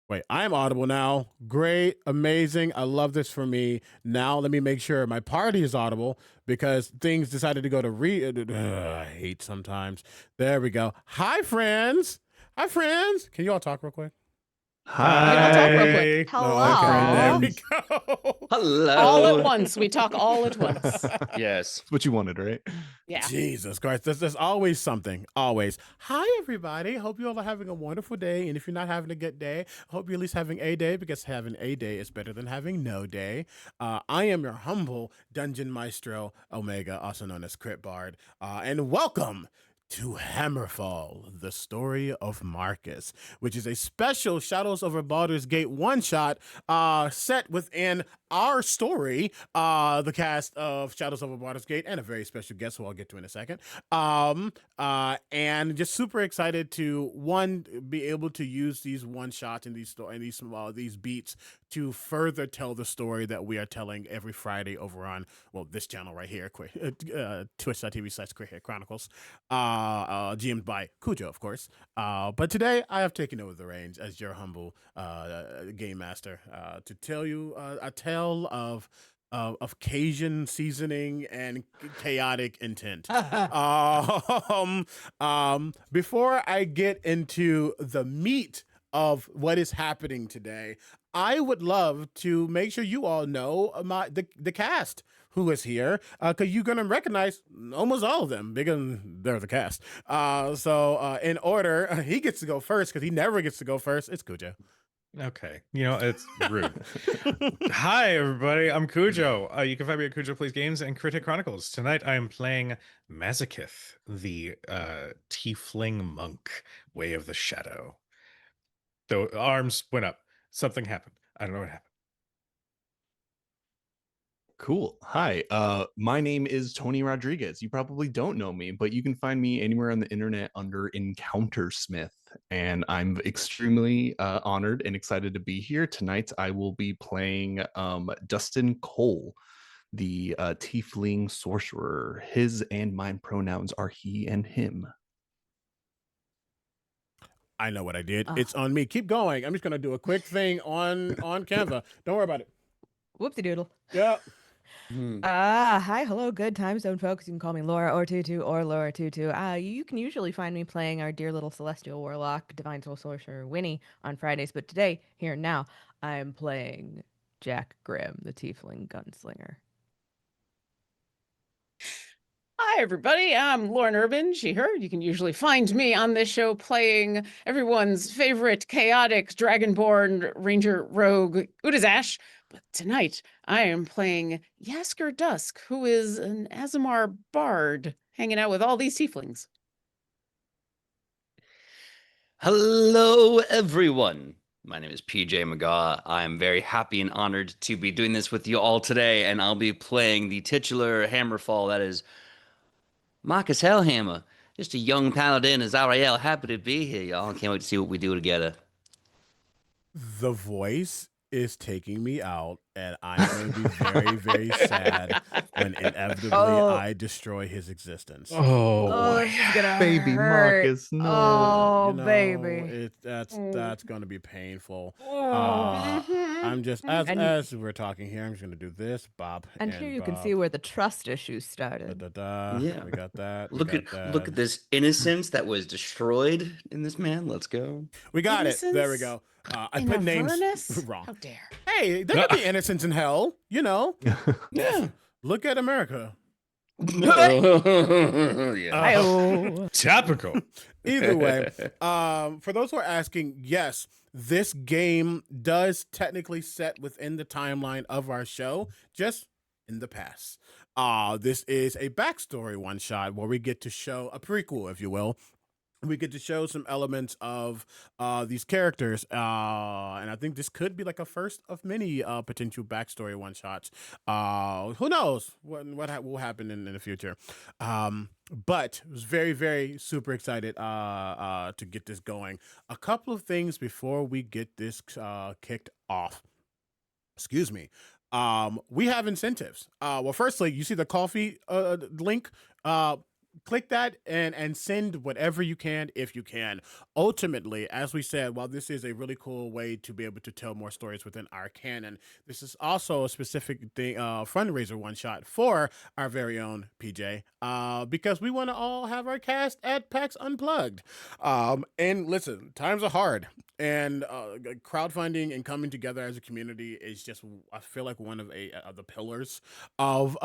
Wait, I am audible now. Great, amazing. I love this for me. Now let me make sure my party is audible because things decided to go to I hate sometimes. There we go. Hi, friends. Hi, friends. Can you all talk real quick? We can all talk real quick. Hi. No, okay, there Hello. we Friends. go. All at Hello. once. We talk all at once. Yes. That's what you wanted, right? Yeah. Jesus Christ, there's always something. Always. Hi, everybody. Hope you all are having a wonderful day. And if you're not having a good day, I hope you're at least having a day because having a day is better than having no day. I am your humble dungeon maestro, Omega, also known as Crit Bard. And welcome to Hammerfall, the story of Marcus, which is a special Shadows over Baldur's Gate one shot set within our story, the cast of Shadows over Baldur's Gate, and a very special guest who I'll get to in a second. And just super excited to be able to use these one shots and these beats to further tell the story that we are telling every Friday over on this channel right here, twitch.tv/Quick Chronicles, GM'd by Cujo, of course. But today I have taken over the reins as your humble game master to tell you a tale of Cajun seasoning and chaotic intent. Before I get into the meat of what is happening today, I would love to make sure you all know the cast who is here, because you're going to recognize almost all of them because they're the cast. So in order, he gets to go first because he never gets to go first. It's Cujo. Okay. It's rude. Hi, everybody. I'm Cujo. You can find me at Cujo Plays Games and Critic Chronicles. Tonight, I am playing Mazakith, the tiefling monk, Way of the Shadow. The arms went up. Something happened. I don't know what happened. Cool. Hi. My name is Tony Rodriguez. You probably don't know me, but you can find me anywhere on the internet under Encounter Smith. And I'm extremely honored and excited to be here. Tonight, I will be playing Dustin Cole, the tiefling sorcerer. His and mine pronouns are he and him. I know what I did. It's on me. Keep going. I'm just going to do a quick thing on Canva. Don't worry about it. Whoopsie doodle. Yeah. Hi, hello, good time zone folks. You can call me Laura or Tutu or Laura Tutu. You can usually find me playing our dear little celestial warlock, divine soul sorcerer Winnie on Fridays, but today, here and now, I'm playing Jack Grimm, the tiefling gunslinger. Hi, everybody. I'm Lauren Urban, she, her. You can usually find me on this show playing everyone's favorite chaotic dragonborn ranger rogue, Udazash. But tonight, I am playing Yasker Dusk, who is an Azamar bard, hanging out with all these tieflings. Hello, everyone. My name is PJ McGaw. I am very happy and honored to be doing this with you all today, and I'll be playing the titular Hammerfall, that is Marcus Hellhammer. Just a young paladin as Ariel. Happy to be here, y'all. Can't wait to see what we do together. The voice is taking me out, and I'm going to be very, very sad when inevitably I destroy his existence. Oh, this is gonna Baby hurt. Marcus, no. Oh, You know, baby. that's going to be painful. Mhm. I'm just as we're talking here, I'm just going to do this, Bob. And here you can see where the trust issues started. Yeah. We got that. Look at this innocence that was destroyed in this man. Let's go. We got it. There we go. I put names wrong. How dare. Hey, there could be innocence in hell, you know. Yeah. Look at America. Yeah. Topical. Either way, for those who are asking, yes, this game does technically set within the timeline of our show, just in the past. This is a backstory one shot where we get to show a prequel, if you will. We get to show some elements of these characters, and I think this could be like a first of many potential backstory one shots. Who knows what will happen in the future? But I was very, very super excited to get this going. A couple of things before we get this kicked off. Excuse me. We have incentives. Well, firstly, you see the coffee link. click that and send whatever you can if you can. Ultimately, as we said, while this is a really cool way to be able to tell more stories within our canon, this is also a specific thing, fundraiser one shot for our very own PJ, because we want to all have our cast at PAX Unplugged. And listen, times are hard, and crowdfunding and coming together as a community is just, I feel like, one of the pillars of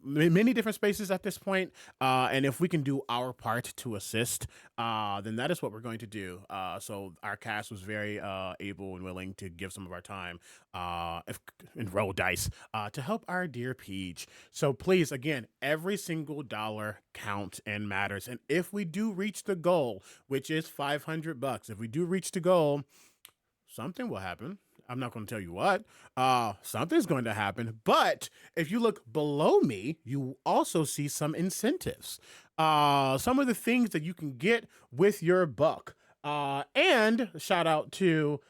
many different spaces at this point. And if we can do our part to assist, then that is what we're going to do. So our cast was very able and willing to give some of our time and roll dice to help our dear Peach. So please, again, every single dollar counts and matters. And if we do reach the goal, which is $500, if we do reach the goal, something will happen. I'm not going to tell you what. Something's going to happen. But if you look below me, you also see some incentives. Some of the things that you can get with your buck. And shout out to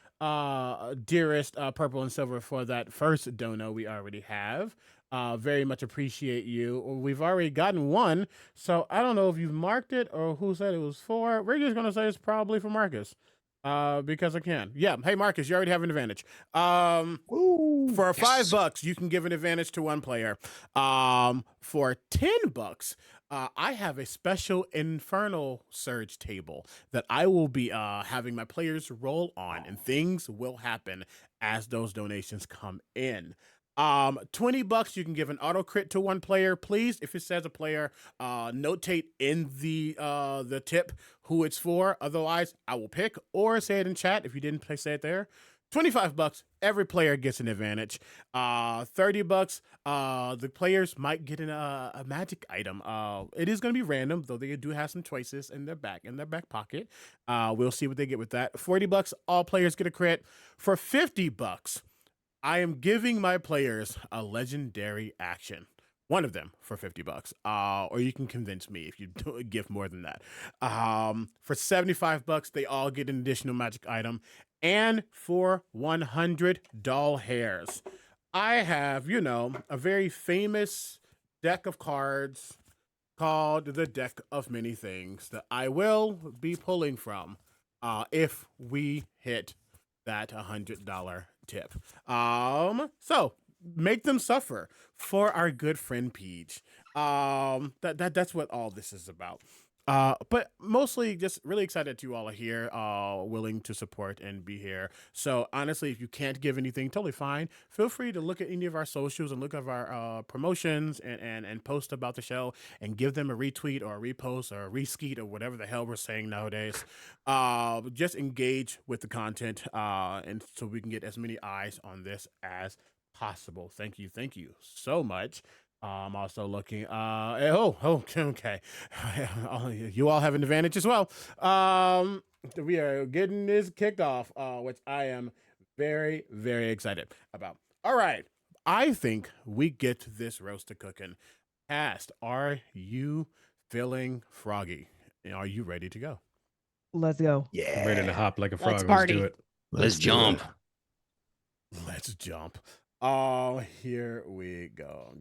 dearest Purple and Silver for that first dono we already have. Very much appreciate you. We've already gotten one, so I don't know if you've marked it or who said it was for. We're just going to say it's probably for Marcus. Because I can. Yeah. Hey, Marcus, you already have an advantage. For $5, you can give an advantage to one player. For $10, I have a special Infernal Surge table that I will be having my players roll on, and things will happen as those donations come in. $20, you can give an auto crit to one player. Please, if it says a player, notate in the tip who it's for. Otherwise, I will pick or say it in chat if you didn't say it there. $25, every player gets an advantage. $30, the players might get a magic item. It is going to be random, though they do have some choices in their back pocket. We'll see what they get with that. $40, all players get a crit. For $50, I am giving my players a legendary action. One of them for $50. Or you can convince me if you give more than that. For $75, they all get an additional magic item. And for 100 doll hairs, I have, a very famous deck of cards called the Deck of Many Things that I will be pulling from if we hit that $100 tip. So make them suffer for our good friend Peach. That's what all this is about. But mostly just really excited that you all are here, willing to support and be here. So honestly, if you can't give anything, totally fine. Feel free to look at any of our socials and look at our promotions and post about the show and give them a retweet or a repost or a reskeet or whatever the hell we're saying nowadays. Just engage with the content, and so we can get as many eyes on this as possible. Thank you so much. I'm also looking. Okay. You all have an advantage as well. We are getting this kicked off, which I am very, very excited about. All right. I think we get this roaster cooking. Cast, are you feeling froggy? Are you ready to go? Let's go. Yeah. I'm ready to hop like a frog. Let's party. do it. Let's do jump. it. Let's jump. Oh, here we go.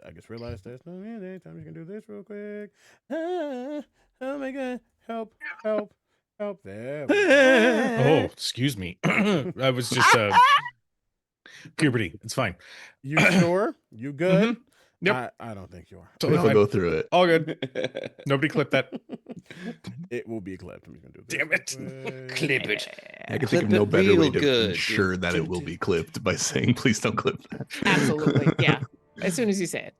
I just realized there's no anytime you can do this real quick. Oh my god. Help. There we go. Oh, excuse me. I was just puberty. It's fine. You sure? You good? Yep. I don't think you are. Totally I'll fine. go through it. All good. Nobody clip that. It will be clipped. I'm just gonna do this. Damn it. real quick. Clip it. I can Clip think of no it better way real to good, ensure dude. that it will be clipped by saying, please don't clip that. Absolutely. Yeah. As soon as you say it.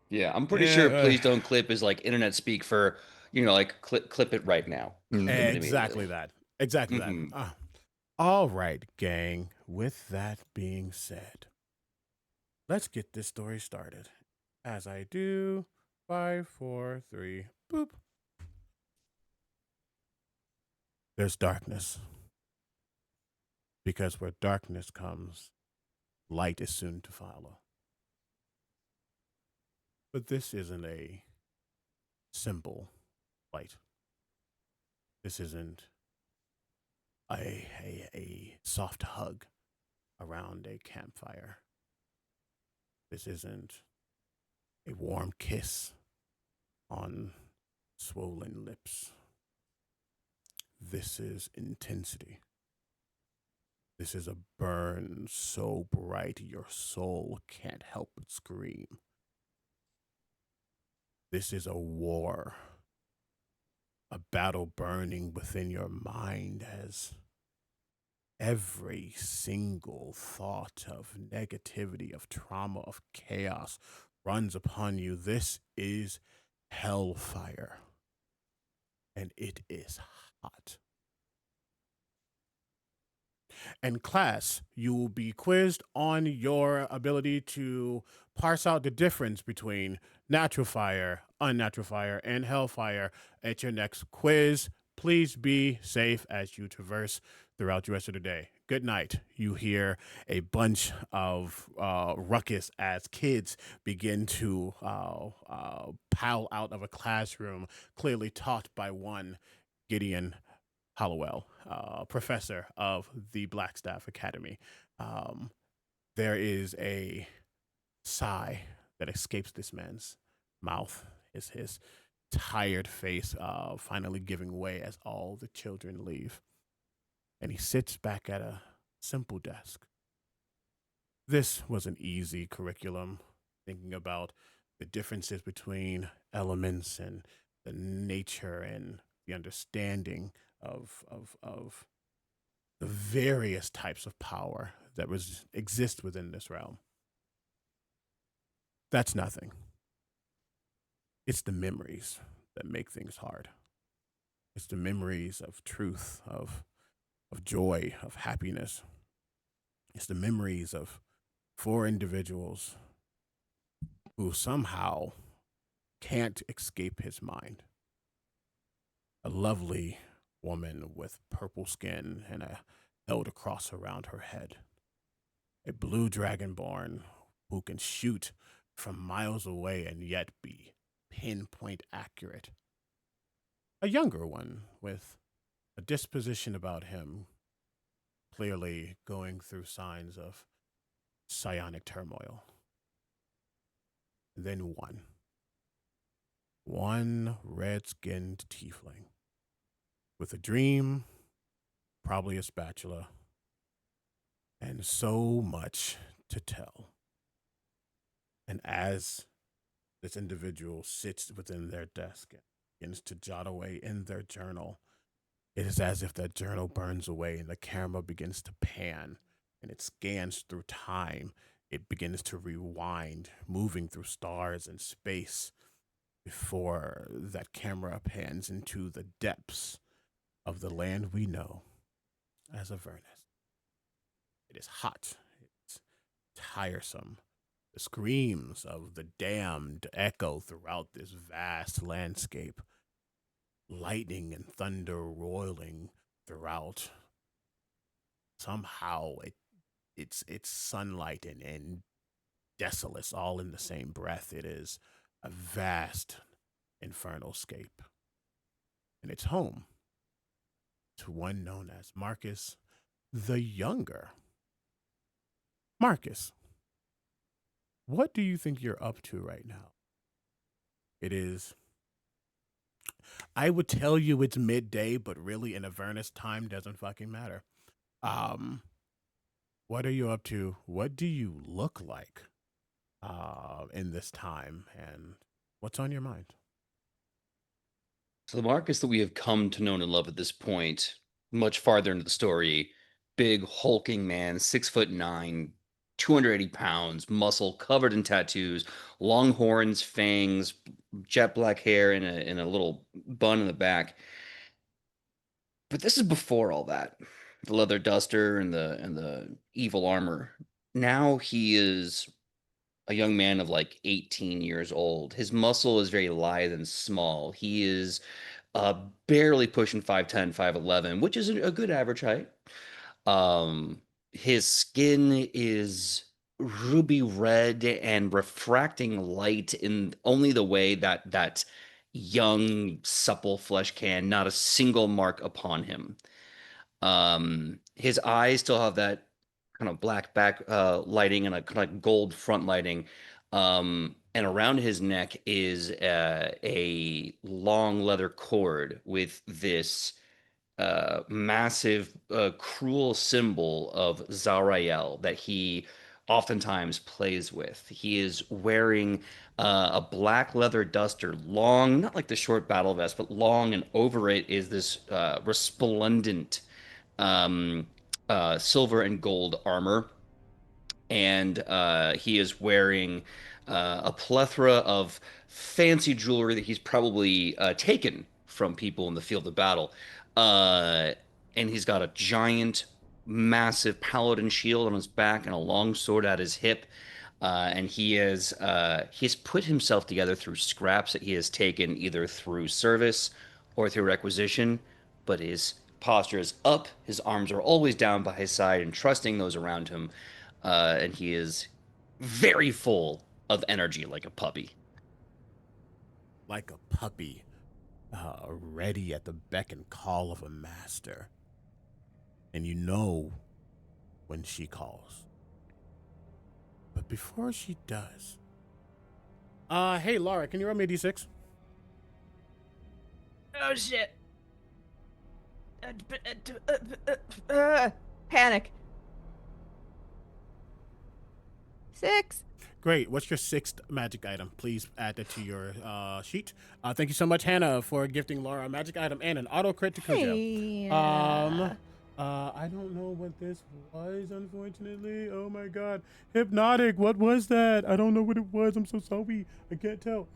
Yeah, I'm pretty Yeah, sure please don't clip is like internet speak for, like clip it right now. Mm. Clip it Exactly immediately. that. Exactly Mhm. that. All right, gang. With that being said, let's get this story started. As I do, 5, 4, 3, boop. There's darkness. Because where darkness comes, light is soon to follow. But this isn't a simple light. This isn't a soft hug around a campfire. This isn't a warm kiss on swollen lips. This is intensity. This is a burn so bright your soul can't help but scream. This is a war, a battle burning within your mind as every single thought of negativity, of trauma, of chaos runs upon you. This is hellfire, and it is hot. In class, you will be quizzed on your ability to parse out the difference between natural fire, unnatural fire, and hellfire at your next quiz. Please be safe as you traverse throughout the rest of the day. Good night. You hear a bunch of ruckus as kids begin to pile out of a classroom, clearly taught by one Gideon Hollowell, professor of the Blackstaff Academy. There is a sigh that escapes this man's mouth, is his tired face finally giving way as all the children leave. And he sits back at a simple desk. This was an easy curriculum, thinking about the differences between elements and the nature and the understanding of the various types of power that exist within this realm. That's nothing. It's the memories that make things hard. It's the memories of truth, of joy, of happiness. It's the memories of 4 individuals who somehow can't escape his mind. A lovely woman with purple skin and a held across around her head. A blue dragonborn who can shoot from miles away and yet be pinpoint accurate. A younger one with a disposition about him clearly going through signs of psionic turmoil. And then one red-skinned tiefling with a dream, probably a spatula, and so much to tell. And as this individual sits within their desk and begins to jot away in their journal, it is as if that journal burns away and the camera begins to pan and it scans through time. It begins to rewind, moving through stars and space before that camera pans into the depths of the land we know as Avernus. It is hot. It's tiresome. The screams of the damned echo throughout this vast landscape. Lightning and thunder roiling throughout. Somehow it's sunlight and desolate all in the same breath. It is a vast infernal scape. And it's home to one known as Marcus the Younger. Marcus, what do you think you're up to right now? It is, I would tell you it's midday, but really in Avernus time doesn't fucking matter. What are you up to? What do you look like in this time? And what's on your mind? So the Marcus that we have come to know and love at this point, much farther into the story, big hulking man, 6'9", 280 pounds, muscle covered in tattoos, long horns, fangs, jet black hair, and a little bun in the back. But this is before all that. The leather duster and the evil armor. Now he is a young man of like 18 years old. His muscle is very lithe and small. He is barely pushing 5'10", 5'11", which is a good average height. His skin is ruby red and refracting light in only the way that young, supple flesh can. Not a single mark upon him. His eyes still have that kind of black back lighting and a kind of gold front lighting. and around his neck is a long leather cord with this massive, cruel symbol of Zarael that he oftentimes plays with. He is wearing a black leather duster, long, not like the short battle vest, but long, and over it is this resplendent silver and gold armor. And he is wearing a plethora of fancy jewelry that he's probably taken from people in the field of battle. Uh, and he's got a giant, massive paladin shield on his back and a long sword at his hip. And he's put himself together through scraps that he has taken either through service or through requisition. But his posture is up, his arms are always down by his side, and trusting those around him. And he is very full of energy, like a puppy. Like a puppy, ready at the beck and call of a master. And you know when she calls. But before she does, hey Laura, can you roll me a d6? Oh shit. Panic. 6. Great. What's your 6th magic item? Please add that to your sheet. Thank you so much, Hannah, for gifting Laura a magic item and an auto crit to Cujo. Hey. I don't know what this was, unfortunately. Oh my god. Hypnotic, what was that? I don't know what it was. I'm so sorry. I can't tell.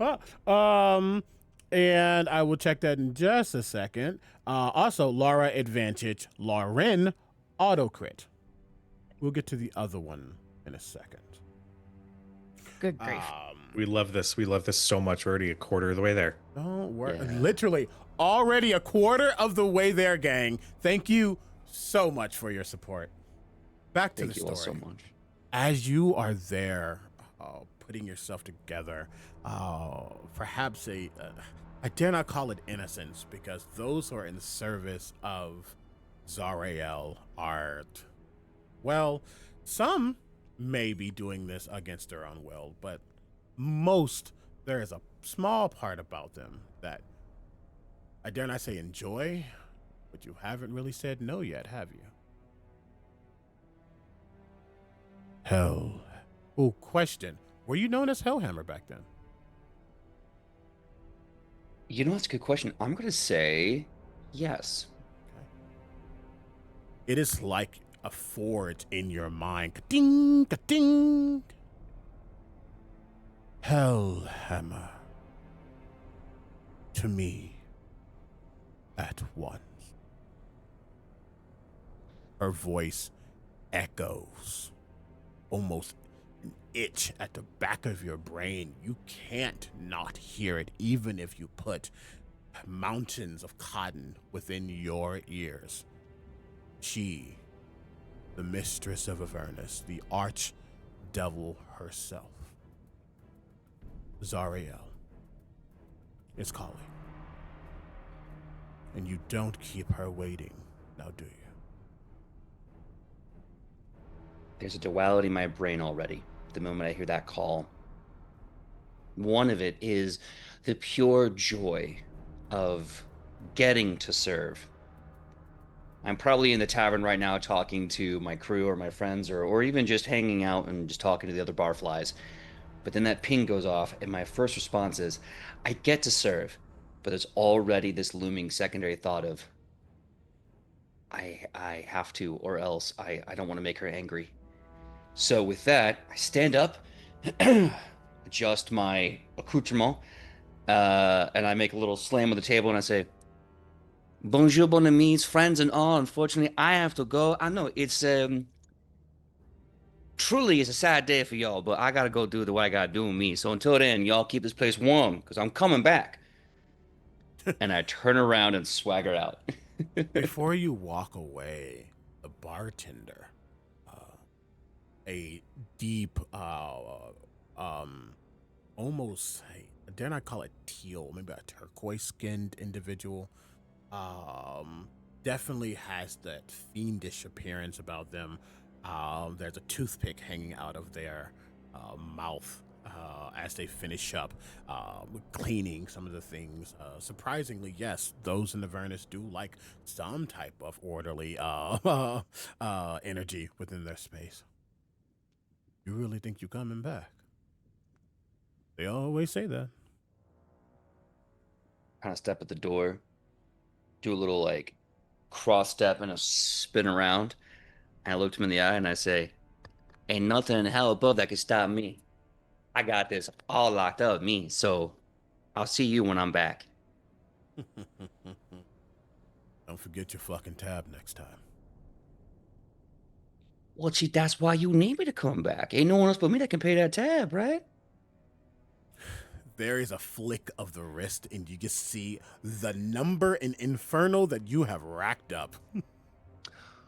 And I will check that in just a second. Also, Laura advantage, Lauren auto crit. We'll get to the other one in a second. Good grief. We love this. We love this so much. We're already a quarter of the way there. Don't worry. Yeah. Literally already a quarter of the way there, gang. Thank you so much for your support. Back to Thank the you story. all so much. As you are there, putting yourself together, perhaps I dare not call it innocence, because those who are in service of Zarael are, well, some may be doing this against their own will, but most, there is a small part about them that I dare not say enjoy, but you haven't really said no yet, have you? Hell. Oh, question. Were you known as Hellhammer back then? You know, that's a good question. I'm going to say yes. It is like a forge in your mind. Ka-ding, ka-ding. Hellhammer. To me, at once. Her voice echoes, almost an itch at the back of your brain. You can't not hear it, even if you put mountains of cotton within your ears. She, the mistress of Avernus, the arch devil herself, Zarael, is calling. And you don't keep her waiting, now do you? There's a duality in my brain already the moment I hear that call. One of it is the pure joy of getting to serve. I'm probably in the tavern right now talking to my crew or my friends, or even just hanging out and just talking to the other barflies. But then that ping goes off, and my first response is, I get to serve, but there's already this looming secondary thought of, I have to, or else I don't want to make her angry. So with that, I stand up, adjust my accoutrement, and I make a little slam of the table, and I say, Bonjour, bon amis, friends and all. Unfortunately, I have to go. I know it's truly it's a sad day for y'all, but I gotta go do what I gotta do with me. So until then, y'all keep this place warm, because I'm coming back. And I turn around and swagger out. Before you walk away, the bartender, a deep, almost, I dare not call it teal, maybe a turquoise-skinned individual, definitely has that fiendish appearance about them. There's a toothpick hanging out of their mouth, as they finish up cleaning some of the things. Surprisingly, yes, those in the Avernus do like some type of orderly energy within their space. You really think you're coming back? They always say that. Kind of step at the door, do a little like cross step and a spin around. And I looked him in the eye and I say, "Ain't nothing in hell above that can stop me. I got this all locked up, me. So I'll see you when I'm back." Don't forget your fucking tab next time. Well, gee, that's why you need me to come back. Ain't no one else but me that can pay that tab, right? There is a flick of the wrist, and you just see the number in Inferno that you have racked up.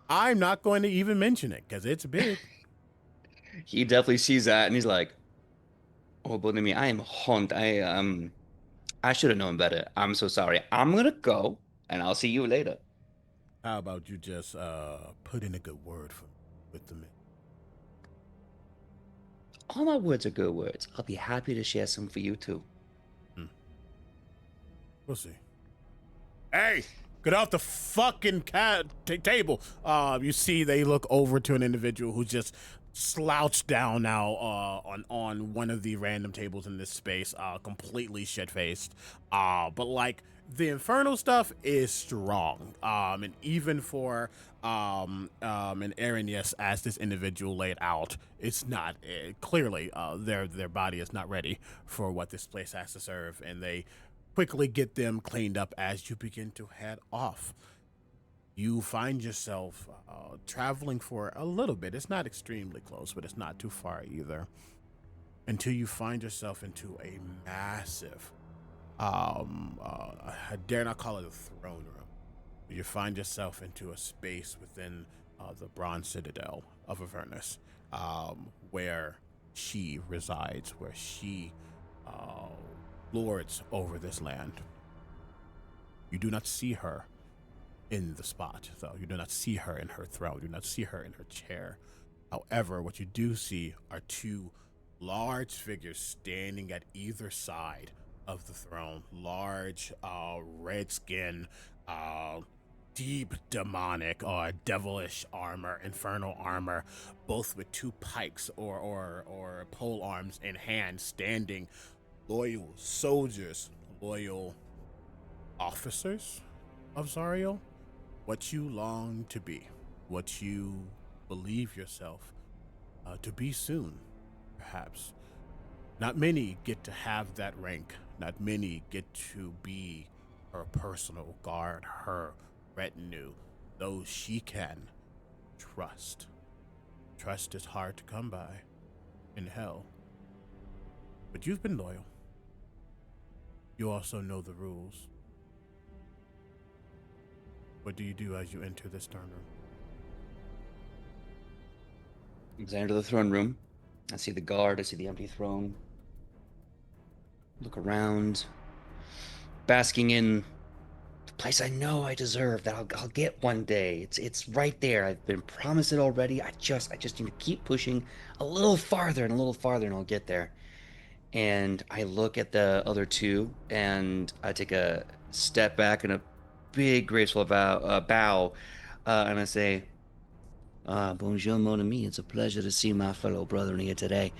I'm not going to even mention it because it's big. He definitely sees that and he's like, "Oh, believe me, I am hunt. I should have known better. I'm so sorry. I'm gonna go and I'll see you later." How about you just put in a good word for me with the men? All my words are good words. I'll be happy to share some for you too. We'll see. Hey, get off the fucking table. You see, they look over to an individual who just slouched down now on one of the random tables in this space, completely shit-faced. But like the infernal stuff is strong. And even for an Aaron, yes, as this individual laid out, it's not clearly their body is not ready for what this place has to serve, and they quickly get them cleaned up as you begin to head off. You find yourself traveling for a little bit. It's not extremely close, but it's not too far either. Until you find yourself into a massive, I dare not call it a throne room. You find yourself into a space within the Bronze Citadel of Avernus, where she resides, where she lords over this land. You do not see her in the spot, though. You do not see her in her throne. You do not see her in her chair. However, what you do see are two large figures standing at either side of the throne. Large, red skin, deep demonic or devilish armor, infernal armor, both with two pikes or pole arms in hand, standing loyal soldiers, loyal officers of Zariel, what you long to be, what you believe yourself to be soon, perhaps. Not many get to have that rank. Not many get to be her personal guard, her retinue, those she can trust. Trust is hard to come by in hell. But you've been loyal. You also know the rules. What do you do as you enter this throne room? As I enter the throne room, I see the guard, I see the empty throne. Look around, basking in the place I know I deserve, that I'll get one day. It's right there. I've been promised it already. I just need to keep pushing a little farther and a little farther, and I'll get there. And I look at the other two, and I take a step back and a big graceful bow, and I say, "Bonjour, mon ami. It's a pleasure to see my fellow brethren here today.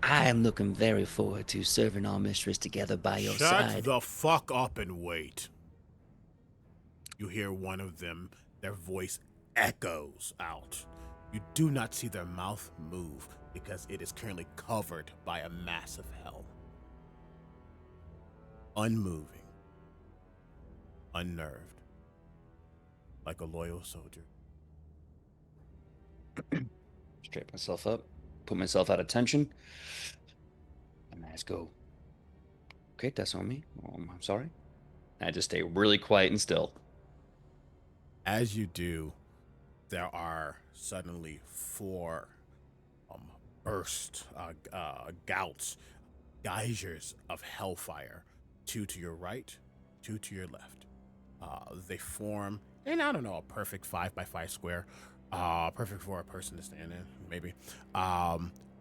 I am looking very forward to serving our mistress together by your side." Shut the fuck up and wait. You hear one of them, their voice echoes out. You do not see their mouth move because it is currently covered by a massive helm. Unmoving, unnerved, like a loyal soldier. Straighten myself up, put myself out of tension, and I just go, "Okay, that's on me. I'm sorry." And I just stay really quiet and still. As you do, there are suddenly four burst gouts, geysers of hellfire, two to your right, two to your left. They form, and I don't know, a perfect 5x5 square, perfect for a person to stand in, maybe.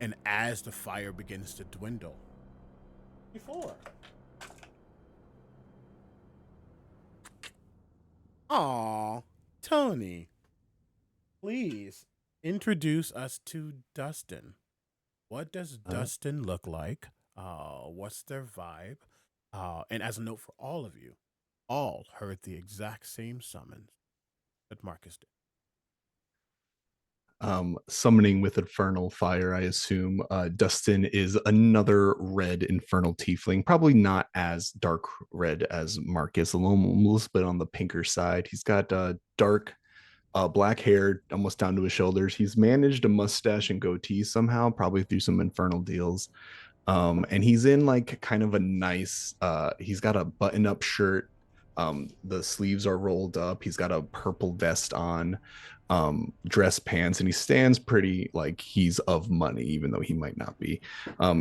And as the fire begins to dwindle, before. Aw, Tony, please introduce us to Dustin. What does Dustin look like? What's their vibe? And as a note for all of you, all heard the exact same summons that Marcus did. Summoning with infernal fire, I assume. Dustin is another red infernal tiefling, probably not as dark red as Marcus, a little bit on the pinker side. He's got dark black hair almost down to his shoulders. He's managed a mustache and goatee somehow, probably through some infernal deals. And he's in like kind of a nice he's got a button-up shirt. The sleeves are rolled up. He's got a purple vest on, dress pants, and he stands pretty like he's of money, even though he might not be.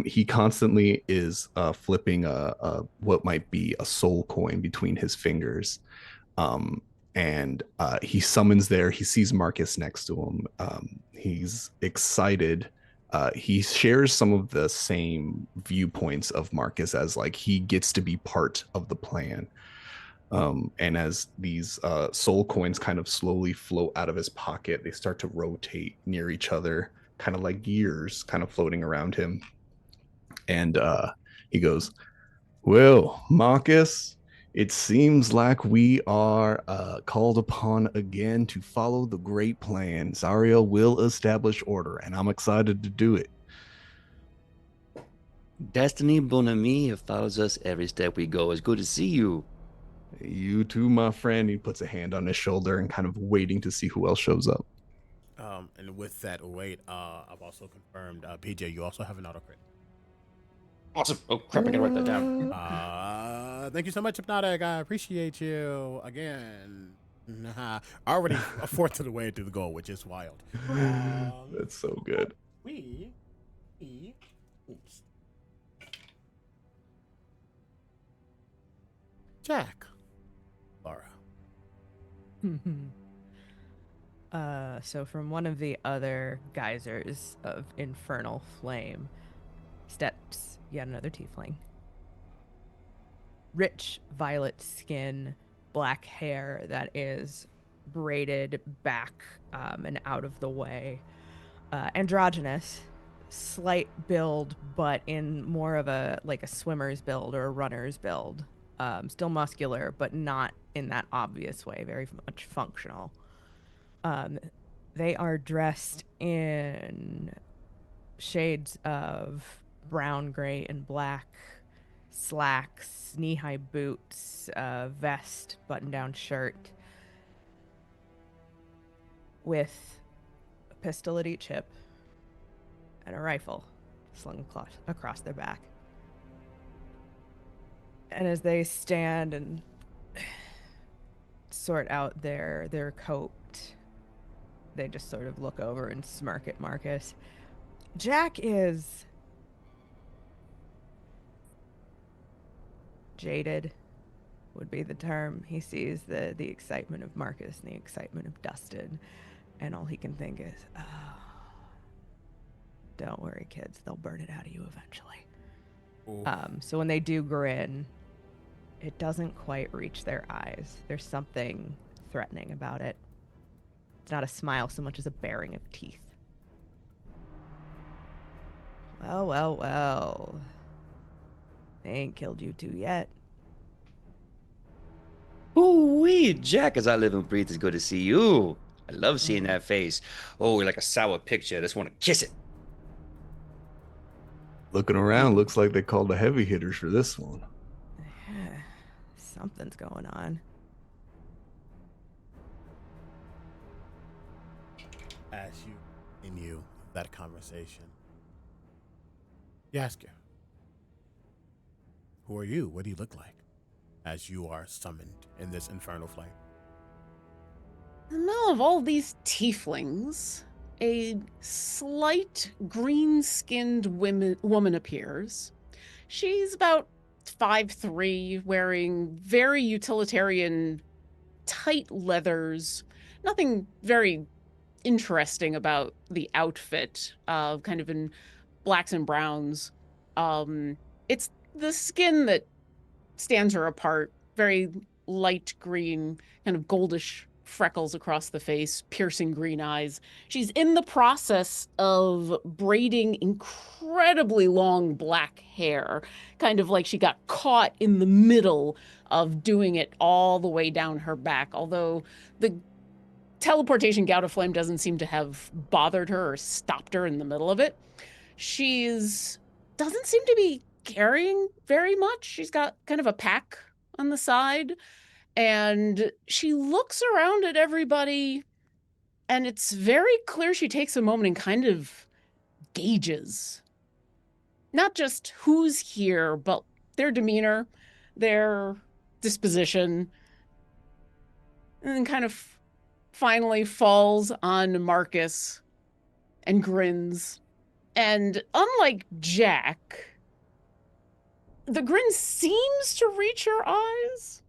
He constantly is flipping a what might be a soul coin between his fingers. And he summons there. He sees Marcus next to him. He's excited. He shares some of the same viewpoints of Marcus, as like he gets to be part of the plan. And as these soul coins kind of slowly float out of his pocket, they start to rotate near each other, kind of like gears kind of floating around him. And he goes, "Well, Marcus, it seems like we are called upon again to follow the great plan. Zariel will establish order, and I'm excited to do it." Destiny Bon Ami follows us every step we go. It's good to see you. You too, my friend. He puts a hand on his shoulder and kind of waiting to see who else shows up. And with that wait, I've also confirmed, PJ, you also have an autocrit. Awesome. Oh, crap, I gotta write that down. Thank you so much, Hypnotic. I appreciate you again. Already a fourth of the way to the goal, which is wild. That's so good. Oops. Jack. Laura. So from one of the other geysers of infernal flame steps yet another tiefling. Rich violet skin, black hair that is braided back and out of the way. Androgynous, slight build, but in more of a like a swimmer's build or a runner's build. Still muscular, but not in that obvious way. Very much functional. They are dressed in shades of brown, gray, and black, slacks, knee-high boots, vest, button-down shirt, with a pistol at each hip and a rifle slung across their back. And as they stand and sort out their coat, they just sort of look over and smirk at Marcus. Jack is jaded, would be the term. He sees the excitement of Marcus and the excitement of Dustin, and all he can think is, oh, don't worry, kids, they'll burn it out of you eventually. So when they do grin, it doesn't quite reach their eyes. There's something threatening about it. It's not a smile so much as a baring of teeth. Well, well, well. They ain't killed you two yet. Ooh-wee, Jack, as I live and breathe, it's good to see you. I love seeing that face. Oh, you're like a sour picture. I just want to kiss it. Looking around, looks like they called the heavy hitters for this one. Something's going on. As you continue that conversation, you ask her, who are you? What do you look like? As you are summoned in this infernal flame. In the middle of all these tieflings, a slight green-skinned woman appears. She's about 5'3", wearing very utilitarian tight leathers. Nothing very interesting about the outfit, kind of in blacks and browns. It's the skin that stands her apart, very light green, kind of goldish freckles across the face, piercing green eyes. She's in the process of braiding incredibly long black hair, kind of like she got caught in the middle of doing it all the way down her back, although the teleportation gout of flame doesn't seem to have bothered her or stopped her in the middle of it. She's doesn't seem to be carrying very much. She's got kind of a pack on the side, and she looks around at everybody, and it's very clear she takes a moment and kind of gauges not just who's here, but their demeanor, their disposition, and then kind of finally falls on Marcus and grins. And unlike Jack, the grin seems to reach her eyes,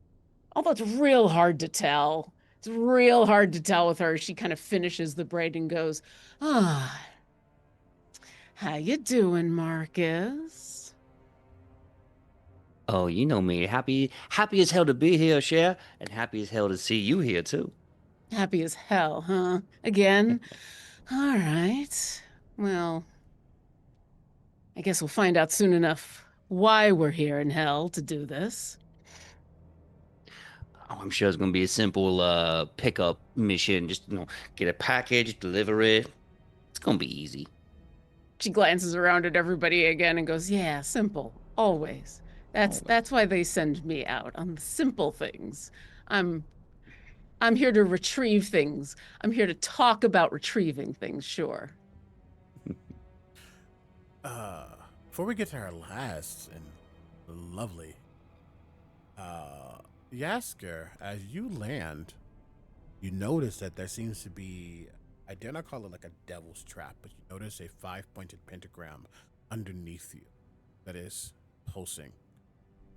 although it's real hard to tell. It's real hard to tell with her. She kind of finishes the braid and goes, "Ah, how you doing, Marcus?" Oh, you know me. Happy as hell to be here, Cher, and happy as hell to see you here too. Happy as hell, huh? Again? All right. Well, I guess we'll find out soon enough why we're here in hell to do this. Oh, I'm sure it's gonna be a simple pickup mission. Just get a package, deliver it. It's gonna be easy. She glances around at everybody again and goes, "Yeah, simple, always. That's why they send me out on the simple things. I'm here to retrieve things. I'm here to talk about retrieving things, sure." Before we get to our last and lovely Yasker, as you land, you notice that there seems to be, I dare not call it like a devil's trap, but you notice a 5-pointed pentagram underneath you that is pulsing.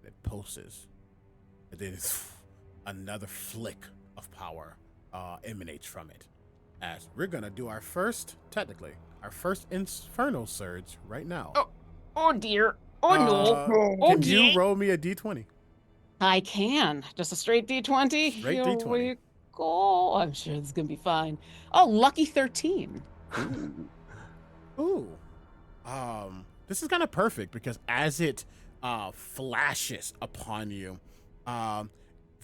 It pulses. And then another flick of power emanates from it. As we're going to do our first Infernal Surge right now. Oh dear. Oh no. Can you roll me a d20? I can. Just a straight D20. Straight Here D20. we go. I'm sure this is going to be fine. Oh, lucky 13. Ooh. This is kind of perfect because as it flashes upon you,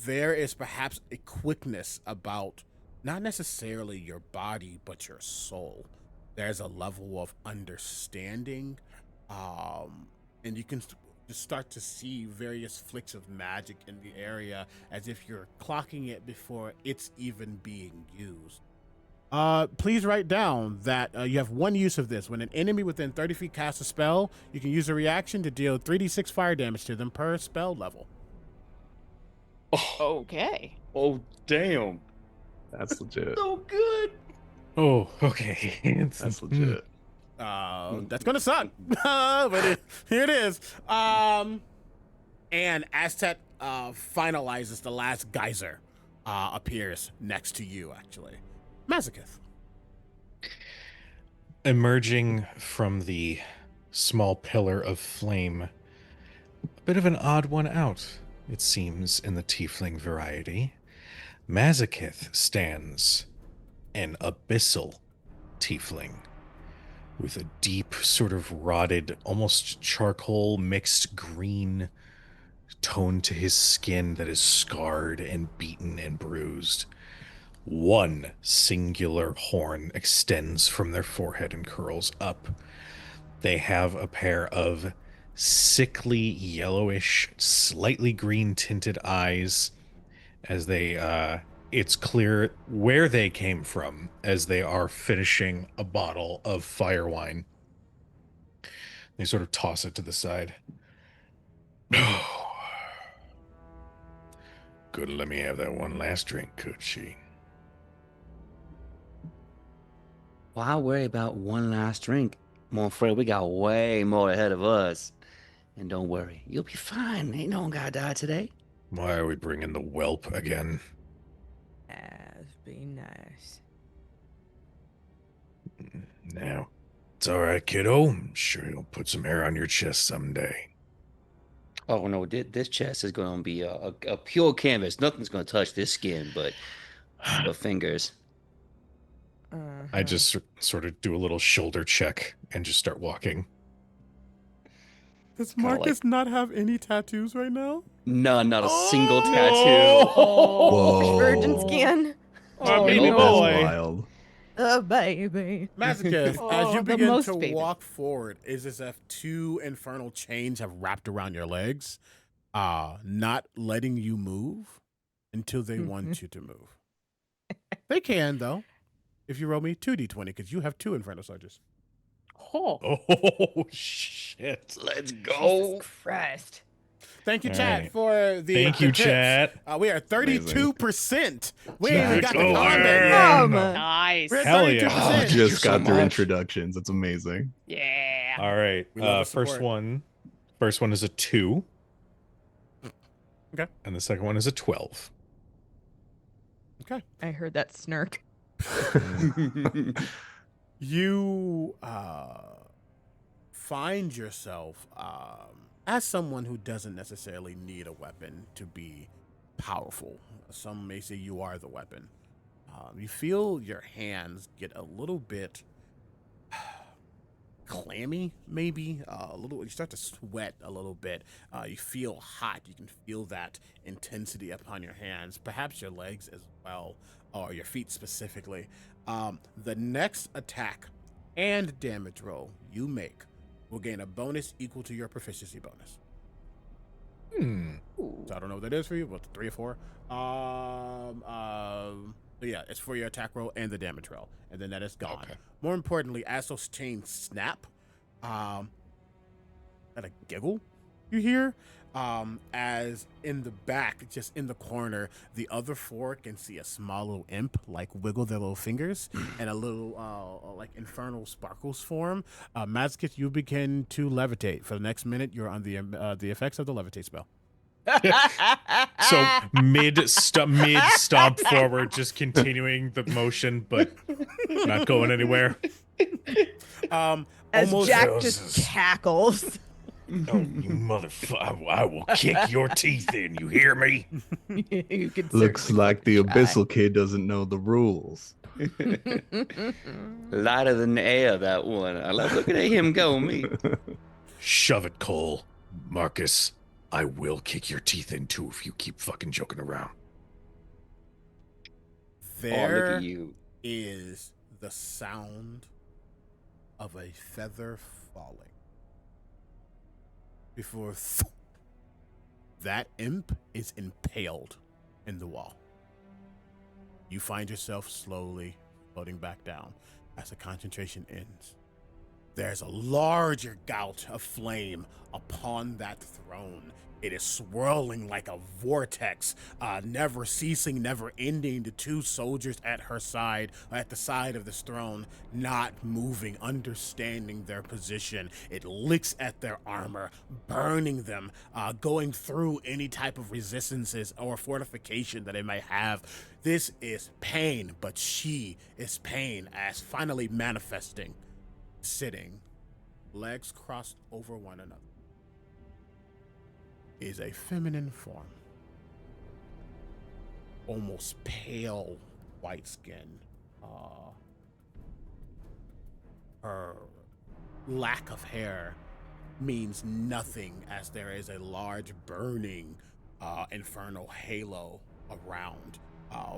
there is perhaps a quickness about not necessarily your body, but your soul. There's a level of understanding, and you can just start to see various flicks of magic in the area as if you're clocking it before it's even being used. Please write down that you have one use of this. When an enemy within 30 feet casts a spell, you can use a reaction to deal 3d6 fire damage to them per spell level. Okay. Oh, damn. That's legit. So good. Oh, okay. That's legit. That's gonna suck, but here it is. And Aztet finalizes, the last geyser appears next to you, actually. Mazaketh. Emerging from the small pillar of flame, a bit of an odd one out, it seems, in the tiefling variety. Mazaketh stands, an abyssal tiefling, with a deep, sort of rotted, almost charcoal mixed green tone to his skin that is scarred and beaten and bruised. One singular horn extends from their forehead and curls up. They have a pair of sickly, yellowish, slightly green tinted eyes as they, it's clear where they came from as they are finishing a bottle of fire wine. They sort of toss it to the side. Couldn't let me have that one last drink, could she? Why worry about one last drink? Mon frere, we got way more ahead of us. And don't worry, you'll be fine. Ain't no one gotta die today. Why are we bringing the whelp again? As be nice. Now, It's all right, kiddo. I'm sure you'll put some hair on your chest someday. Oh no, this chest is going to be a pure canvas. Nothing's going to touch this skin, but fingers. I just sort of do a little shoulder check and just start walking. Does Kinda Marcus not have any tattoos right now? None, not a single tattoo. Whoa. Virgin skin. My Oh, baby no. That's boy. wild. Oh, baby. Masochist, as Oh, you the begin most to baby. walk forward, is as if two infernal chains have wrapped around your legs, not letting you move until they want you to move. They can, though, if you roll me 2d20, because you have 2 infernal soldiers. Oh. Oh, shit. Let's go. Jesus Christ. Thank you, All chat, right. for the Thank you, tips. chat. We are 32%. We ain't even got the Go combat yet. Aaron. Nice. We're at Hell yeah. 32%. Oh, Thank you just so got through much. introductions. It's amazing. Yeah. All right. We love the First support. one is a 2. Okay. And the second one is a 12. Okay. I heard that snark. You find yourself as someone who doesn't necessarily need a weapon to be powerful. Some may say you are the weapon. You feel your hands get a little bit clammy, maybe a little. You start to sweat a little bit. You feel hot. You can feel that intensity upon your hands, perhaps your legs as well, or your feet specifically. The next attack and damage roll you make will gain a bonus equal to your proficiency bonus. So I don't know what that is for you, but 3 or 4. But yeah, it's for your attack roll and the damage roll, and then that is gone. Okay. More importantly, as those chains snap, at a giggle you hear, as in the back, just in the corner, the other 4 can see a small little imp like wiggle their little fingers, and a little like infernal sparkles form. Masochist, you begin to levitate. For the next minute, you're on the effects of the levitate spell. So mid stomp forward, just continuing the motion, but not going anywhere. As Almost Jack How's just this? cackles. Oh, you motherfucker. I will kick your teeth in. You hear me? You could Looks certainly like the try. Abyssal Kid doesn't know the rules. Lighter than air, that one. I love looking at him go, me. Shove it, Cole. Marcus, I will kick your teeth in too if you keep fucking joking around. Oh, look There at you. is the sound of a feather falling. Before that imp is impaled in the wall. You find yourself slowly floating back down as the concentration ends. There's a larger gout of flame upon that throne. It is swirling like a vortex, never ceasing, never ending. The 2 soldiers at her side, at the side of this throne, not moving, understanding their position. It licks at their armor, burning them, going through any type of resistances or fortification that it may have. This is pain, but she is pain as finally manifesting, sitting, legs crossed over one another, is a feminine form. Almost pale white skin. Her lack of hair means nothing, as there is a large burning infernal halo around,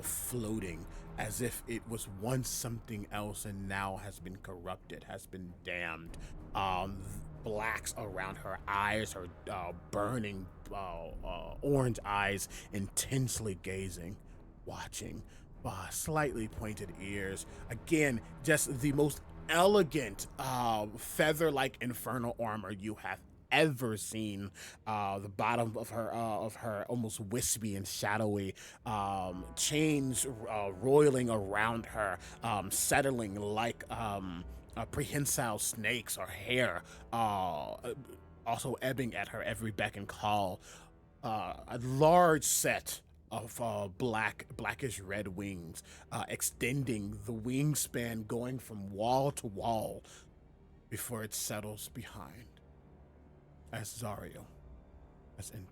floating as if it was once something else and now has been corrupted, has been damned. Blacks around her eyes, her burning orange eyes, intensely gazing, watching, slightly pointed ears. Again, just the most elegant feather-like infernal armor you have ever seen. The bottom of her almost wispy and shadowy, chains roiling around her, settling like prehensile snakes or hair, also ebbing at her every beck and call. A large set of blackish red wings, extending the wingspan, going from wall to wall. before it settles behind as Zariel has entered.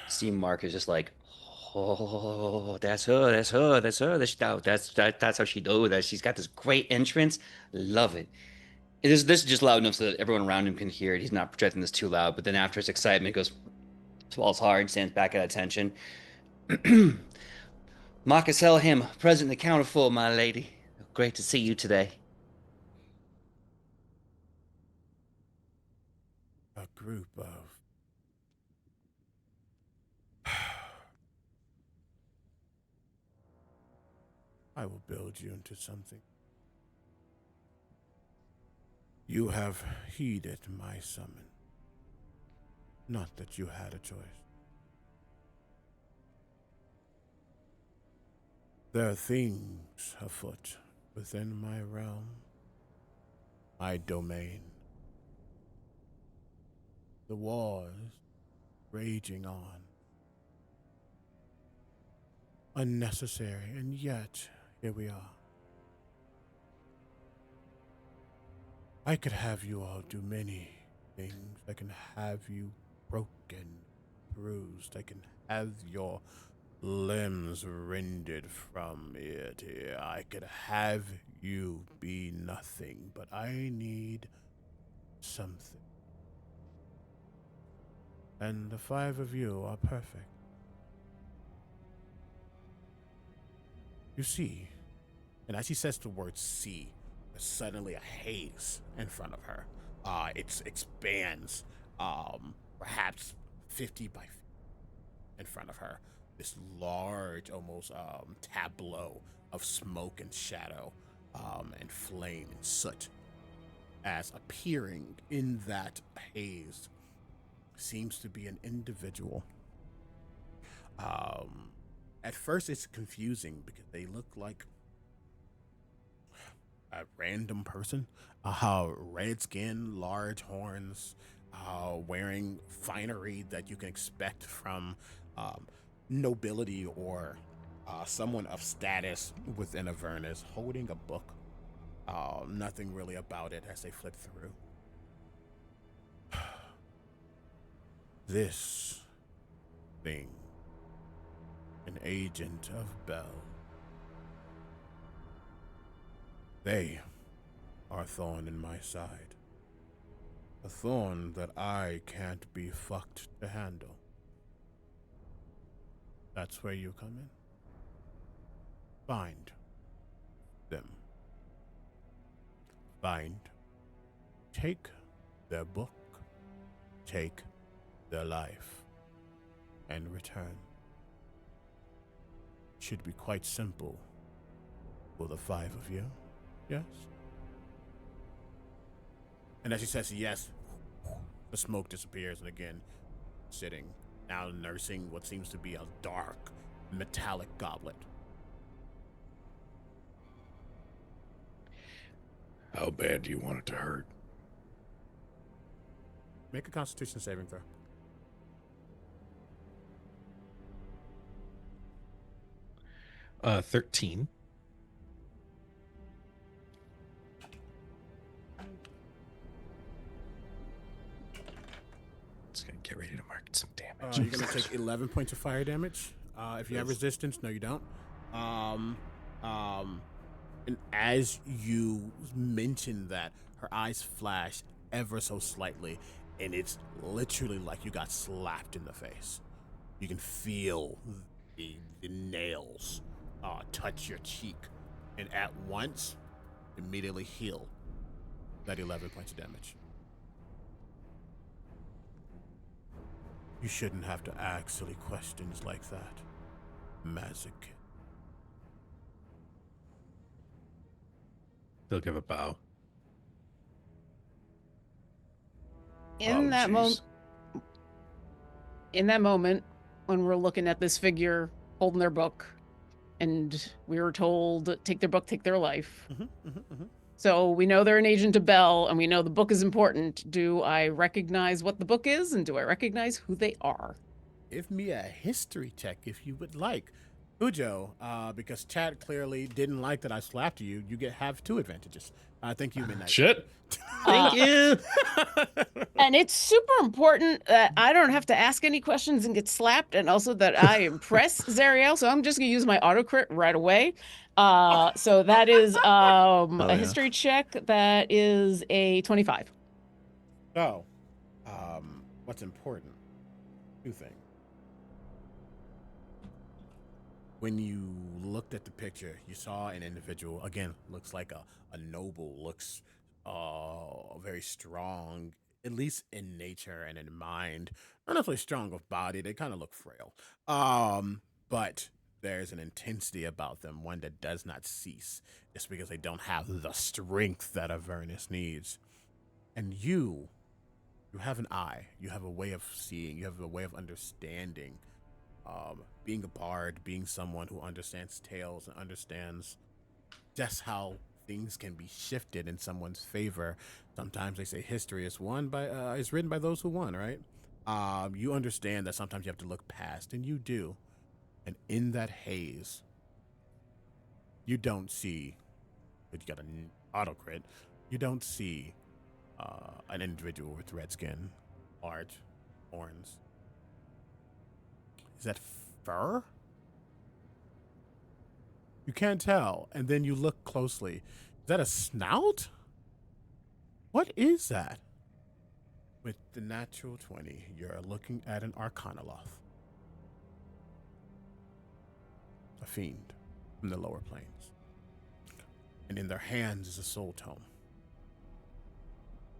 See, Mark is just like, oh, that's her, that's her, that's her. That's how she do that. She's got this great entrance. Love it. This is just loud enough so that everyone around him can hear it. He's not projecting this too loud, but then after his excitement goes, swallows hard, stands back at attention. Marcus Elham, present and accounted for, my lady. Great to see you today. A group of I will build you into something. You have heeded my summon. Not that you had a choice. There are things afoot within my realm, my domain. The wars raging on. Unnecessary, and yet here we are. I could have you all do many things. I can have you broken, bruised. I can have your limbs rendered from ear to ear. I could have you be nothing, but I need something. And the 5 of you are perfect. You see, and as he says the word see, there's suddenly a haze in front of her. It expands, perhaps 50 by 50 in front of her. This large, almost tableau of smoke and shadow, and flame and soot, as appearing in that haze seems to be an individual. At first, it's confusing because they look like a random person. Red skin, large horns, wearing finery that you can expect from nobility or someone of status within Avernus, holding a book. Nothing really about it as they flip through. This thing, an agent of Bel. They are a thorn in my side. A thorn that I can't be fucked to handle. That's where you come in. Find them. Take their book, take their life, and return. Should be quite simple for the 5 of you, yes? And as he says yes, the smoke disappears, and again, sitting, now nursing what seems to be a dark, metallic goblet. How bad do you want it to hurt? Make a Constitution saving throw. Uh, 13. It's gonna get ready to mark some damage. You're gonna take 11 points of fire damage. If you have resistance, no, you don't. And as you mention that, her eyes flash ever so slightly, and it's literally like you got slapped in the face. You can feel the nails touch your cheek, and at once, immediately heal that 11 points of damage. You shouldn't have to ask silly questions like that, Masochist. They'll give a bow. In that moment, when we're looking at this figure holding their book, and we were told, take their book, take their life. So we know they're an agent of Bel, and we know the book is important. Do I recognize what the book is, and do I recognize who they are? Give me a history check if you would like. Ujo, because Chad clearly didn't like that I slapped you, you have 2 advantages. Thank you, Midnight. Shit. Uh, Thank you. And it's super important that I don't have to ask any questions and get slapped, and also that I impress Zariel. So I'm just gonna use my auto crit right away. So that is a yeah. history check. That is a 25. So, what's important? 2 things. When you looked at the picture, you saw an individual, again, looks like a noble, looks very strong, at least in nature and in mind. Not necessarily strong of body, they kind of look frail. But there's an intensity about them, one that does not cease, just because they don't have the strength that Avernus needs. And you have an eye, you have a way of seeing, you have a way of understanding. Being a bard, being someone who understands tales and understands just how things can be shifted in someone's favor. Sometimes they say history is is written by those who won, right? You understand that sometimes you have to look past, and you do. And in that haze, you don't see, but you got an auto crit. You don't see an individual with red skin, large horns. Is that fur? You can't tell. And then you look closely. Is that a snout? What is that? With the natural 20, you're looking at an Arcanoloth. A fiend from the lower planes. And in their hands is a soul tome.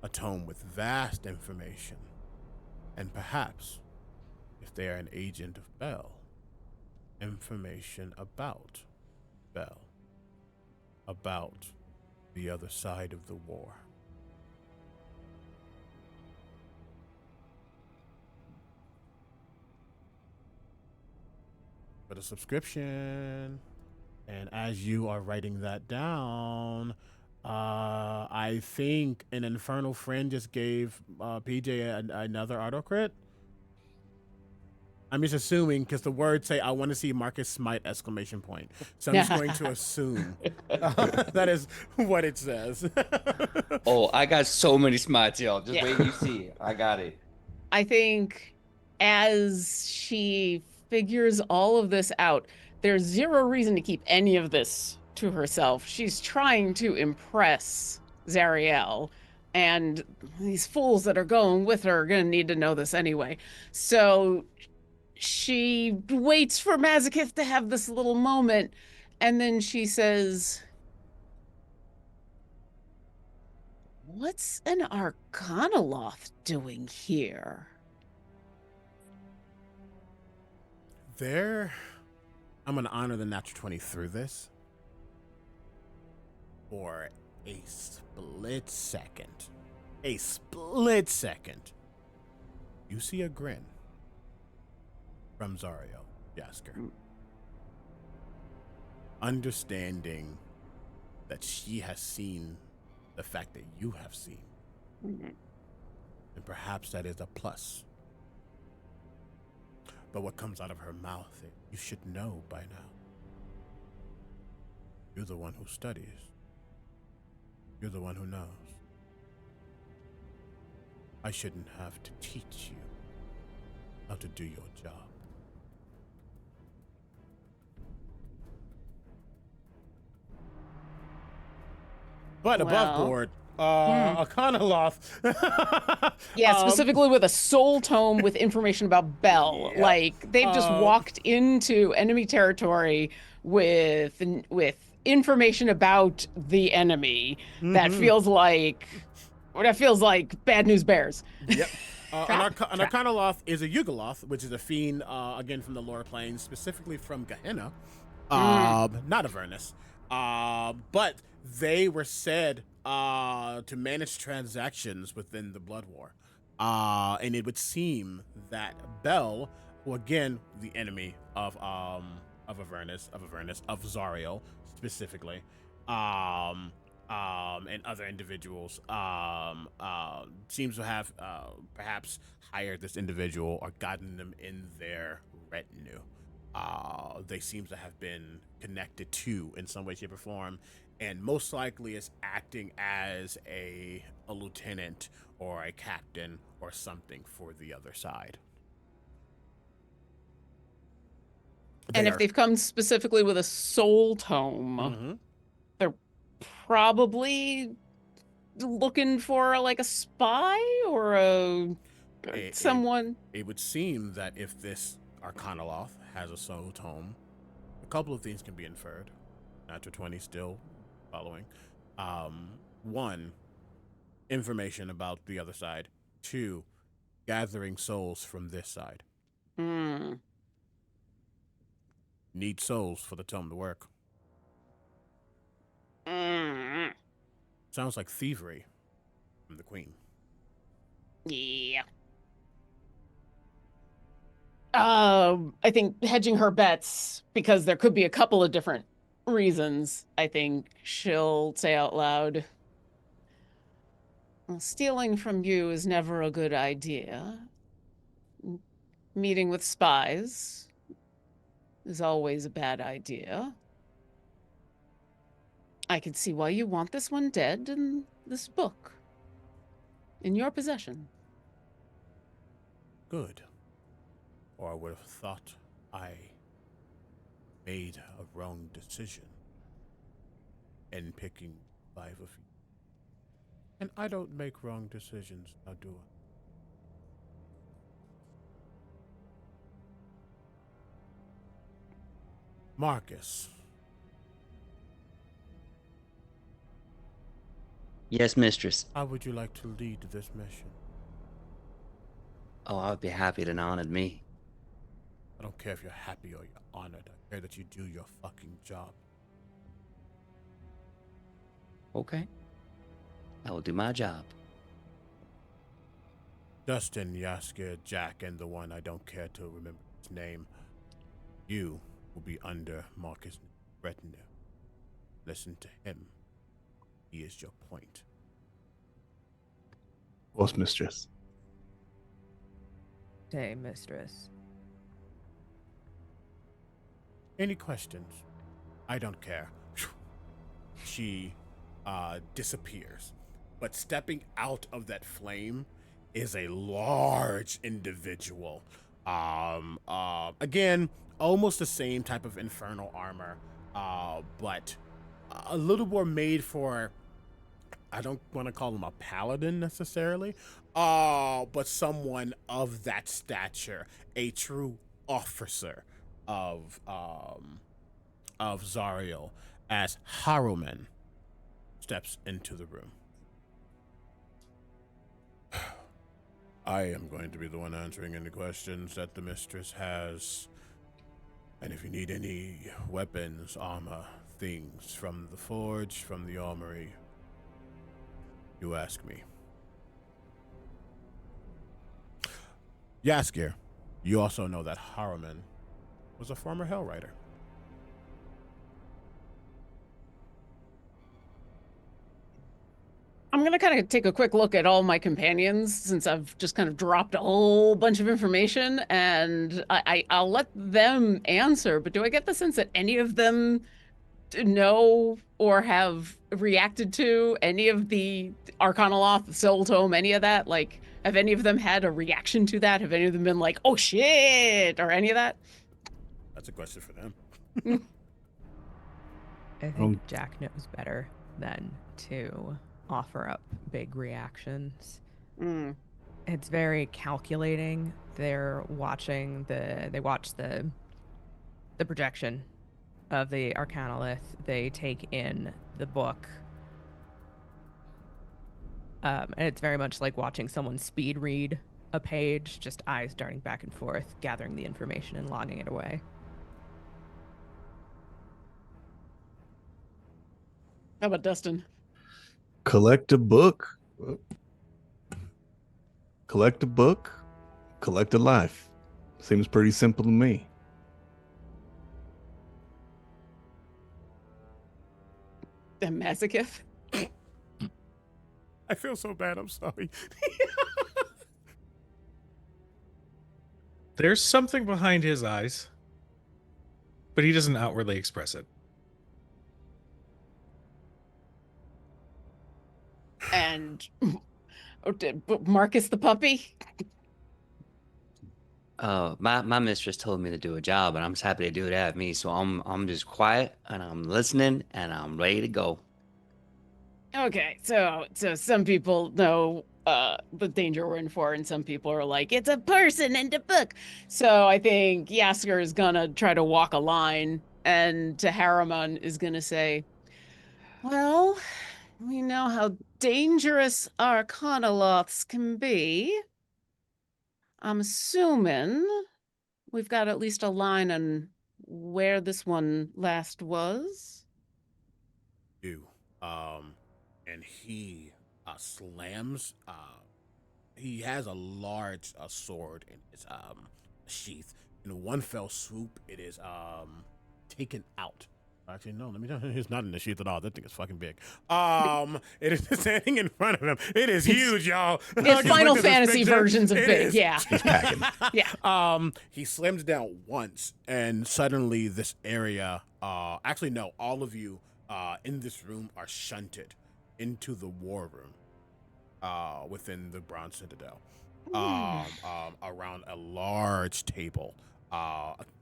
A tome with vast information. And perhaps, if they are an agent of Bel, information about Bel, about the other side of the war. But a subscription, and as you are writing that down, I think an Infernal Friend just gave PJ another auto crit. I'm just assuming because the words say, "I want to see Marcus smite!" ! So I'm just going to assume that is what it says. Oh, I got so many smites, y'all. Just wait, you see. I got it. I think as she figures all of this out, there's zero reason to keep any of this to herself. She's trying to impress Zariel, and these fools that are going with her are going to need to know this anyway. So she waits for Mazakith to have this little moment, and then she says, "What's an Arcanoloth doing here?" I'm going to honor the natural 20 through this for a split second. A split second. You see a grin from Zariel Jasker. Understanding that she has seen the fact that you have seen. And perhaps that is a plus. But what comes out of her mouth, you should know by now. You're the one who studies. You're the one who knows. I shouldn't have to teach you how to do your job. But above board, Arcanoloth. Yeah, specifically with a soul tome with information about Bel. Yeah. Like they've just walked into enemy territory with information about the enemy that feels like bad news bears. Yep. An Arcanoloth is a Yugoloth, which is a fiend, again from the lower planes, specifically from Gehenna, not Avernus. But they were said to manage transactions within the Blood War. And it would seem that Bel, who again, the enemy of Avernus, of Zariel specifically, and other individuals, seems to have perhaps hired this individual or gotten them in their retinue. they seem to have been connected to in some way, shape, or form, and most likely is acting as a lieutenant or a captain or something for the other side. And if they've come specifically with a soul tome, Mhm. they're probably looking for like a spy or someone. It would seem that if this Arcanoloth has a soul tome, a couple of things can be inferred. Natural 20 still following. One, information about the other side. Two, gathering souls from this side. Need souls for the tome to work. Sounds like thievery from the queen. Yeah. I think hedging her bets, because there could be a couple of different reasons, I think she'll say out loud, well, stealing from you is never a good idea. Meeting with spies is always a bad idea. I can see why you want this one dead and this book in your possession. Good. Or I would have thought I made a wrong decision in picking 5 of you. And I don't make wrong decisions, now do I? Marcus, Yes, mistress. how would you like to lead this mission? Oh, I would be happy to honored me. I don't care if you're happy or you're honored. I care that you do your fucking job. Okay. I will do my job. Dustin, Yaskir, Jack, and the one I don't care to remember his name. You will be under Marcus' retinue. Listen to him. He is your point. Boss mistress. Hey, mistress. Any questions? I don't care. She disappears. But stepping out of that flame is a large individual. Again, almost the same type of infernal armor, but a little more made for, I don't want to call him a paladin necessarily, but someone of that stature, a true officer of Zariel, as Haruman steps into the room. I am going to be the one answering any questions that the mistress has. And if you need any weapons, armor, things from the forge, from the armory, you ask me. Yaskir, you also know that Haruman was a former Hell Rider. I'm going to kind of take a quick look at all my companions since I've just kind of dropped a whole bunch of information, and I'll let them answer, but do I get the sense that any of them know or have reacted to any of the Arcanoloth, Soul Tome, any of that? Like, have any of them had a reaction to that? Have any of them been like, oh shit, or any of that? That's a question for them. I think Jack knows better than to offer up big reactions. It's very calculating. They watch the projection of the Arcanolith. They take in the book. And it's very much like watching someone speed read a page, just eyes darting back and forth, gathering the information and logging it away. How about Dustin? Collect a book. Collect a book. Collect a life. Seems pretty simple to me. The masochist? I feel so bad. I'm sorry. There's something behind his eyes. but he doesn't outwardly express it. And Marcus the puppy? My mistress told me to do a job, and I'm just happy to do it at me. So I'm just quiet and I'm listening and I'm ready to go. Okay, so some people know the danger we're in for, and some people are like, it's a person and a book. So I think Yasker is gonna try to walk a line, and to Harriman is gonna say, well, we know how dangerous Arcanoloths can be. I'm assuming we've got at least a line on where this one last was. You. And he slams. He has a large sword in his sheath. In one fell swoop, it is taken out. Actually, no. Let me know. It's not in the sheath at all. That thing is fucking big. It is standing in front of him. It is huge, y'all. It's Final Fantasy versions of big. Yeah. He's packing. Yeah. He slams down once, and suddenly this area. Actually, no. All of you in this room are shunted into the war room within the Bronze Citadel, around a large table,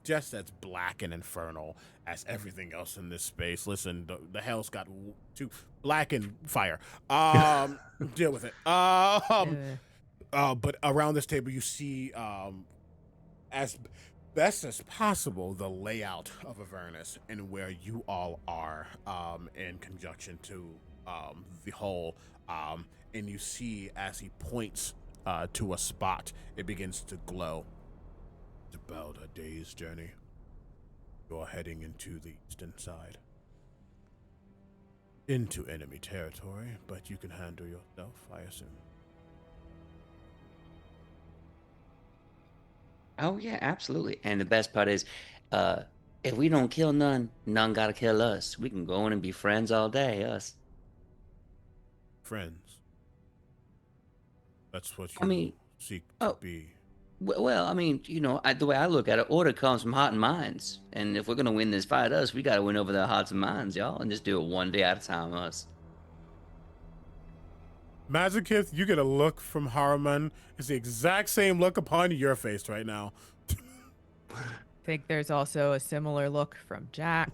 just as black and infernal as everything else in this space. Listen, the hell's got too black and fire. Deal with it. But around this table, you see, as best as possible, the layout of Avernus and where you all are, in conjunction to the whole. And you see, as he points to a spot, it begins to glow. It's about a day's journey. You're heading into the eastern side. Into enemy territory, but you can handle yourself, I assume. Oh yeah, absolutely. And the best part is, if we don't kill none, none gotta kill us. We can go in and be friends all day, us. Friends. That's what you I mean, seek to oh, be. well, I mean, the way I look at it, order comes from heart and minds. And if we're gonna win this fight, us, we gotta win over their hearts and minds, y'all, and just do it one day at a time, us. Mazakith, you get a look from Haruman. It's the exact same look upon your face right now. I think there's also a similar look from Jack.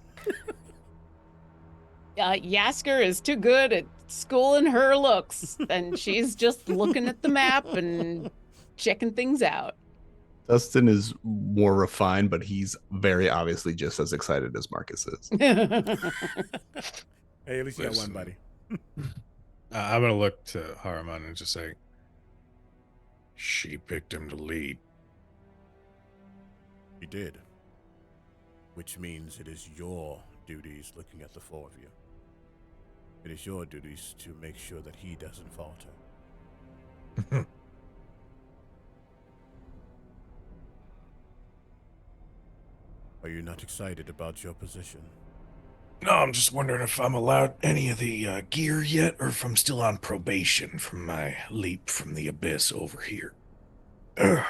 Yasker is too good at schooling her looks, and she's just looking at the map and checking things out. Dustin is more refined, but he's very obviously just as excited as Marcus is. Hey, at least you got one, Listen. buddy. I'm gonna look to Haruman and just say, she picked him to lead. You did. Which means it is your duties, looking at the four of you. It is your duties to make sure that he doesn't falter. Are you not excited about your position? No, I'm just wondering if I'm allowed any of the gear yet, or if I'm still on probation from my leap from the abyss over here. Ugh.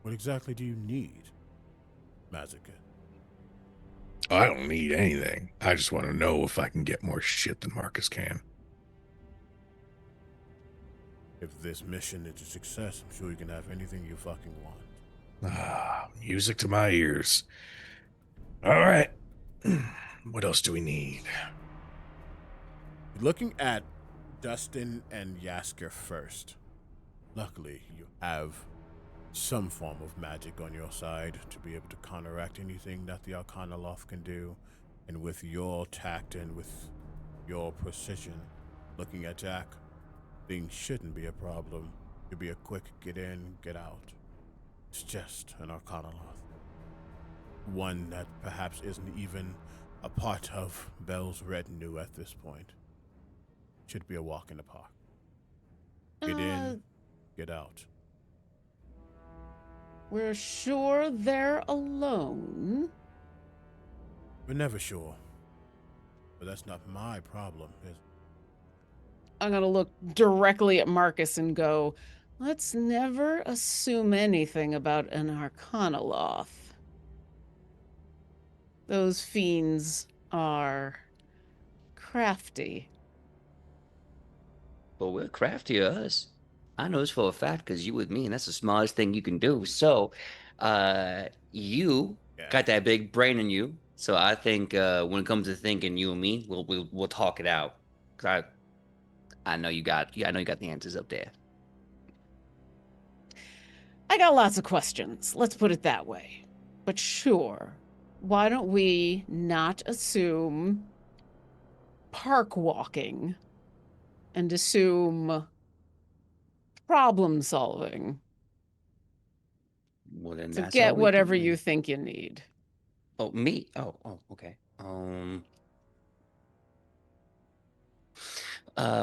What exactly do you need, Mazaka? I don't need anything. I just want to know if I can get more shit than Marcus can. If this mission is a success, I'm sure you can have anything you fucking want. Ah, music to my ears. All right. What else do we need? Looking at Dustin and Yasker first. Luckily, you have some form of magic on your side to be able to counteract anything that the Arcanoloth can do. And with your tact and with your precision, looking at Jack, things shouldn't be a problem. It'll be a quick get in, get out. It's just an Arcanoloth. One that perhaps isn't even a part of Belle's retinue at this point. Should be a walk in the park. Get in, get out. We're sure they're alone. We're never sure. But that's not my problem, is it? I'm gonna look directly at Marcus and go, let's never assume anything about an Arcanoloth. Those fiends are crafty. But we're craftier us. I know this for a fact because you with me, and that's the smartest thing you can do. So, you got that big brain in you. So I think when it comes to thinking, you and me, we'll talk it out. 'Cause I know you got I know you got the answers up there. I got lots of questions. Let's put it that way. But sure, why don't we not assume park walking and assume problem solving Well, then to that's get all we whatever do. you think you need. Oh, me? Oh, okay.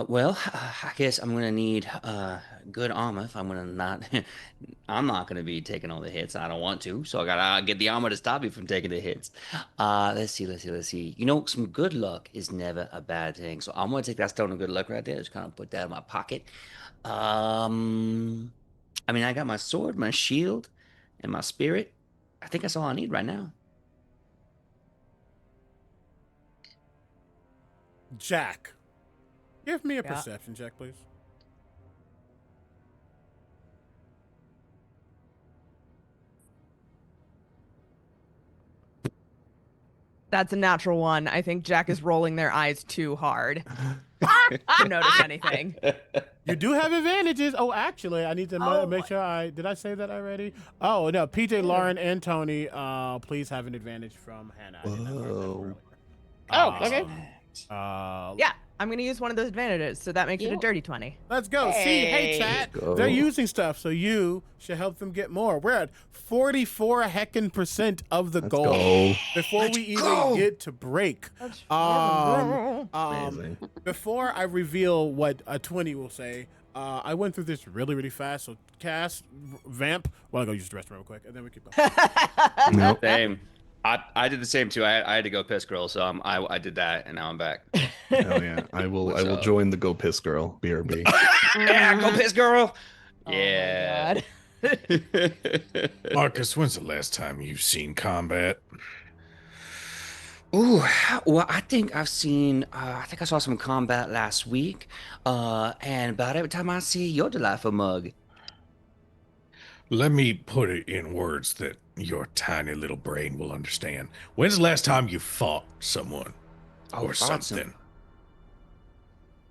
Well, I guess I'm gonna need good armor if I'm gonna not. I'm not gonna be taking all the hits. I don't want to, so I gotta get the armor to stop me from taking the hits. Let's see. You know, some good luck is never a bad thing. So I'm gonna take that stone of good luck right there. Just kind of put that in my pocket. I mean, I got my sword, my shield, and my spirit. I think that's all I need right now. Jack, give me a Yeah. perception check, please. That's a natural one. I think Jack is rolling their eyes too hard to notice anything. You do have advantages. Oh, actually, I need to Oh make my- sure did I say that already? Oh, no. PJ, Lauren, and Tony, please have an advantage from Hannah. I did not mark that Whoa. earlier. Oh, okay. Yeah, I'm going to use one of those advantages, so that makes it a You- dirty 20. Let's go. See, hey, Hey. chat. Let's go. They're using stuff, so you should help them get more. We're at 44% of the Let's goal go. before we even get to break. Amazing. Before I reveal what a 20 will say, I went through this really fast. So cast vamp. Well, I'll go use the restroom real quick, and then we keep going. Nope. Same. I did the same too. I had to go piss, girl. So I did that, and now I'm back. Hell yeah. I will What's up? join the Go Piss Girl, BRB. Yeah, go piss, girl. Oh Yeah. my god. Marcus, when's the last time you've seen combat? Ooh, well, I think I saw some combat last week. And about every time I see your delightful mug. Let me put it in words that your tiny little brain will understand. When's the last time you fought someone or fought something?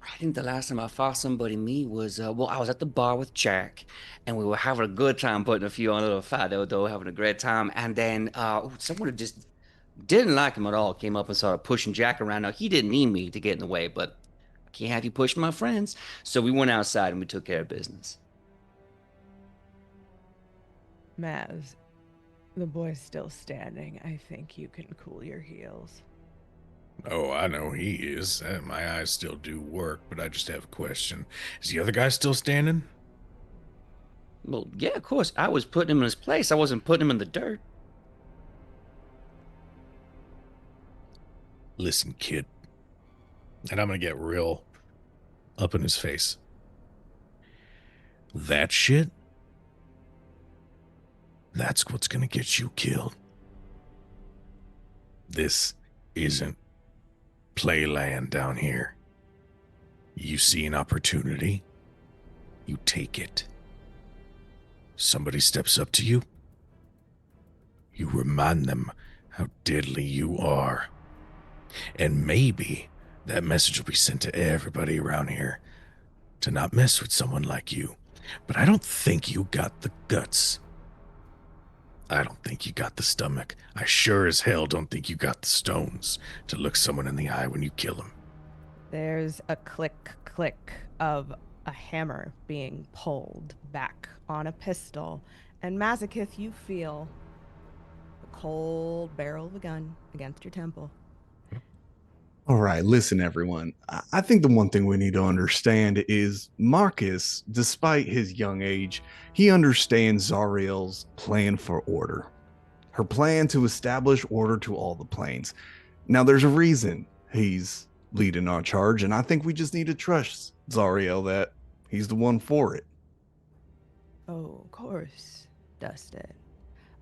I think the last time I fought somebody was I was at the bar with Jack, and we were having a good time putting a few on a little fight, though, having a great time. And then someone who just didn't like him at all came up and started pushing Jack around. Now he didn't need me to get in the way, but I can't have you pushing my friends. So we went outside and we took care of business. Maz, the boy's still standing. I think you can cool your heels. Oh, I know he is. My eyes still do work, but I just have a question. Is the other guy still standing? Well, yeah, of course. I was putting him in his place. I wasn't putting him in the dirt. Listen, kid. And I'm gonna get real up in his face. That shit? That's what's gonna get you killed. This isn't playland down here. You see an opportunity, you take it. Somebody steps up to you, you remind them how deadly you are. And maybe that message will be sent to everybody around here to not mess with someone like you. But I don't think you got the guts. I don't think you got the stomach. I sure as hell don't think you got the stones to look someone in the eye when you kill them. There's a click of a hammer being pulled back on a pistol, and Mazakith, you feel the cold barrel of a gun against your temple. All right, listen, everyone. I think the one thing we need to understand is Marcus, despite his young age, he understands Zariel's plan for order. Her plan to establish order to all the planes. Now, there's a reason he's leading our charge, and I think we just need to trust Zariel that he's the one for it. Oh, of course, Dustin.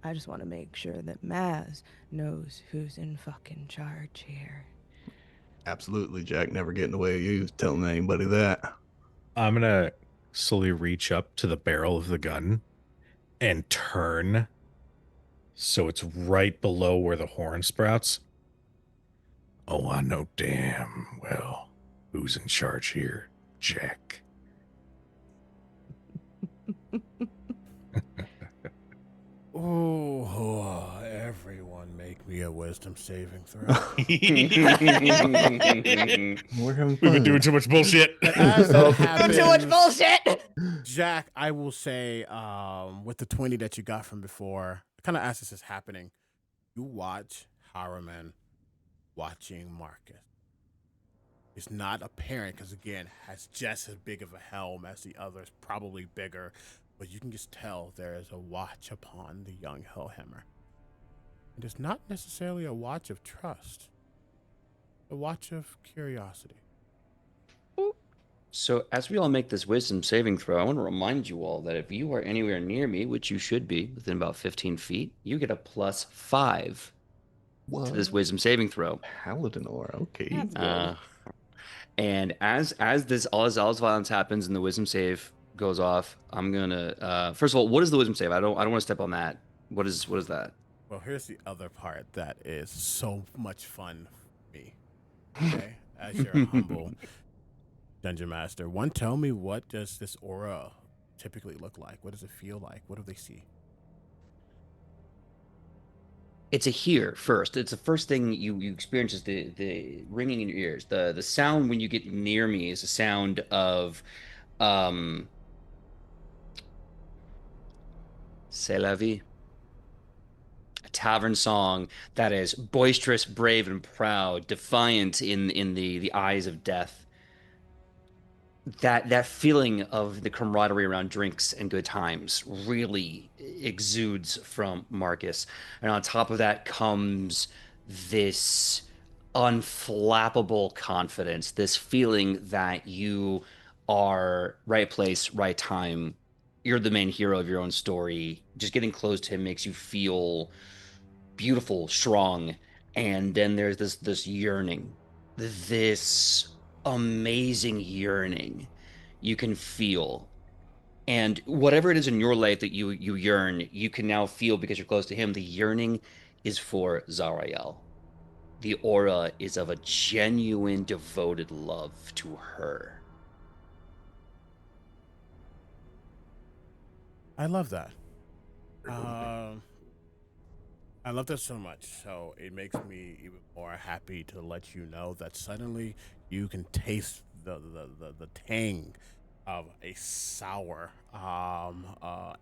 I just want to make sure that Maz knows who's in fucking charge here. Absolutely, Jack. Never get in the way of you telling anybody that. I'm gonna slowly reach up to the barrel of the gun and turn so it's right below where the horn sprouts. Oh, I know damn well who's in charge here, Jack. Oh, everyone make me a wisdom saving throw. We're having We've been fun. doing too much bullshit. As that happens, Too much bullshit. Jack, I will say, with the 20 that you got from before, kind of as this is happening, you watch Harriman watching Marcus. It's not apparent because, again, has just as big of a helm as the others, probably bigger, but you can just tell there is a watch upon the young Hellhammer. It is not necessarily a watch of trust, a watch of curiosity. So, as we all make this wisdom saving throw, I want to remind you all that if you are anywhere near me, which you should be within about 15 feet, you get a +5 to this wisdom saving throw. Paladin aura. Okay. That's good. And as all this violence happens and the wisdom save goes off, I'm gonna first of all, what is the wisdom save? I don't want to step on that. What is that? Well, here's the other part that is so much fun for me. Okay, as your humble dungeon master, tell me, what does this aura typically look like? What does it feel like? What do they see? It's a hear first. It's the first thing you experience is the ringing in your ears. The sound when you get near me is a sound of C'est la vie. A tavern song that is boisterous, brave, and proud, defiant in the eyes of death. That feeling of the camaraderie around drinks and good times really exudes from Marcus. And on top of that comes this unflappable confidence, this feeling that you are right place, right time. You're the main hero of your own story. Just getting close to him makes you feel beautiful, strong. And then there's this yearning, this amazing yearning you can feel. And whatever it is in your life that you yearn, you can now feel because you're close to him. The yearning is for Zarael. The aura is of a genuine, devoted love to her. I love that. I love that so much. So it makes me even more happy to let you know that suddenly you can taste the tang of a sour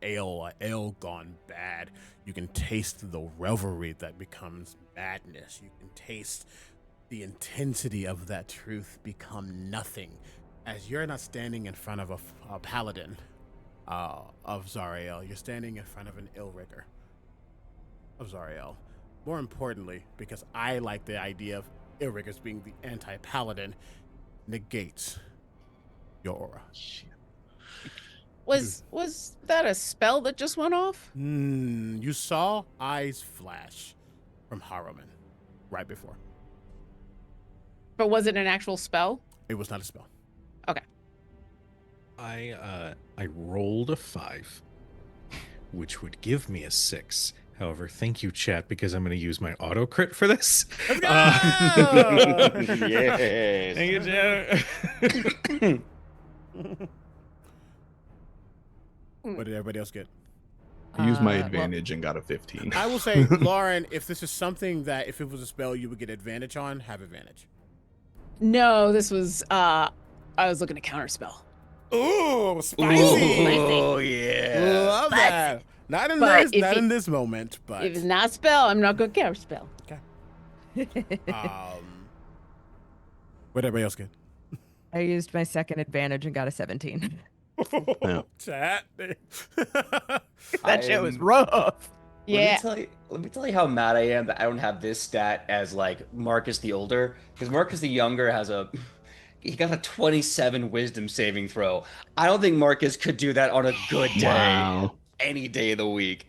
ale gone bad. You can taste the revelry that becomes madness. You can taste the intensity of that truth become nothing, as you're not standing in front of a paladin of Zariel. You're standing in front of an ill rigger of Zariel. More importantly, because I like the idea of ill riggers being the anti-paladin, negates your aura. Was that a spell that just went off? You saw eyes flash from Harriman right before. But was it an actual spell? It was not a spell. Okay. I rolled a 5, which would give me a 6. However, thank you, chat, because I'm going to use my auto crit for this. Yes. Thank you, chat. What did everybody else get? I used my Well, advantage and got a 15. I will say, Lauren, if this is something that if it was a spell you would get advantage on, have advantage. No, this was I was looking to counterspell. Ooh, spicy! Oh yeah. Love that. Not in But this, if not it- in this moment, but If it's not a spell, I'm not gonna counterspell. what everybody else get? I used my second advantage and got a 17. Yeah. Chat. That shit was rough. Yeah. Let me tell you how mad I am that I don't have this stat as like Marcus the older, because Marcus the younger has he got a 27 wisdom saving throw. I don't think Marcus could do that on a good day, Wow. any day of the week.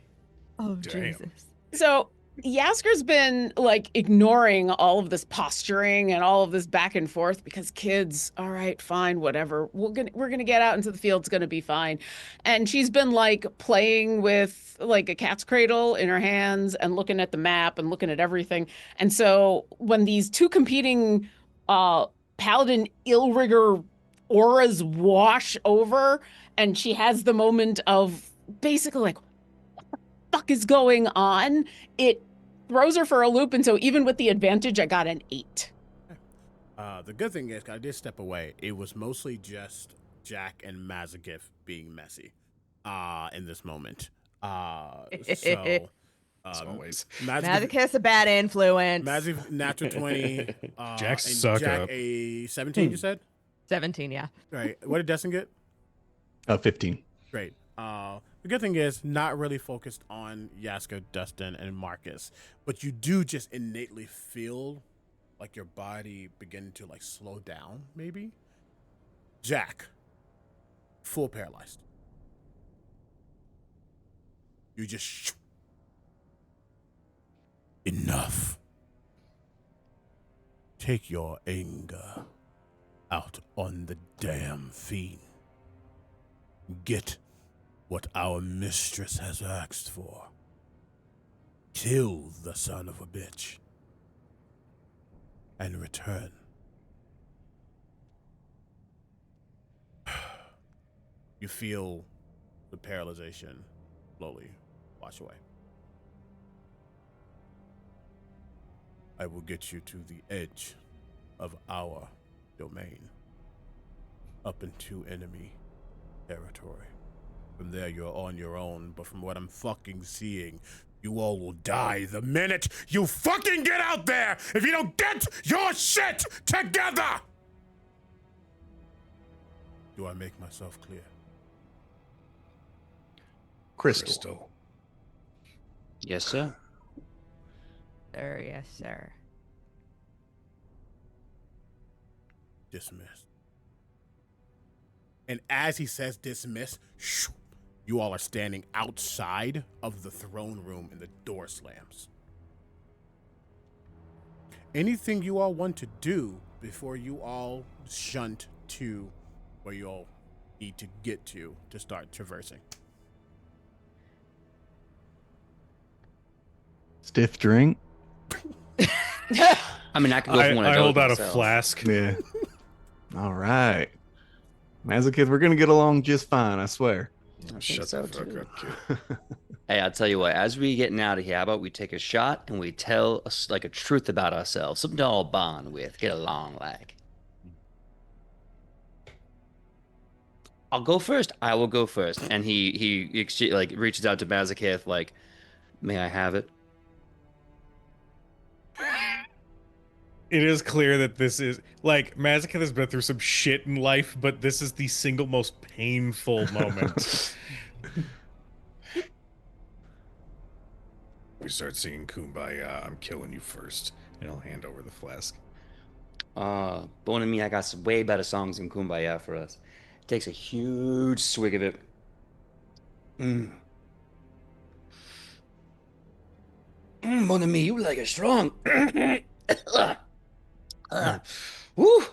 Oh, Damn. Jesus. So Yasker's been like ignoring all of this posturing and all of this back and forth because kids, all right, fine, whatever. We're gonna get out into the field. It's gonna be fine. And she's been like playing with like a cat's cradle in her hands and looking at the map and looking at everything. And so when these two competing paladin ill rigor auras wash over, and she has the moment of basically like, fuck is going on? It throws her for a loop, and so even with the advantage, I got an 8. The good thing is, I did step away. It was mostly just Jack and Mazagif being messy in this moment. So As always. Mazakith's a bad influence. Mazagif, natural 20. Jack and suck Jack up. a 17, you said? 17, yeah. Right. What did Destin get? 15. Great. The good thing is not really focused on Yaska, Dustin, and Marcus, but you do just innately feel like your body begin to like slow down, maybe. Jack, full paralyzed. You just enough. Take your anger out on the damn fiend. Get what our mistress has asked for. Kill the son of a bitch. And return. You feel the paralyzation slowly wash away. I will get you to the edge of our domain. Up into enemy territory. From there, you're on your own, but from what I'm fucking seeing, you all will die the minute you fucking get out there if you don't get your shit together! Do I make myself clear? Crystal. Yes, sir. Sir, yes, sir. Dismissed. And as he says dismiss, shoo, you all are standing outside of the throne room and the door slams. Anything you all want to do before you all shunt to where you all need to get to start traversing? Stiff drink. I mean, I could go for one of I those hold out a myself. flask. Yeah. All right. Mazakith, we're going to get along just fine, I swear. I think Shut so, the fuck too. up, kid. Hey, I'll tell you what, as we getting out of here, how about we take a shot and we tell us like a truth about ourselves, something to all bond with, get along like. I'll go first. I will go first. And he like reaches out to Mazakith like, may I have it? It is clear that this is like Mazakith has been through some shit in life, but this is the single most painful moment. We start singing Kumbaya, I'm killing you first, and I'll hand over the flask. Bone and me, I got some way better songs than Kumbaya for us. Takes a huge swig of it. Bone and me, you like it strong. Woo!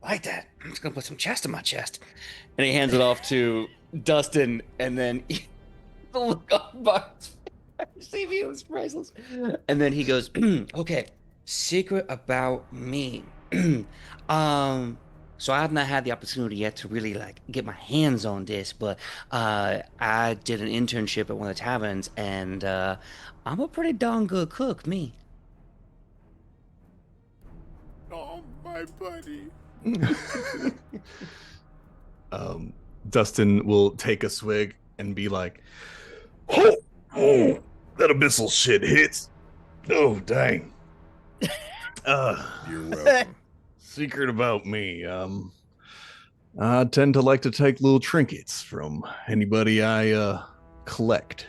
Like that. I'm just gonna put some chest in my chest. And he hands it off to Dustin, and then the look on Bart's face, see me, it was priceless. And then he goes, okay, secret about me. So I have not had the opportunity yet to really like get my hands on this, but I did an internship at one of the taverns, and I'm a pretty darn good cook, me. Oh, my buddy. Dustin will take a swig and be like, oh, that abyssal shit hits. Oh, dang. You're welcome. Secret about me. I tend to like to take little trinkets from anybody I collect,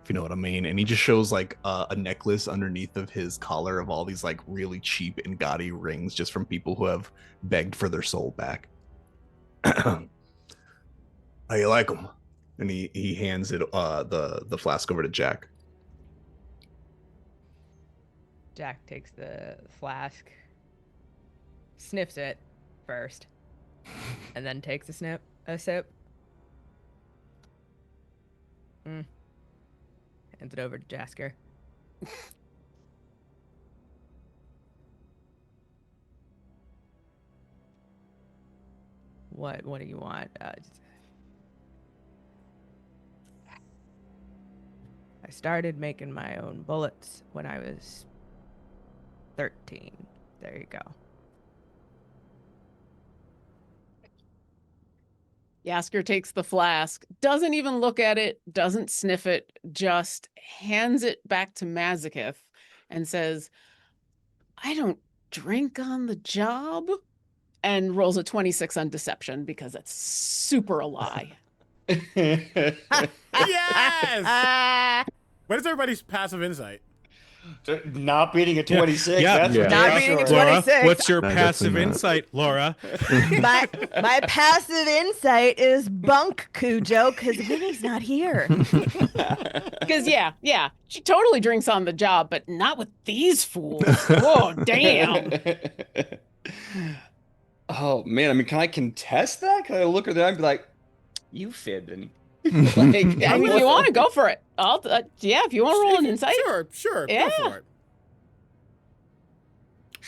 if you know what I mean. And he just shows like a necklace underneath of his collar of all these like really cheap and gaudy rings just from people who have begged for their soul back. How you like them? And he hands it the flask over to Jack. Jack takes the flask, sniffs it first, and then takes a sip. Hands it over to Jasker. What do you want? I started making my own bullets when I was 13. There you go. Yasker takes the flask, doesn't even look at it, doesn't sniff it, just hands it back to Mazakith and says, I don't drink on the job, and rolls a 26 on deception because that's super a lie. Yes! What is everybody's passive insight? Not beating a 26. Yeah. That's Yeah. for Not damn beating a sure. 26. Laura, what's your No, passive definitely not. insight, Laura? My passive insight is bunk, Cujo, because Winnie's not here. Because, yeah, she totally drinks on the job, but not with these fools. Whoa, damn. Oh man, I mean, can I contest that? Can I look her there and be like, "You fibbed," and I mean, if you want to go for it, yeah, if you want to roll an insight. Sure. Yeah. Go for it.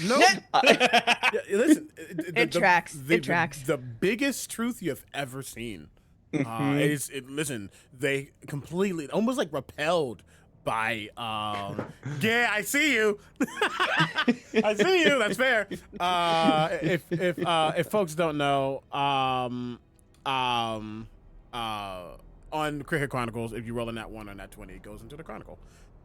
No, yeah, listen. It tracks. It tracks. The biggest truth you have ever seen. Listen, they completely, almost like repelled by. Yeah, I see you. I see you. That's fair. If folks don't know, on Cricket Chronicles, if you roll a nat 1 or nat 20, it goes into the chronicle.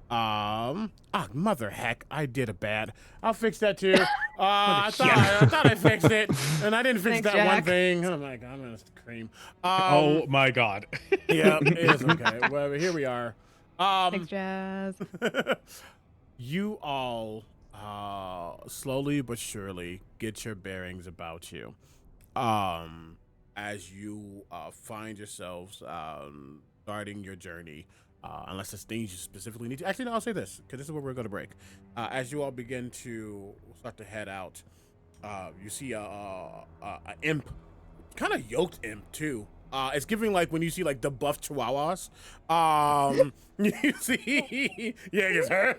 Mother heck, I did a bad. I'll fix that too. I thought I fixed it, and I didn't fix Thanks, that one Jack. thing. Oh my god, I'm gonna scream. Oh my god. Yeah, it is okay. Well, here we are. Thanks, Jazz. You all slowly but surely get your bearings about you. As you find yourselves starting your journey. Unless it's things you specifically need to. Actually, no, I'll say this, because this is where we're going to break. As you all begin to start to head out, you see a imp, kind of yoked imp, too. It's giving, like, when you see, like, the buff chihuahuas. You see, yeah, yes, her.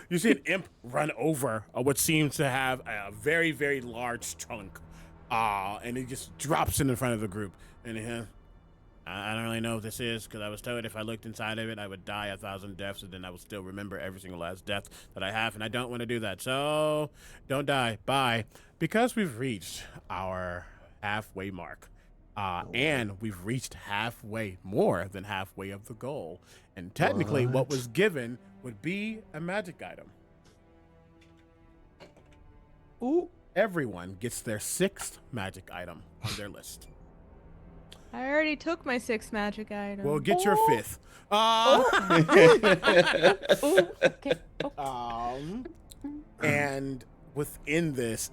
You see an imp run over what seems to have a very, very large trunk. And he just drops it in front of the group. And I don't really know what this is, because I was told if I looked inside of it, I would die 1,000 deaths, and then I would still remember every single last death that I have, and I don't want to do that. So, don't die. Bye. Because we've reached our halfway mark, and we've reached halfway, more than halfway of the goal, and technically what was given would be a magic item. Ooh. Everyone gets their 6th magic item on their list. I already took my 6 magic item. Well, get your 5th. Ooh, okay. And within this,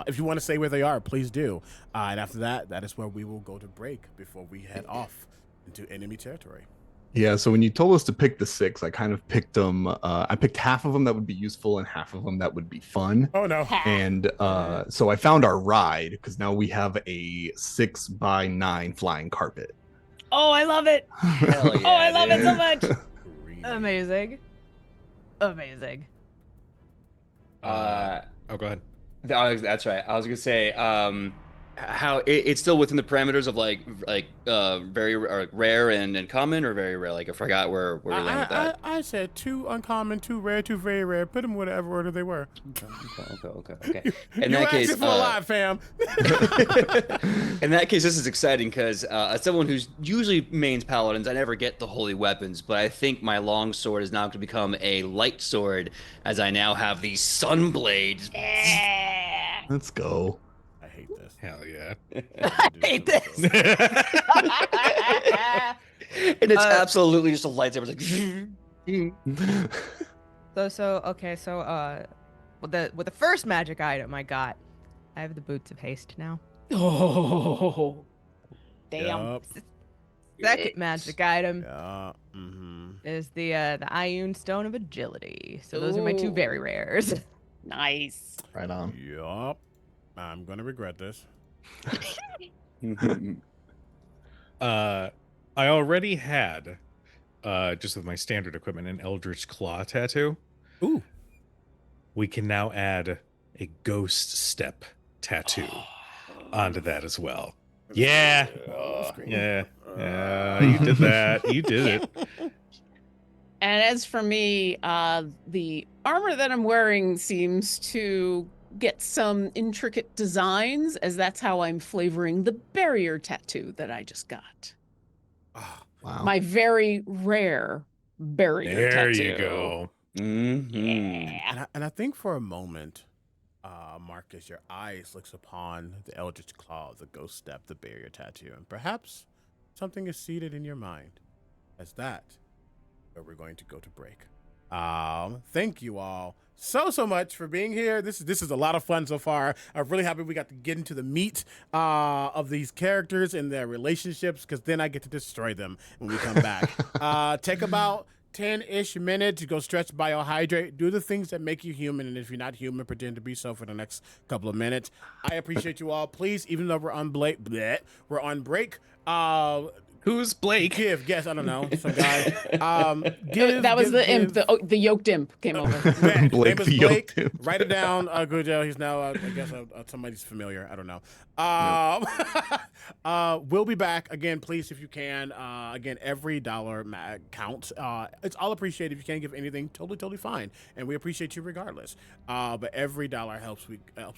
if you want to say where they are, please do. And after that, that is where we will go to break before we head off into enemy territory. Yeah, so when you told us to pick the 6, I kind of picked them. I picked half of them that would be useful and half of them that would be fun. Oh, no. And so I found our ride, because now we have a 6x9 flying carpet. Oh, I love it. Hell yeah, Oh, I love it so dude. much. Amazing. Amazing. Oh, go ahead. That's right. I was gonna say, how it's still within the parameters of like very rare and common, or very rare. Like I forgot where we land with that. I said 2 uncommon, 2 rare, 2 very rare. Put them whatever order they were. Okay. In You that case, asking for a lot, fam. in that case, this is exciting because as someone who's usually mains paladins, I never get the holy weapons, but I think my long sword is now going to become a light sword, as I now have these sun blades. Let's go. I hate this. Hell yeah. I hate this. And it's absolutely just a lightsaber. It's like, So with the first magic item I got, I have the boots of haste now. Oh, damn. Yup. second magic item Yeah. Mm-hmm. is the Ioun Stone of Agility. So those are my two very Ooh. rares. Nice. Right on. Yup. I'm gonna regret this. I already had, just with my standard equipment, an Eldritch Claw tattoo. Ooh. We can now add a Ghost Step tattoo onto that as well. Yeah. Yeah. You did that. You did it. And as for me, the armor that I'm wearing seems to get some intricate designs, as that's how I'm flavoring the barrier tattoo that I just got. Ah, Wow. My very rare barrier There tattoo. you go. Yeah. and I think for a moment, Marcus, your eyes looks upon the Eldritch Claw, the Ghost Step, the barrier tattoo, and perhaps something is seated in your mind as that where we're going to go to break. Thank you all so much for being here. This is a lot of fun so far. I'm really happy we got to get into the meat of these characters and their relationships, because then I get to destroy them when we come back. Take about 10-ish minutes to go stretch, biohydrate, do the things that make you human, and if you're not human, pretend to be so for the next couple of minutes. I appreciate you all. Please, even though we're on break, Who's Blake? Yes, I don't know, some guy. That was the imp, the yoked imp came over. Blake, Blake name is the Blake. yoked imp. Write it down, Gujo. He's now, I guess, somebody's familiar. I don't know. We'll be back again. Please, if you can. Again, every dollar counts. It's all appreciated. If you can't give anything, totally fine, and we appreciate you regardless. But every dollar helps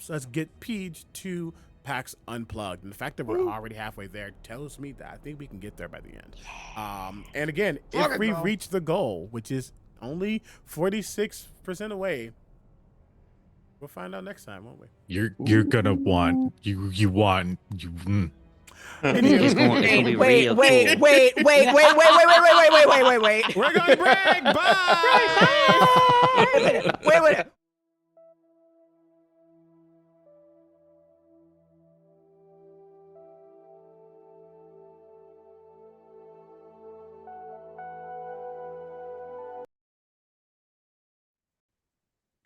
us get Peach to PAX Unplugged, and the fact that we're already halfway there tells me that I think we can get there by the end. And again, if we reach the goal, which is only 46% away, we'll find out next time, won't we? You're gonna want you. It's gonna be Wait. real We're cool. We're going to break. Bye. Wait.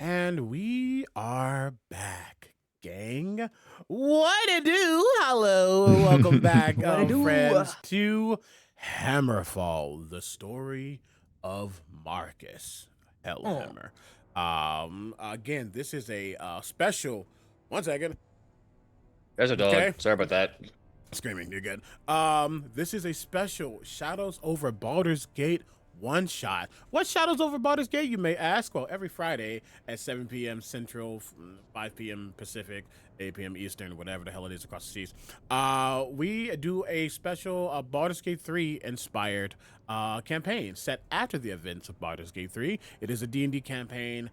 And we are back, gang. What to do? Hello, welcome back, friends, to Hammerfall, the story of Marcus Hellhammer. Again, this is a special. 1 second. There's a dog. Okay. Sorry about that. Screaming, you're good. This is a special Shadows over Baldur's Gate one shot. What Shadows over Baldur's Gate, you may ask? Well, every Friday at 7 p.m. Central, 5 p.m. Pacific, 8 p.m. Eastern, whatever the hell it is across the seas, we do a special Baldur's Gate 3 inspired campaign set after the events of Baldur's Gate 3. It is a D&D campaign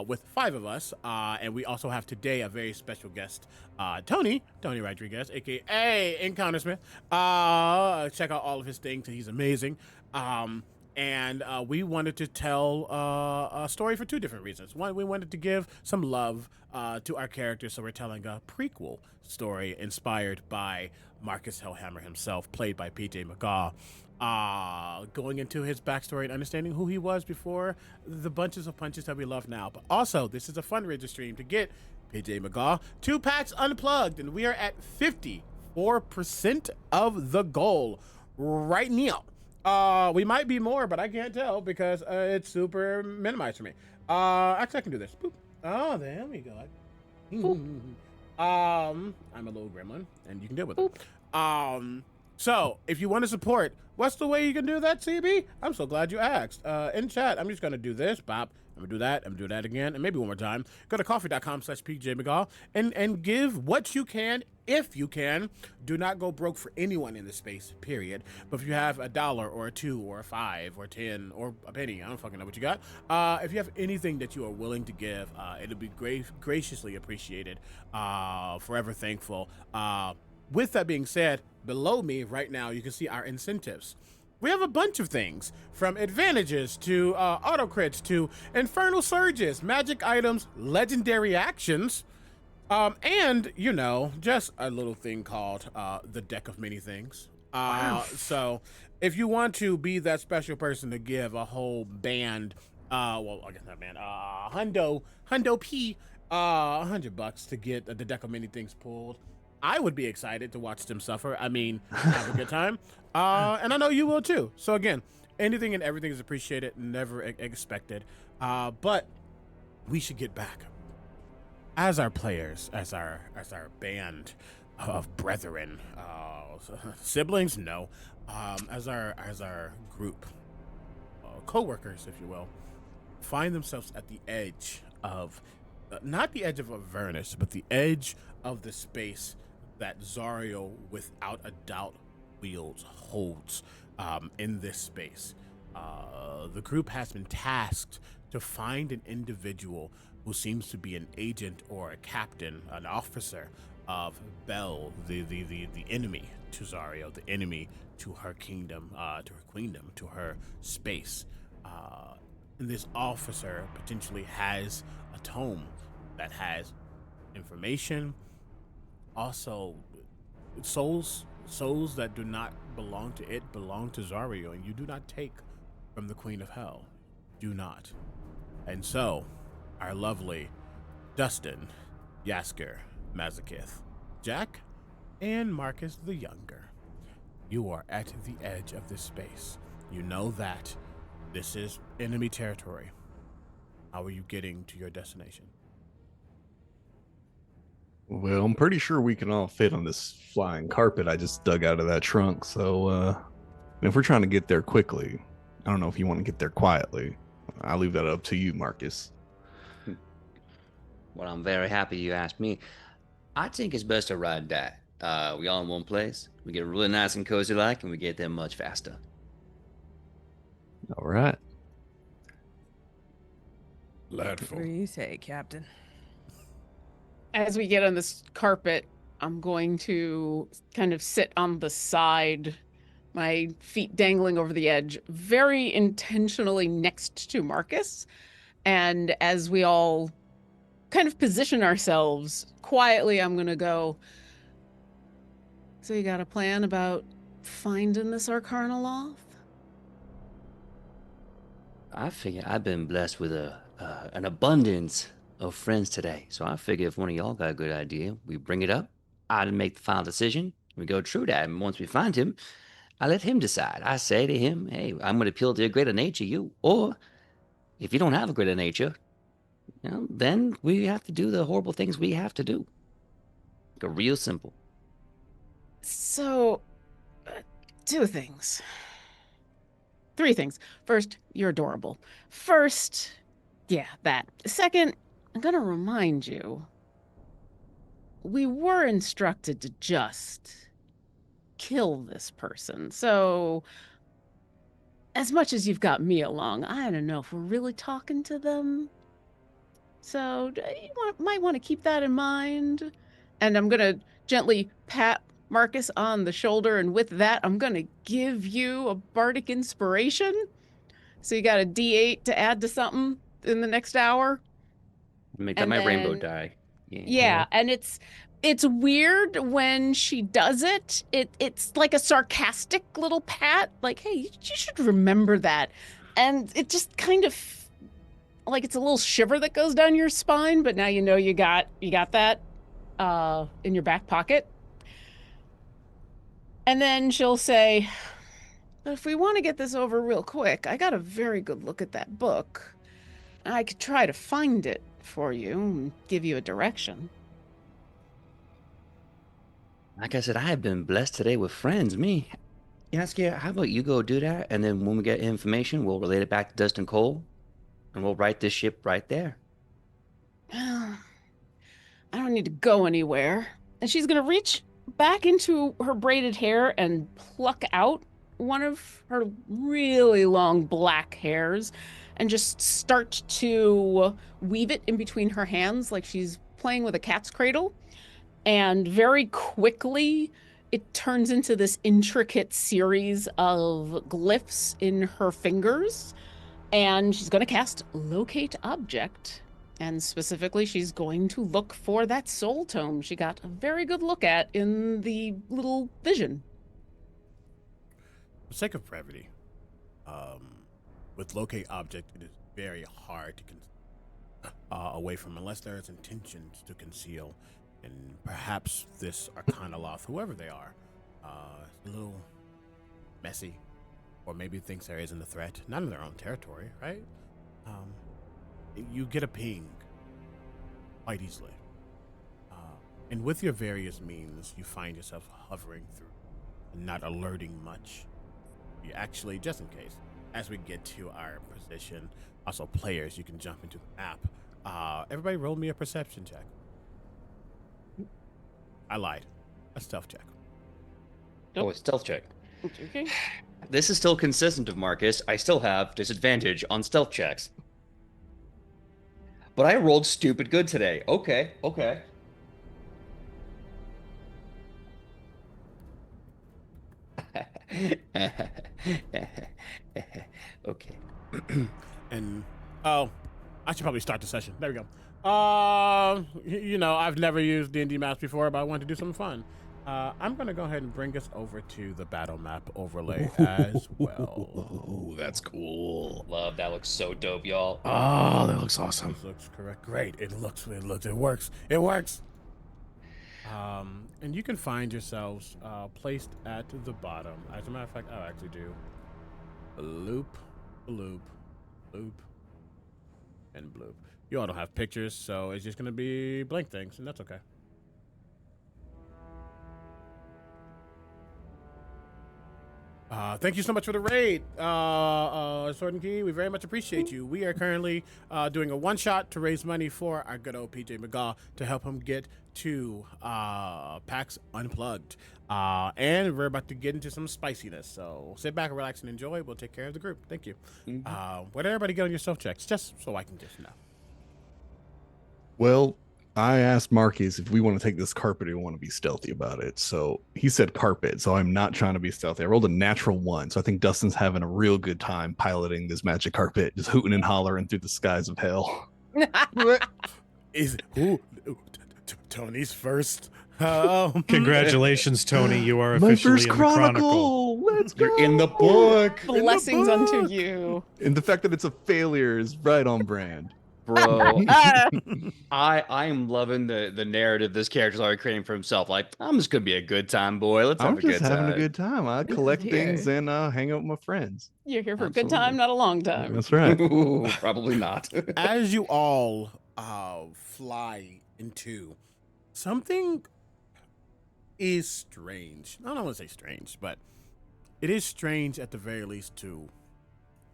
with 5 of us, and we also have today a very special guest, Tony Rodriguez, aka Encounter Smith. Check out all of his things, he's amazing. And we wanted to tell a story for 2 different reasons. One, we wanted to give some love to our characters, so we're telling a prequel story inspired by Marcus Hellhammer himself, played by PJ McGaw. Going into his backstory and understanding who he was before the bunches of punches that we love now. But also, this is a fundraiser stream to get PJ McGaw 2 PAX Unplugged, and we are at 54% of the goal right now. We might be more, but I can't tell because it's super minimized for me. Actually, I can do this. Boop. Oh, there we go. I'm a little gremlin, and you can deal with it. So if you want to support, what's the way you can do that, CB? I'm so glad you asked. In chat, I'm just gonna do this, Bob. I'm gonna do that. I'm gonna do that again, and maybe one more time. Go to coffee.com/PJ and give what you can, if you can. Do not go broke for anyone in this space, period. But if you have $1 or $2 or $5 or 10 or a penny, I don't fucking know what you got. If you have anything that you are willing to give, it'll be graciously appreciated. Forever thankful. With that being said, below me right now, you can see our incentives. We have a bunch of things, from advantages to auto crits to infernal surges, magic items, legendary actions, and, you know, just a little thing called the deck of many things. So if you want to be that special person to give a whole band, well, I guess not band, Hundo P, $100 to get the deck of many things pulled, I would be excited to watch them suffer. I mean, have a good time. And I know you will too. So again, anything and everything is appreciated, never expected. But we should get back as our players, as our band of brethren, siblings, no, as our group, co-workers, if you will, find themselves at the edge of, not the edge of Avernus, but the edge of the space that Zario, without a doubt, holds in this space. The group has been tasked to find an individual who seems to be an agent or a captain, an officer of Bel, the enemy to Zario, the enemy to her kingdom, to her queendom, to her space. And this officer potentially has a tome that has information, also souls that do not belong to it belong to Zario, and you do not take from the Queen of Hell. Do not. And so, our lovely Dustin, Yasker, Mazakith, Jack, and Marcus the Younger, you are at the edge of this space. You know that this is enemy territory. How are you getting to your destination? Well, I'm pretty sure we can all fit on this flying carpet I just dug out of that trunk. So, if we're trying to get there quickly, I don't know if you want to get there quietly. I'll leave that up to you, Marcus. Well, I'm very happy you asked me. I think it's best to ride that. We all in one place. We get really nice and cozy like, and we get there much faster. All right. What do you say, Captain? As we get on this carpet, I'm going to kind of sit on the side, my feet dangling over the edge, very intentionally next to Marcus. And as we all kind of position ourselves quietly, I'm going to go, so you got a plan about finding this Arcarnaloth? I figure I've been blessed with an abundance of friends today. So I figure if one of y'all got a good idea, we bring it up. I make the final decision. We go through that. And once we find him, I let him decide. I say to him, hey, I'm going to appeal to your greater nature, you. Or if you don't have a greater nature, then we have to do the horrible things we have to do. Like, real simple. So, 2 things. 3 things. First, you're adorable. First, yeah, that. Second, I'm going to remind you, we were instructed to just kill this person. So, as much as you've got me along, I don't know if we're really talking to them. So, you might want to keep that in mind. And I'm going to gently pat Marcus on the shoulder, and with that, I'm going to give you a bardic inspiration. So you got a D8 to add to something in the next hour. Make that my rainbow die. Yeah, and it's weird when she does it. It's like a sarcastic little pat, like, hey, you should remember that. And it just kind of, like, it's a little shiver that goes down your spine, but now you know you got that in your back pocket. And then she'll say, but if we want to get this over real quick, I got a very good look at that book. I could try to find it for you and give you a direction. Like I said, I have been blessed today with friends. Me. Yaskia, how about you go do that? And then when we get information, we'll relate it back to Dustin Cole. And we'll right this ship right there. I don't need to go anywhere. And she's going to reach back into her braided hair and pluck out one of her really long black hairs and just start to weave it in between her hands like she's playing with a cat's cradle. And very quickly, it turns into this intricate series of glyphs in her fingers. And she's going to cast Locate Object. And specifically, she's going to look for that soul tome she got a very good look at in the little vision. For the sake of brevity, with locate object, it is very hard to away from unless there is intentions to conceal, and perhaps this Arcanoloth, whoever they are, is a little messy, or maybe thinks there isn't a threat, not in their own territory, right? You get a ping quite easily. And with your various means, you find yourself hovering through and not alerting much. You actually, just in case, as we get to our position, also players, you can jump into the map. Everybody roll me a perception check. I lied. A stealth check. Oh, a stealth check. Okay. This is still consistent of Marcus. I still have disadvantage on stealth checks. But I rolled stupid good today. Okay. Okay. And I should probably start the session. There we go. I've never used D&D maps before, but I wanted to do something fun. I'm gonna go ahead and bring us over to the battle map overlay as well. Oh, that's cool. Love, that looks so dope, y'all. Oh, that looks awesome. This looks correct. Great. It works. It works. And you can find yourselves placed at the bottom. As a matter of fact, I'll actually do a loop, and bloop. You all don't have pictures, so it's just gonna be blank things, and that's okay. Thank you so much for the raid, Sword and Key. We very much appreciate you. We are currently doing a one-shot to raise money for our good old PJ McGaw to help him get to PAX Unplugged. And we're about to get into some spiciness. So sit back and relax and enjoy. We'll take care of the group. Thank you. Where did everybody get on your self-checks? Just so I can just know. Well, I asked Marcus if we want to take this carpet or we want to be stealthy about it. So he said carpet, so I'm not trying to be stealthy. I rolled a natural 1, so I think Dustin's having a real good time piloting this magic carpet, just hooting and hollering through the skies of hell. Tony's first? Congratulations, Tony. You are My officially first in the Chronicle. Let's go. You're in the book. Blessings unto you. And the fact that it's a failure is right on brand. Bro, I am loving the narrative this character's already creating for himself. Like, I'm just gonna be a good time boy. Let's have I'm a good just time. having a good time. I collect here. things and hang out with my friends. You're here for a good time, not a long time. That's right. Ooh, probably not. As you all fly into something is strange. I don't want to say strange, but it is strange at the very least to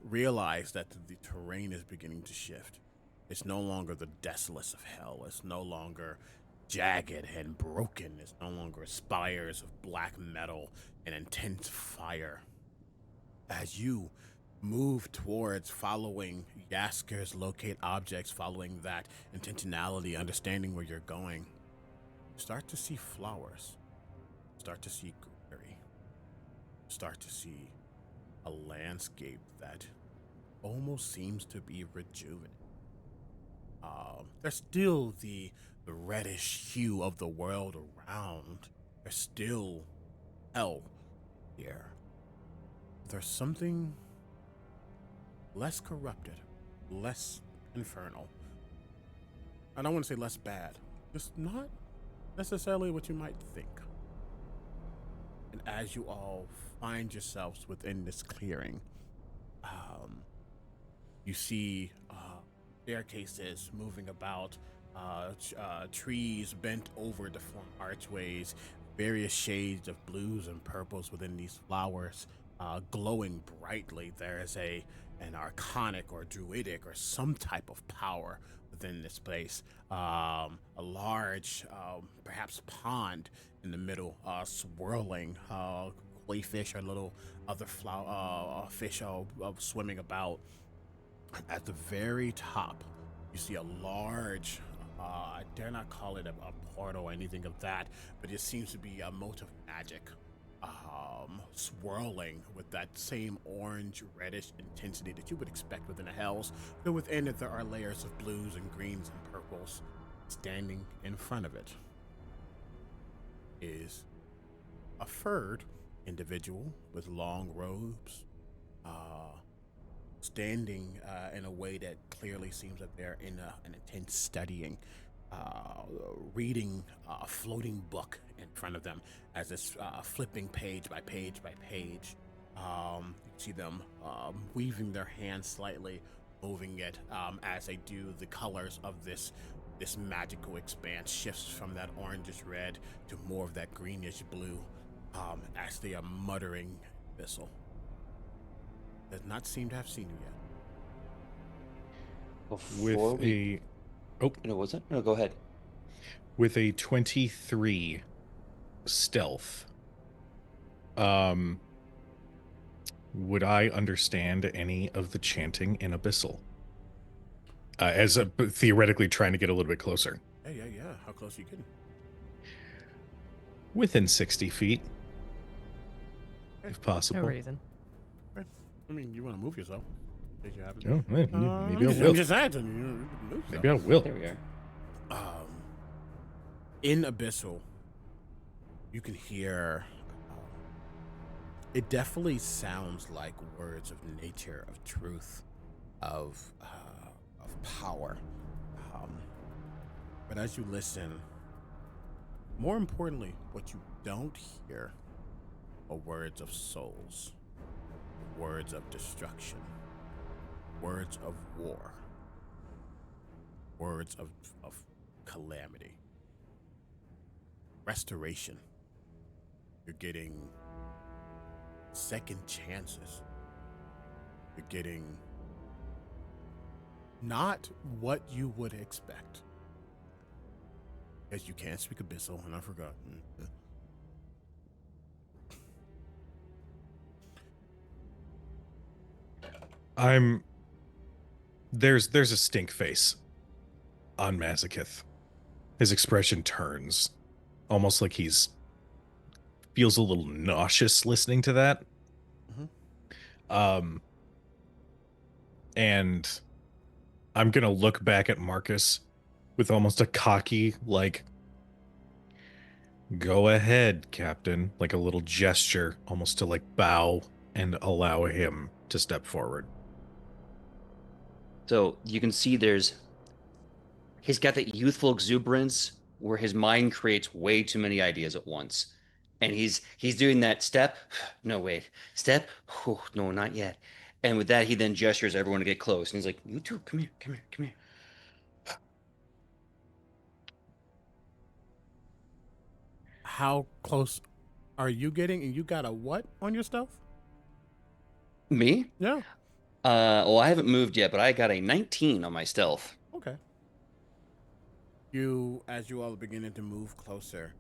realize that the terrain is beginning to shift. It's no longer the desolate of hell. It's no longer jagged and broken. It's no longer spires of black metal and intense fire. As you move towards following Yasker's locate objects, following that intentionality, understanding where you're going, start to see flowers, start to see greenery, start to see a landscape that almost seems to be rejuvenated. There's still the reddish hue of the world around. There's still hell here. There's something less corrupted, less infernal. I don't want to say less bad. Just not necessarily what you might think. And as you all find yourselves within this clearing, you see staircases moving about, trees bent over to form archways, various shades of blues and purples within these flowers, glowing brightly. There is an archonic or druidic or some type of power within this place. A large, perhaps pond in the middle, swirling, koi fish or little other fish swimming about. At the very top, you see a large, I dare not call it a portal or anything of that, but it seems to be a mote of magic, swirling with that same orange, reddish intensity that you would expect within a hells, but within it there are layers of blues and greens and purples. Standing in front of it is a furred individual with long robes, standing in a way that clearly seems that they're in an intense studying, reading a floating book in front of them as it's flipping page by page by page. You see them weaving their hands slightly, moving it as they do. The colors of this magical expanse shifts from that orangish red to more of that greenish blue as they are muttering abyssal. Does not seem to have seen you yet. With a No, was it? No, go ahead. with a 23 stealth, would I understand any of the chanting in Abyssal? As theoretically trying to get a little bit closer. Yeah. How close are you getting? Within 60 feet, if No possible. reason. I mean, you want to move yourself. Did you have to? Oh, maybe I I'm will. just asking. You move Maybe I yourself. will. There we are. In Abyssal, you can hear. It definitely sounds like words of nature, of truth, of power. But as you listen, more importantly, what you don't hear are words of souls, words of destruction, words of war, words of calamity, restoration. You're getting second chances. You're getting not what you would expect. As you can't speak Abyssal, and I forgot. There's a stink face on Mazakith. His expression turns, almost like he's feels a little nauseous listening to that. And I'm gonna look back at Marcus with almost a cocky, like, go ahead, Captain, like a little gesture, almost to like bow and allow him to step forward. So you can see he's got that youthful exuberance where his mind creates way too many ideas at once. And he's doing that step. No, wait. Step. Oh, no, not yet. And with that, he then gestures everyone to get close. And he's like, you two, come here. How close are you getting? And you got a what on your stealth? Me? Yeah. Well, I haven't moved yet, but I got a 19 on my stealth. Okay. As you all are beginning to move closer,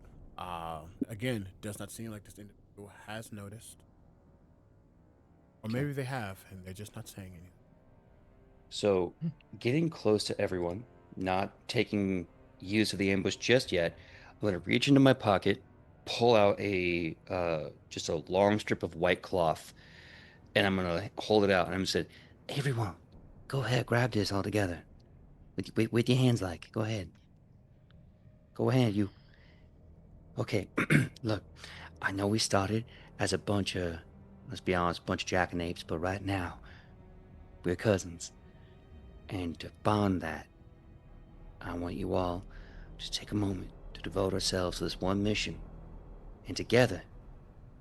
again, does not seem like this individual has noticed. Or maybe they have, and they're just not saying anything. So, getting close to everyone, not taking use of the ambush just yet, I'm going to reach into my pocket, pull out just a long strip of white cloth, and I'm going to hold it out, and I'm going to say, everyone, go ahead, grab this all together. With your hands like, go ahead. Go ahead, you. Okay, look, I know we started as a bunch of, let's be honest, a bunch of jackanapes, but right now, we're cousins. And to bond that, I want you all to take a moment to devote ourselves to this one mission. And together,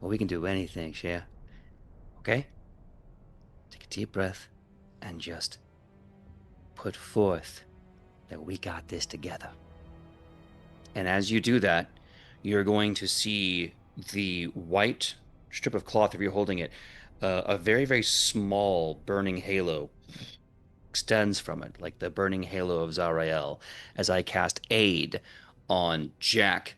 well, we can do anything, Cher. Okay? Take a deep breath and just put forth that we got this together. And as you do that, you're going to see the white strip of cloth, if you're holding it, a very, very small burning halo extends from it, like the burning halo of Zarael, as I cast aid on Jack,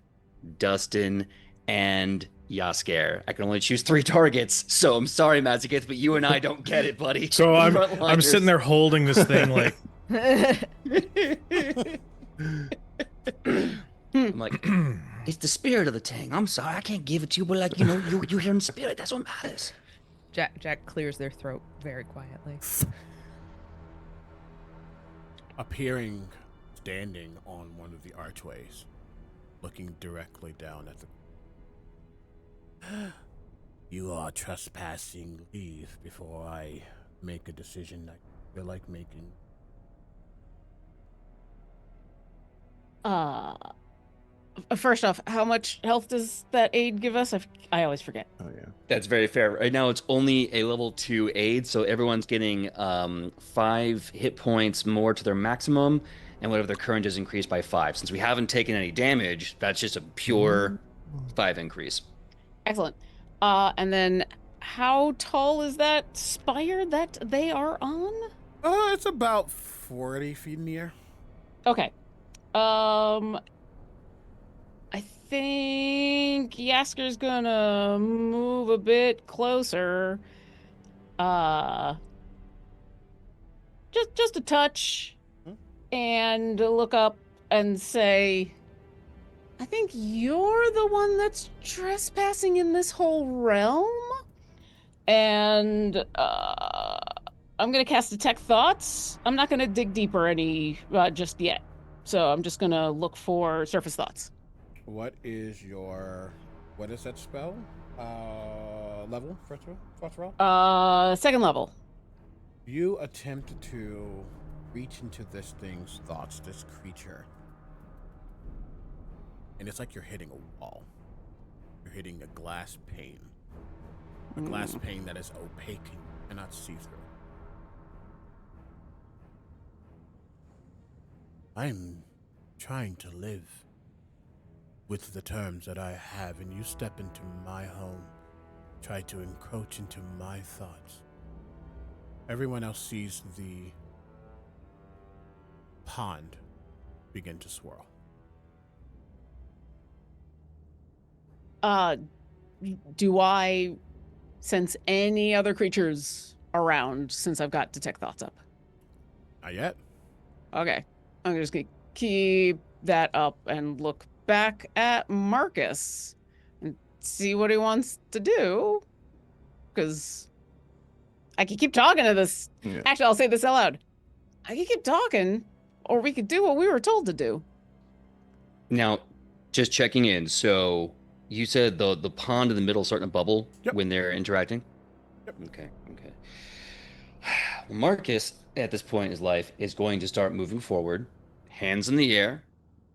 Dustin, and Yasker. I can only choose 3 targets, so I'm sorry, Mazakith, but you and I don't get it, buddy. So I'm Frontliners. sitting there holding this thing like I'm like, it's the spirit of the thing. I'm sorry, I can't give it to you, but like, you hear in spirit. That's what matters. Jack clears their throat very quietly. Appearing standing on one of the archways, looking directly down at the you are trespassing, leave before I make a decision I feel like making. First off, how much health does that aid give us? I always forget. Oh yeah. That's very fair. Right now, it's only a level 2 aid, so everyone's getting 5 hit points more to their maximum, and whatever their current is increased by 5. Since we haven't taken any damage, that's just a pure 5 increase. Excellent. And then how tall is that spire that they are on? It's about 40 feet in the air. Okay. I think Yasker's gonna move a bit closer. Just a touch, and look up and say, I think you're the one that's trespassing in this whole realm. And I'm gonna cast Detect Thoughts. I'm not gonna dig deeper any just yet. So I'm just gonna look for surface thoughts. What is that spell? Level, first roll? Second level. You attempt to reach into this thing's thoughts, this creature. And it's like you're hitting a wall. You're hitting a glass pane. A glass pane that is opaque and you cannot see through. I'm trying to live with the terms that I have, and you step into my home, try to encroach into my thoughts. Everyone else sees the pond begin to swirl. Do I sense any other creatures around since I've got Detect Thoughts up? Not yet. Okay. I'm just gonna keep that up and look back at Marcus and see what he wants to do. Because I could keep talking to this. Yeah. Actually, I'll say this out loud. I could keep talking, or we could do what we were told to do. Now, just checking in. So you said the pond in the middle is starting to bubble when they're interacting? Yep. Okay. Marcus, at this point in his life, is going to start moving forward, hands in the air,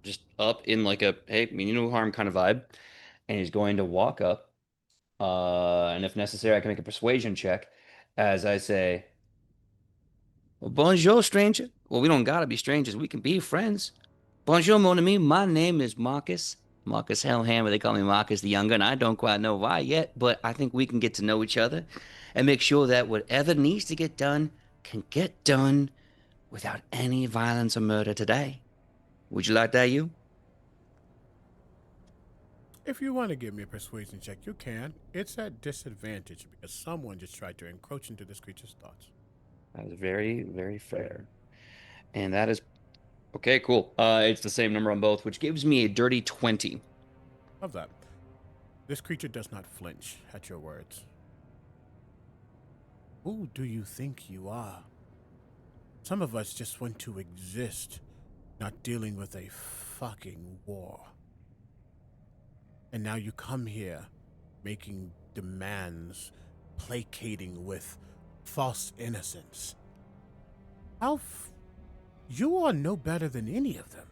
just up in like a, hey, mean you no harm kind of vibe. And he's going to walk up. And if necessary, I can make a persuasion check as I say, well, bonjour, stranger. Well, we don't gotta be strangers. We can be friends. Bonjour, mon ami. My name is Marcus. Marcus Hellhammer. They call me Marcus the Younger, and I don't quite know why yet, but I think we can get to know each other and make sure that whatever needs to get done can get done without any violence or murder today. Would you like that, you? If you want to give me a persuasion check, you can. It's at disadvantage because someone just tried to encroach into this creature's thoughts. That was very, very fair. And that is... Okay, cool. It's the same number on both, which gives me a dirty 20. Love that. This creature does not flinch at your words. Who do you think you are? Some of us just want to exist, not dealing with a fucking war. And now you come here, making demands, placating with false innocence. You are no better than any of them.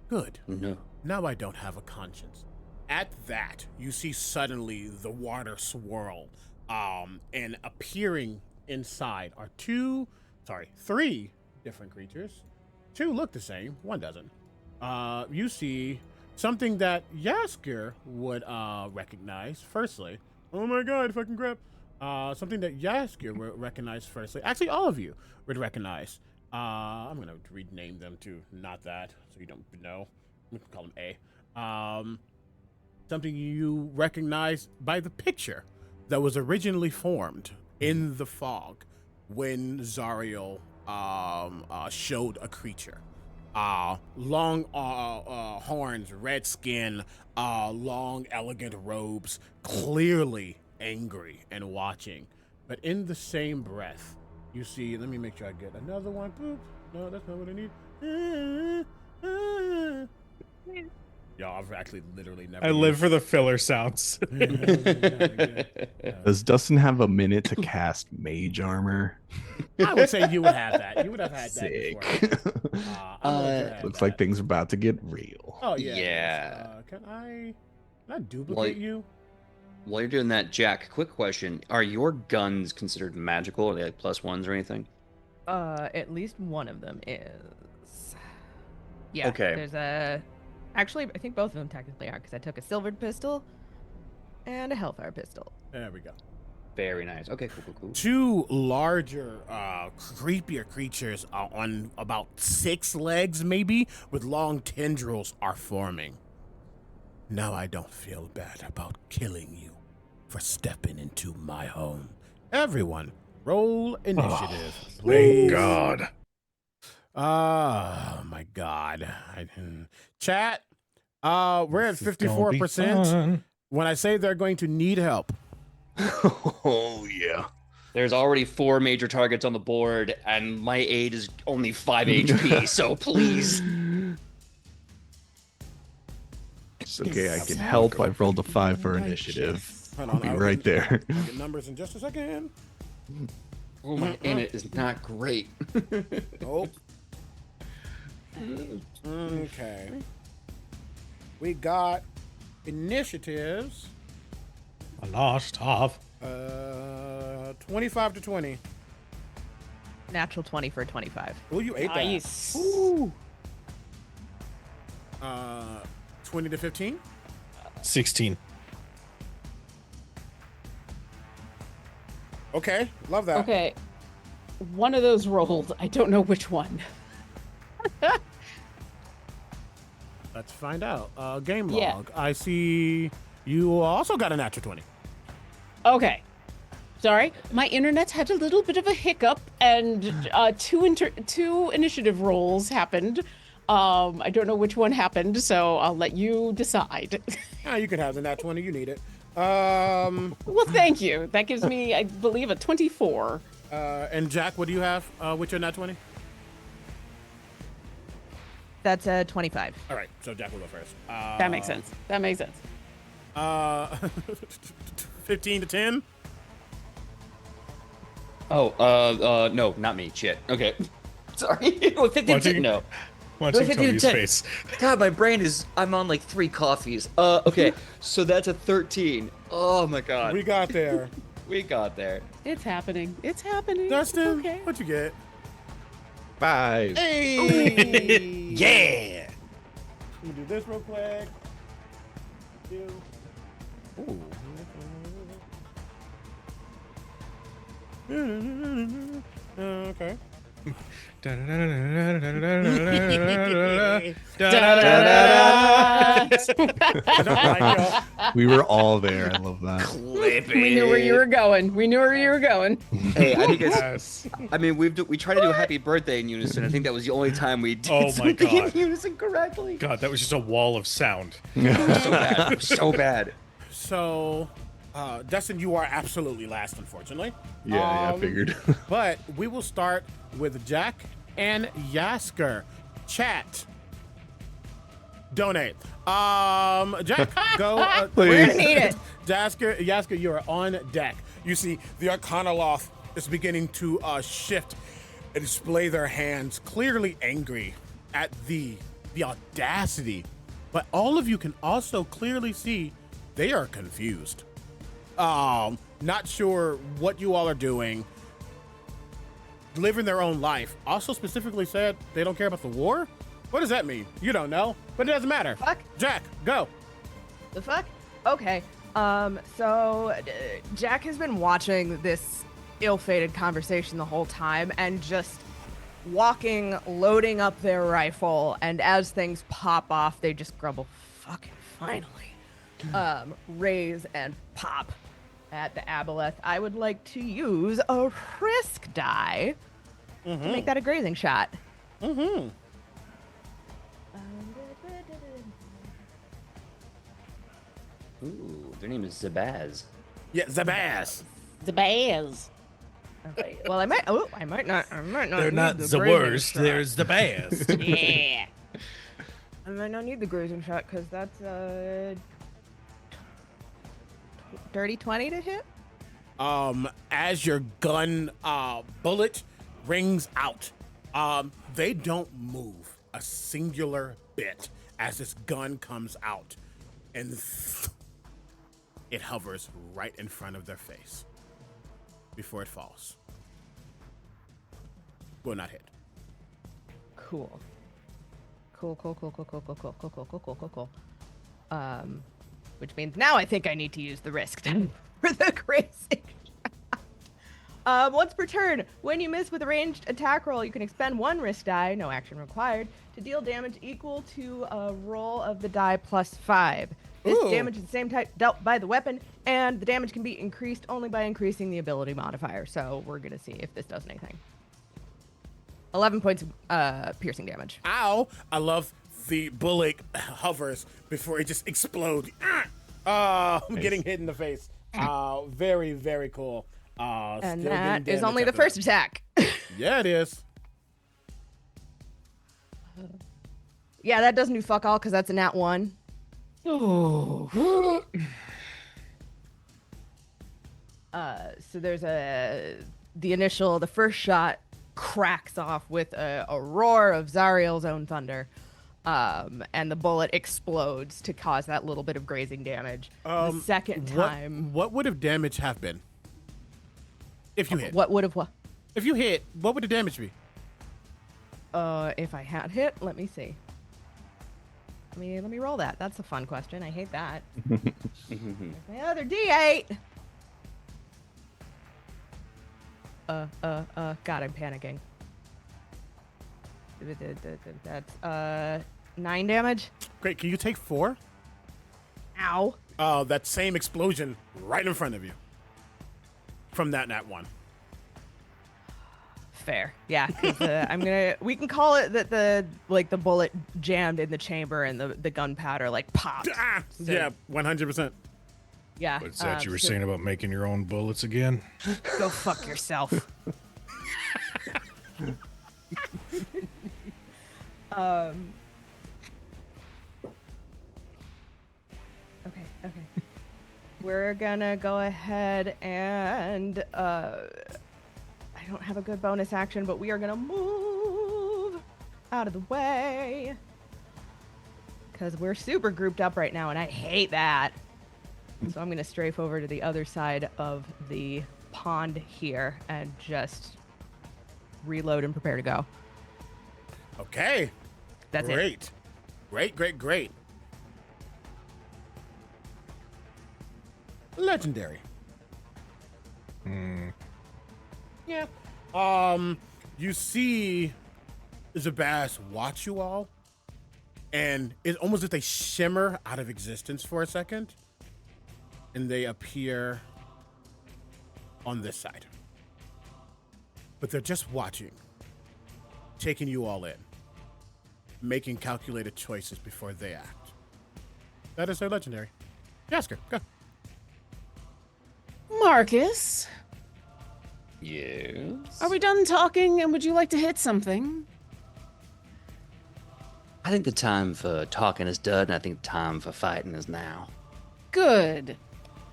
Good. No. Now I don't have a conscience. At that, you see suddenly the water swirl, and appearing inside are three different creatures. Two look the same, one doesn't. You see something that Yasker would recognize firstly. Oh my god, fucking crap. Something that Yasker would recognize firstly. Actually, all of you would recognize. I'm going to rename them to not that, so you don't know. We can call them A. Something you recognize by the picture that was originally formed in the fog when Zariel showed a creature. Long horns, red skin, long elegant robes, clearly angry and watching. But in the same breath, you see, let me make sure I get another one. Boop. No, that's not what I need. Y'all, I've actually literally never. I live for the filler sounds. Does Dustin have a minute to cast mage armor? I would say you would have that. You would have had Sick. that before. I'm gonna let you have Looks that. like things are about to get real. Oh yeah. it is. Yeah. Can I duplicate you? While you're doing that, Jack, quick question. Are your guns considered magical? Are they like +1s or anything? At least one of them is. Yeah. Okay. There's a. Actually, I think both of them technically are because I took a silvered pistol and a hellfire pistol. There we go. Very nice. Okay, cool. Two larger, creepier creatures on about 6 legs, maybe, with long tendrils are forming. Now I don't feel bad about killing you for stepping into my home. Everyone, roll initiative, please. God. Oh my God. Chat, we're at This is gonna be 54%. fun. When I say they're going to need help, Oh yeah. There's already 4 major targets on the board, and my aid is only 5 HP, so please. It's okay, I can help. I've rolled a 5 for initiative. hold I'll on, be I'll right there. get numbers in just a second. Oh, my aim is not great. Oh. Okay. We got initiatives. I lost half. 25 to 20. Natural 20 for 25. Oh, you ate Nice. that. Ooh. 20 to 15. 16. Okay, love that. Okay. One of those rolled. I don't know which one. Let's find out. Game log. Yeah. I see you also got a natural 20. Okay. Sorry, my internet's had a little bit of a hiccup, and two initiative rolls happened. I don't know which one happened, so I'll let you decide. You can have the nat 20. You need it. Well, thank you. That gives me, I believe, a 24. And Jack, what do you have with your nat 20? That's a 25. All right, so Jack will go first. That makes sense. That makes sense. 15 to 10. Oh, no, not me. Shit. Okay. Sorry. 15 no. Watching 15 to Tony's 10. face. God, my brain is, I'm on like 3 coffees. Okay, so that's a 13. Oh my God. We got there. We got there. It's happening. It's happening. Dustin, Okay. what you get? 5. Hey! Yeah. Let me do this real quick. Ooh. Okay. I don't like y'all. We were all there. I love that. We knew where you were going. We knew where you were going. Hey, I think it's. Yes. I mean, we try to do happy birthday in unison. I think that was the only time we did Oh my something God. in unison correctly. God, that was just a wall of sound. So bad. So bad. So, Dustin, you are absolutely last, unfortunately. Yeah, I figured. But we will start with Jack and Yasker. Chat. Donate. Jack, go. We're gonna need it. Yasker, you are on deck. You see the Arcanoloth is beginning to shift and display their hands, clearly angry at the audacity. But all of you can also clearly see they are confused. Not sure what you all are doing. Living their own life. Also specifically said they don't care about the war? What does that mean? You don't know, but it doesn't matter. Fuck. Jack, go. The fuck? Okay. Jack has been watching this ill-fated conversation the whole time and just walking, loading up their rifle, and as things pop off, they just grumble, fucking finally. Raise and pop at the aboleth. I would like to use a risk die to make that a grazing shot. Mm-hmm. Ooh, their name is Zabaz. Yeah, Zabaz. The bears. Okay. Well, I might not. They're need not the the grazing worst, shot. there's the best. Yeah. I might not need the grazing shot because that's dirty 20 to hit. As your gun bullet rings out, they don't move a singular bit as this gun comes out, and it hovers right in front of their face before it falls. Will not hit. Cool. Which means now I think I need to use the risk then for the grazing shot. Once per turn, when you miss with a ranged attack roll, you can expend 1 risk die, no action required, to deal damage equal to a roll of the die plus 5. This Ooh. damage is the same type dealt by the weapon, and the damage can be increased only by increasing the ability modifier. So we're going to see if this does anything. 11 points of piercing damage. Ow! I love the bullet hovers before it just explodes. I'm getting hit in the face. Very, very cool. And still that getting is only damage the after first attack. Yeah, it is. Yeah, that doesn't do fuck all because that's a nat 1. Oh. So there's the first shot cracks off with a roar of Zariel's own thunder. And the bullet explodes to cause that little bit of grazing damage. The second time. What would have damage have been? If you hit. What would have what? If you hit, what would the damage be? If I had hit, let me see. Let me roll that. That's a fun question. I hate that. My other D8. God, I'm panicking. That's 9 damage. Great. Can you take 4? Ow. That same explosion right in front of you. From that nat 1. Fair. Yeah. 'Cause, we can call it that the bullet jammed in the chamber and the gunpowder popped. So, Yeah, 100%. Yeah. What's that you were saying about making your own bullets again? Go fuck yourself. Okay. We're gonna go ahead and I don't have a good bonus action, but we are gonna move out of the way because we're super grouped up right now, and I hate that. So I'm gonna strafe over to the other side of the pond here and just reload and prepare to go. Okay. That's it. Great. Legendary. Yeah. You see Zabaz watch you all, and it's almost as if they shimmer out of existence for a second, and they appear on this side. But they're just watching, taking you all in, making calculated choices before they act. That is their legendary. Jasker, go. Marcus, Yes. are we done talking and would you like to hit something? I think the time for talking is done, and I think the time for fighting is now. Good.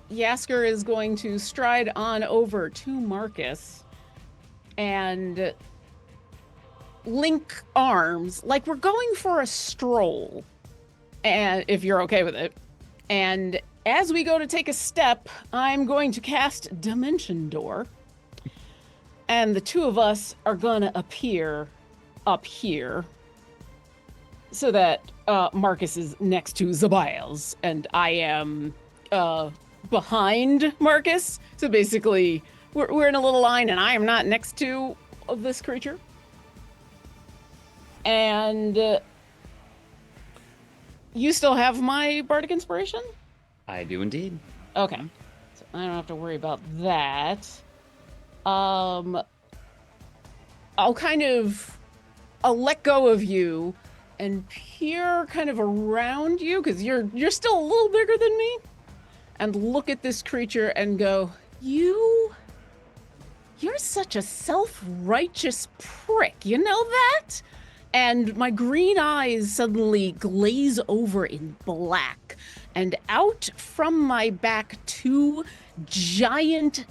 Yasker is going to stride on over to Marcus and link arms like we're going for a stroll, and if you're okay with it. And as we go to take a step, I'm going to cast Dimension Door, and the two of us are gonna appear up here so that Marcus is next to Zabiles and I am behind Marcus. So basically we're in a little line and I am not next to this creature. And you still have my Bardic Inspiration? I do indeed. Okay. So I don't have to worry about that. I'll let go of you and peer kind of around you because you're still a little bigger than me, and look at this creature and go, you're such a self-righteous prick, you know that? and my green eyes suddenly glaze over in black, and out from my back, 2 giant,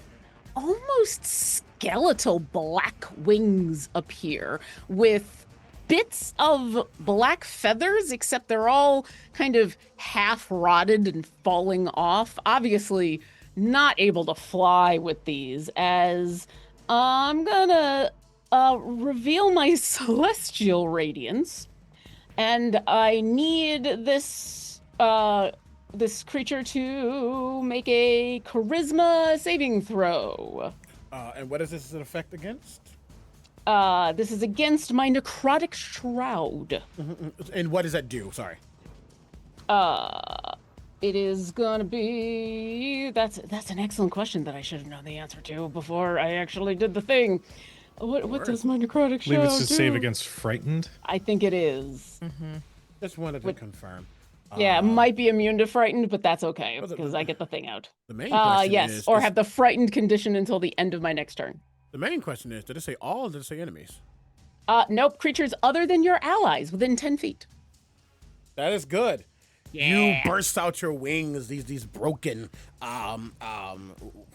almost skeletal black wings appear with bits of black feathers, except they're all kind of half rotted and falling off. Obviously not able to fly with these, as I'm gonna reveal my celestial radiance, and I need this this creature to make a charisma saving throw. And what is this an effect against? This is against my necrotic shroud. And what does that do? Sorry. It is gonna be. That's an excellent question that I should have known the answer to before I actually did the thing. What does my necrotic I believe shroud it's to do? save against frightened. I think it is. Just wanted to confirm. Yeah, it might be immune to frightened, but that's okay well, because I get the thing out. The main question Yes, is, or have the frightened condition until the end of my next turn. the main question is, did it say all or did it say enemies? Nope, creatures other than your allies within 10 feet. That is good. Yeah. You burst out your wings, these broken,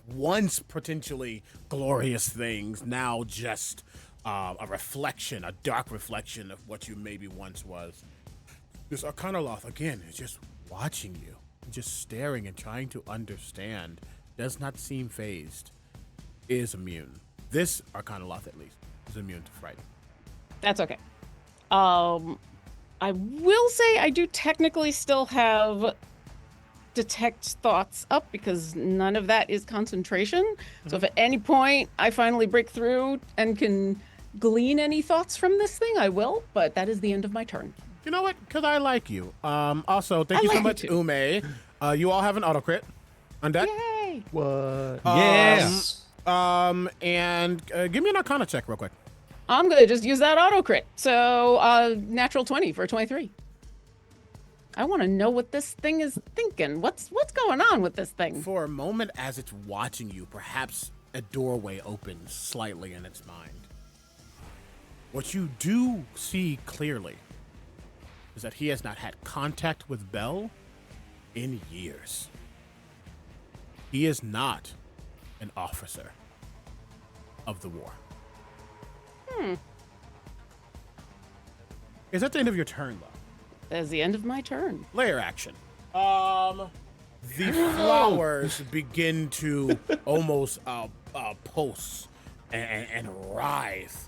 once potentially glorious things, now just a reflection, a dark reflection of what you maybe once was. This Arcanoloth, again, is just watching you, just staring and trying to understand, does not seem phased, is immune. This Arcanoloth, at least, is immune to fright. That's okay. I will say I do technically still have detect thoughts up because none of that is concentration. So if at any point I finally break through and can glean any thoughts from this thing, I will, but that is the end of my turn. You know what? Because I like you. Also, thank you so much, Ume. You all have an auto crit on deck. Yay! What? Yes. And give me an Arcana check real quick. I'm gonna just use that auto crit. So natural 20 for 23. I want to know what this thing is thinking. What's going on with this thing? For a moment, as it's watching you, perhaps a doorway opens slightly in its mind. What you do see clearly is that he has not had contact with Bell in years. He is not an officer of the war. Is that the end of your turn, though? That's the end of my turn. Layer action. The flowers begin to almost pulse and writhe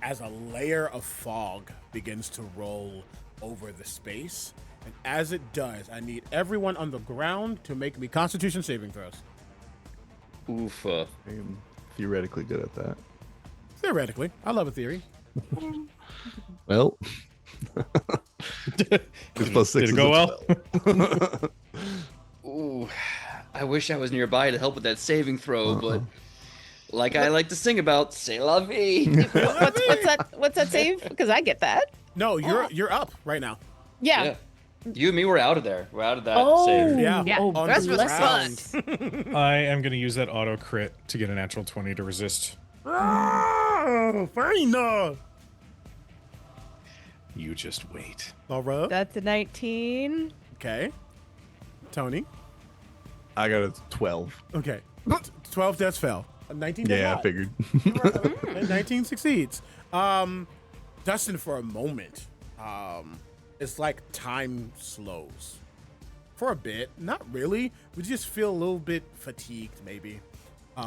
as a layer of fog begins to roll over the space. And as it does, I need everyone on the ground to make me Constitution saving throws. Oof. I'm theoretically good at that. Theoretically. I love a theory. Well, plus 6 Did it go well? Ooh. I wish I was nearby to help with that saving throw, but like I like to sing about, c'est la vie. What's that save? Because I get that. No, you're up right now. Yeah. Yeah. You and me were out of there. We're out of that Oh, save. Yeah. yeah. On The the rest was ground. fun. I am going to use that auto crit to get a natural 20 to resist. Oh, fine. You just wait. All right. That's a 19. Okay. Tony. I got a 12. Okay. 12 does fail. 19 does Yeah, I not. figured. And 19 succeeds. Dustin, for a moment, it's like time slows. For a bit. Not really. We just feel a little bit fatigued, maybe.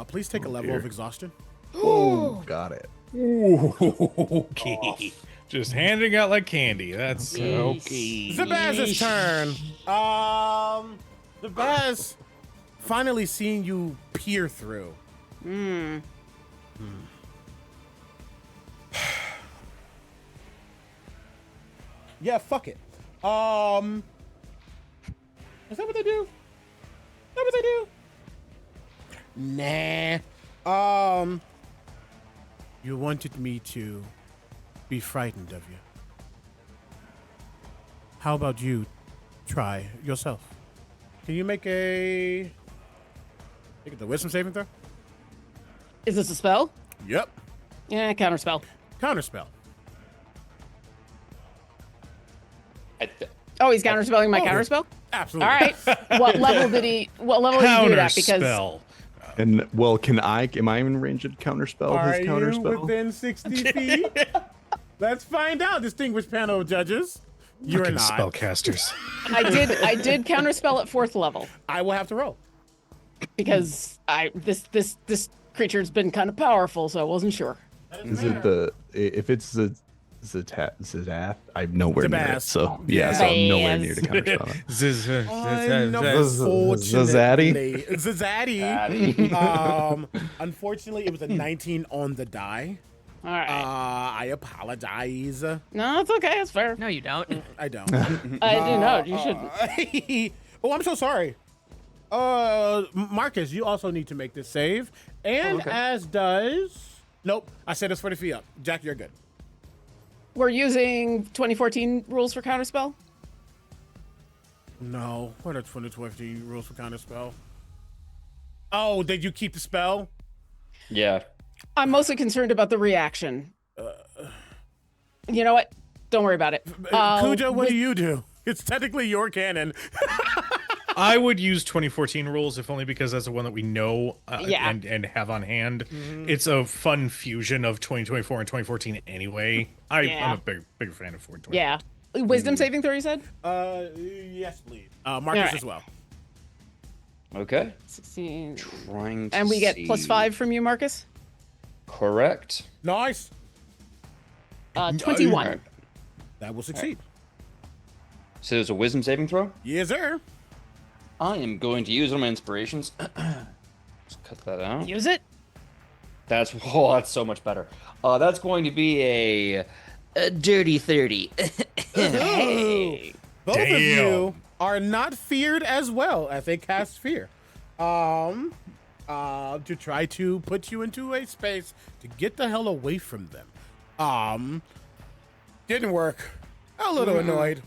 Please take a level dear. of exhaustion. Oh, got it. Okay. Just handing out like candy. That's okay. Zabaz's turn. Zabaz finally seeing you peer through. Yeah, fuck it. Is that what they do? Is that what they do? Nah. You wanted me to be frightened of you. How about you try yourself? Can you make the wisdom saving throw? Is this a spell? Yep. Yeah, counter spell. Counterspell. Oh, he's counterspelling my Oh, yeah. counterspell? Absolutely. All right. What level did he do it at? Because Counterspell. And well, am I in range of counterspell Are his you counterspell? within 60 feet? Let's find out, distinguished panel of judges. You're Fucking not. spellcasters. I did counterspell at 4th level I will have to roll. because this creature's been kind of powerful, so I wasn't sure. Is it if it's the Zadath? I'm nowhere near it. Zabaz. So yeah, so I'm nowhere near to counterspell it. Unfortunately, Zazaddy. Unfortunately, it was a 19 on the die. All right. I apologize. No, it's okay. It's fair. No, you don't. I don't. I do know. You shouldn't. Oh, I'm so sorry. Marcus, you also need to make this save, and as does. Nope, I said it's 40 feet up. Jack, you're good. We're using 2014 rules for counterspell. No, what are 2020 rules for counterspell? Oh, did you keep the spell? Yeah. I'm mostly concerned about the reaction. You know what? Don't worry about it. Cujo, what do you do? It's technically your canon. I would use 2014 rules, if only because that's the one that we know Yeah. and have on hand. It's a fun fusion of 2024 and 2014 anyway. Yeah. I'm a big fan of 420. Yeah. Wisdom saving throw, you said? Yes, please. Marcus Alright. as well. Okay. 16. Trying to And we get see. +5 from you, Marcus? Correct. Nice. 21. Alright. That will succeed. So there's a wisdom saving throw. Yes, sir. I am going to use one of my inspirations. Just cut that out. Use it? That's so much better. That's going to be a dirty 30. Hey. Both of Damn. you are not feared as well as they cast fear. To try to put you into a space to get the hell away from them. Didn't work. A little annoyed,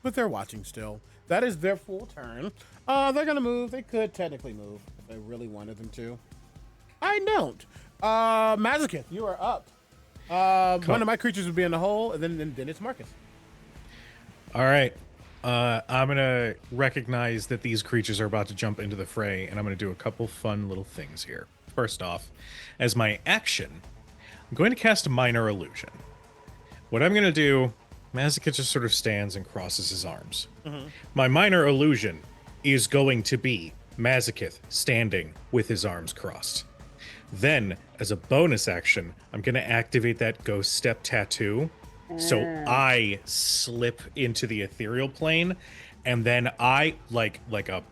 but they're watching still. That is their full turn. They're gonna move. They could technically move if they really wanted them to. I don't. Mazakith, you are up. One of my creatures would be in the hole, and then it's Marcus. All right. I'm going to recognize that these creatures are about to jump into the fray, and I'm going to do a couple fun little things here. First off, as my action, I'm going to cast a minor illusion. What I'm going to do, Mazakith just sort of stands and crosses his arms. My minor illusion is going to be Mazakith standing with his arms crossed. Then, as a bonus action, I'm going to activate that Ghost Step tattoo. So I slip into the ethereal plane, and then I, like a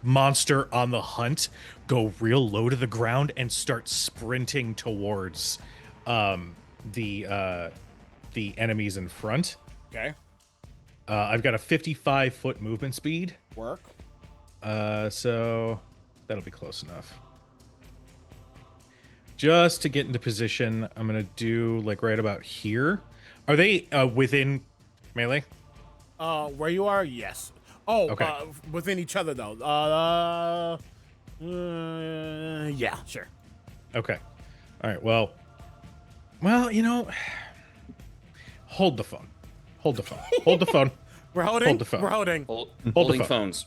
monster on the hunt, go real low to the ground and start sprinting towards the enemies in front. Okay. I've got a 55-foot movement speed. Work. So that'll be close enough. Just to get into position, I'm going to do like right about here. Are they within melee? Where you are? Yes. Oh, Okay. Within each other though. Yeah, sure. Okay. All right. Well, you know, hold the phone. Hold the phone. Hold the phone. We're holding. Hold the phone. We're holding. Holding phone. phones.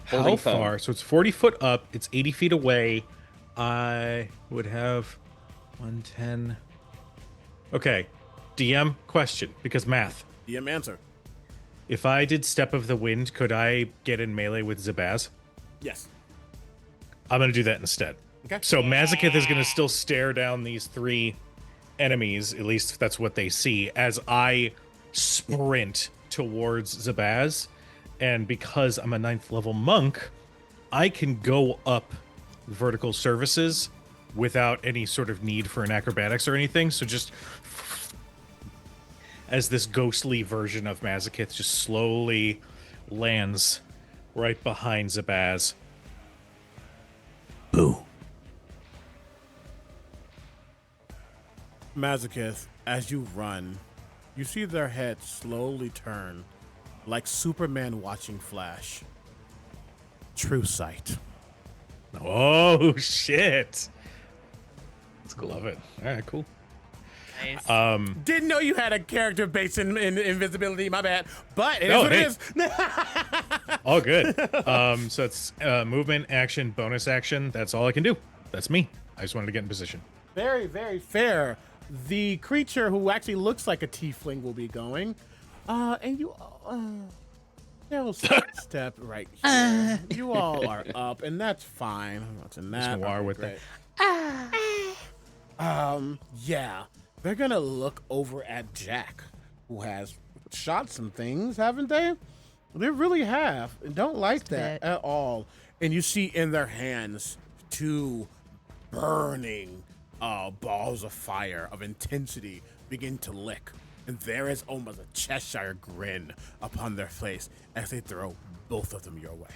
How Holding phone. far? So it's 40 foot up. It's 80 feet away. I would have 110. Okay. DM question, because math. DM answer. If I did Step of the Wind, could I get in melee with Zabaz? Yes. I'm going to do that instead. Okay. So Mazakith is going to still stare down these three enemies, at least that's what they see, as I sprint towards Zabaz. And because I'm a 9th level monk, I can go up vertical surfaces without any sort of need for an acrobatics or anything. So just as this ghostly version of Mazakith just slowly lands right behind Zabaz. Boo. Mazakith, as you run, you see their heads slowly turn like Superman watching Flash. True sight. Oh, shit. Let's go. Love it. All right, cool. Nice. Didn't know you had a character based in invisibility. My bad. But it is No, what hey. it is. All good. So it's movement, action, bonus action. That's all I can do. That's me. I just wanted to get in position. Very, very fair. The creature who actually looks like a tiefling will be going. And you they'll step right here. You all are up, and that's fine. What's in that? Noir Okay, with great. it. Yeah. They're gonna look over at Jack, who has shot some things, haven't they? They really have. And don't like that at all. And you see in their hands 2 burning balls of fire of intensity begin to lick. And there is almost a Cheshire grin upon their face as they throw both of them your way.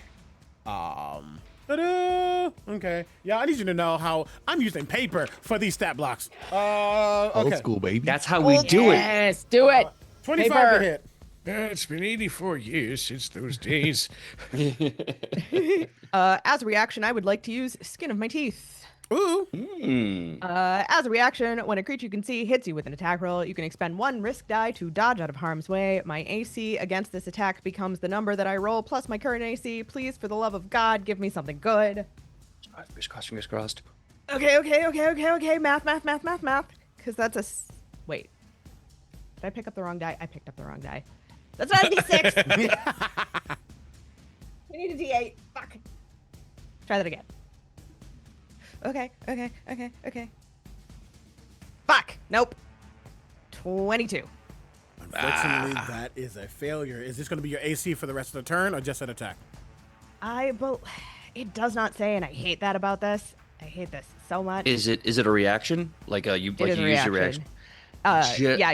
Ta-da! Okay. Yeah, I need you to know how I'm using paper for these stat blocks. Old Okay. school, baby. That's how we do it. Yes, do it. 25 Paper. to hit. It's been 84 years since those days. As a reaction, I would like to use Skin of My Teeth. Ooh. As a reaction, when a creature you can see hits you with an attack roll, you can expend 1 risk die to dodge out of harm's way. My AC against this attack becomes the number that I roll plus my current AC. Please, for the love of God, give me something good. Fingers crossed, fingers crossed. Okay. Math. Because that's a... Wait. Did I pick up the wrong die? I picked up the wrong die. That's not a D6! We need a D8. Fuck. Try that again. Okay. Fuck. Nope. 22. Unfortunately, that is a failure. Is this going to be your AC for the rest of the turn or just an attack? It does not say, and I hate that about this. I hate this so much. Is it a reaction? Like you It is a use your reaction? Yeah,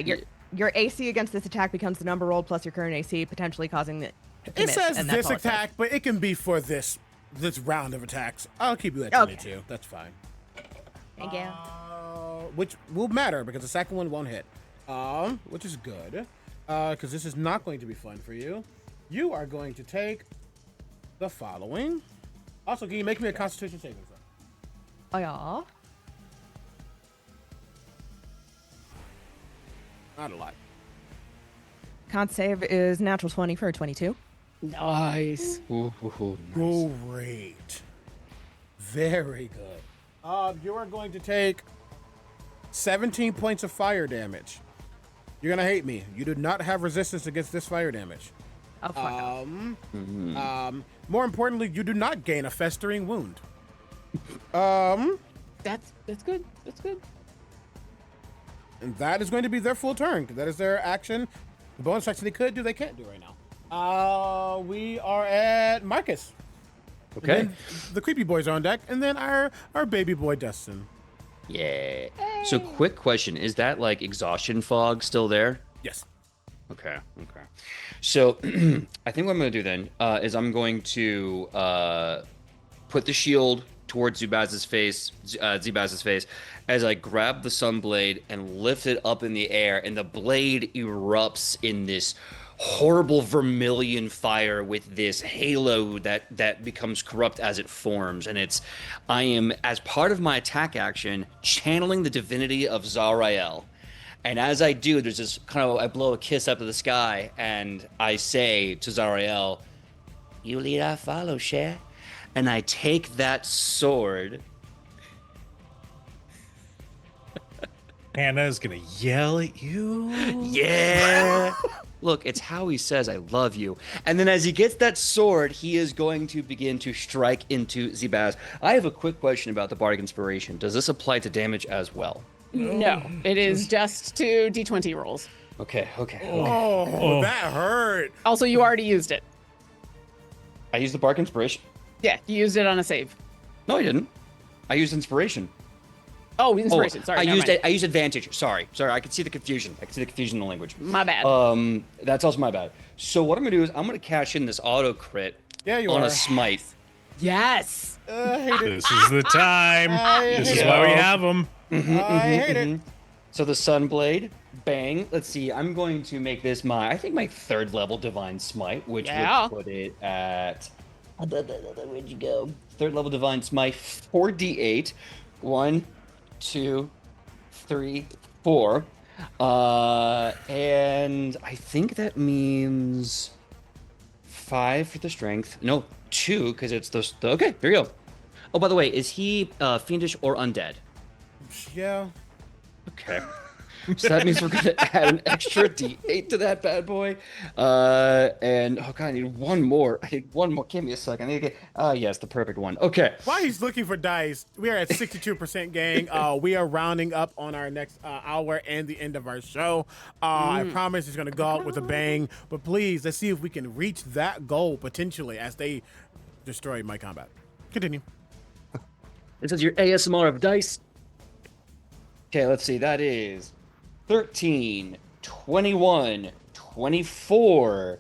your AC against this attack becomes the number rolled plus your current AC, potentially causing it to It miss, says and that's this all it says. attack, but it can be for this round of attacks. I'll keep you at Okay. 22. That's fine. Thank you. Which will matter because the second one won't hit. Which is good. Because this is not going to be fun for you. You are going to take the following. Also, can you make me a Constitution saving throw? Oh, yeah. Not a lot. Con save is natural 20 for a 22. Nice. Great. Very good. You are going to take 17 points of fire damage. You're going to hate me. You do not have resistance against this fire damage. Oh, fuck off. More importantly, you do not gain a festering wound. That's good. That's good. And that is going to be their full turn. That is their action. The bonus action they could do, they can't do right now. We are at Marcus. Okay. And then the creepy boys are on deck, and then our baby boy Dustin. Yeah. So quick question, is that like exhaustion fog still there? Yes. Okay. So I think what I'm going to do then is I'm going to put the shield towards Zubaz's face, as I grab the sunblade and lift it up in the air, and the blade erupts in this horrible vermilion fire with this halo that becomes corrupt as it forms. And I am, as part of my attack action, channeling the divinity of Zarael. And as I do, there's this I blow a kiss up to the sky, and I say to Zarael, "You lead, I follow, Cher." And I take that sword. Hannah's gonna yell at you. Yeah. Look, it's how he says, "I love you." And then as he gets that sword, he is going to begin to strike into Zebaz. I have a quick question about the Bardic Inspiration. Does this apply to damage as well? No, it is just 2 d20 rolls. Okay. Oh, that hurt. Also, you already used it. I used the Bardic Inspiration. Yeah, you used it on a save. No, I didn't. I used Inspiration. Oh, inspiration. Sorry, I never used mind. I used Advantage. Sorry. I can see the confusion. In the language. My bad. That's also my bad. So what I'm gonna do is I'm gonna cash in this auto crit Yeah, you on are. a smite. Yes. I hate it. This is the time. This is why we have them. I hate it. So the Sunblade, bang. Let's see. I'm going to make this my 3rd level Divine Smite, which Yeah. would put it at. Where'd you go? 3rd level Divine Smite, 4d8. 1, 2, 3, 4. And I think that means 5 for the strength. No, 2 because it's the. Okay, here you go. Oh, by the way, is he fiendish or undead? Yeah. Okay. So that means we're gonna add an extra D8 to that bad boy. And oh god, I need one more. I need one more. Give me a second. I need to get. Yes, the perfect one. Okay. While he's looking for dice, we are at 62% gang. We are rounding up on our next hour and the end of our show. I promise it's going to go out with a bang. But please, let's see if we can reach that goal potentially as they destroy my combat. Continue. This is your ASMR of dice. Okay, let's see. That is 13, 21, 24,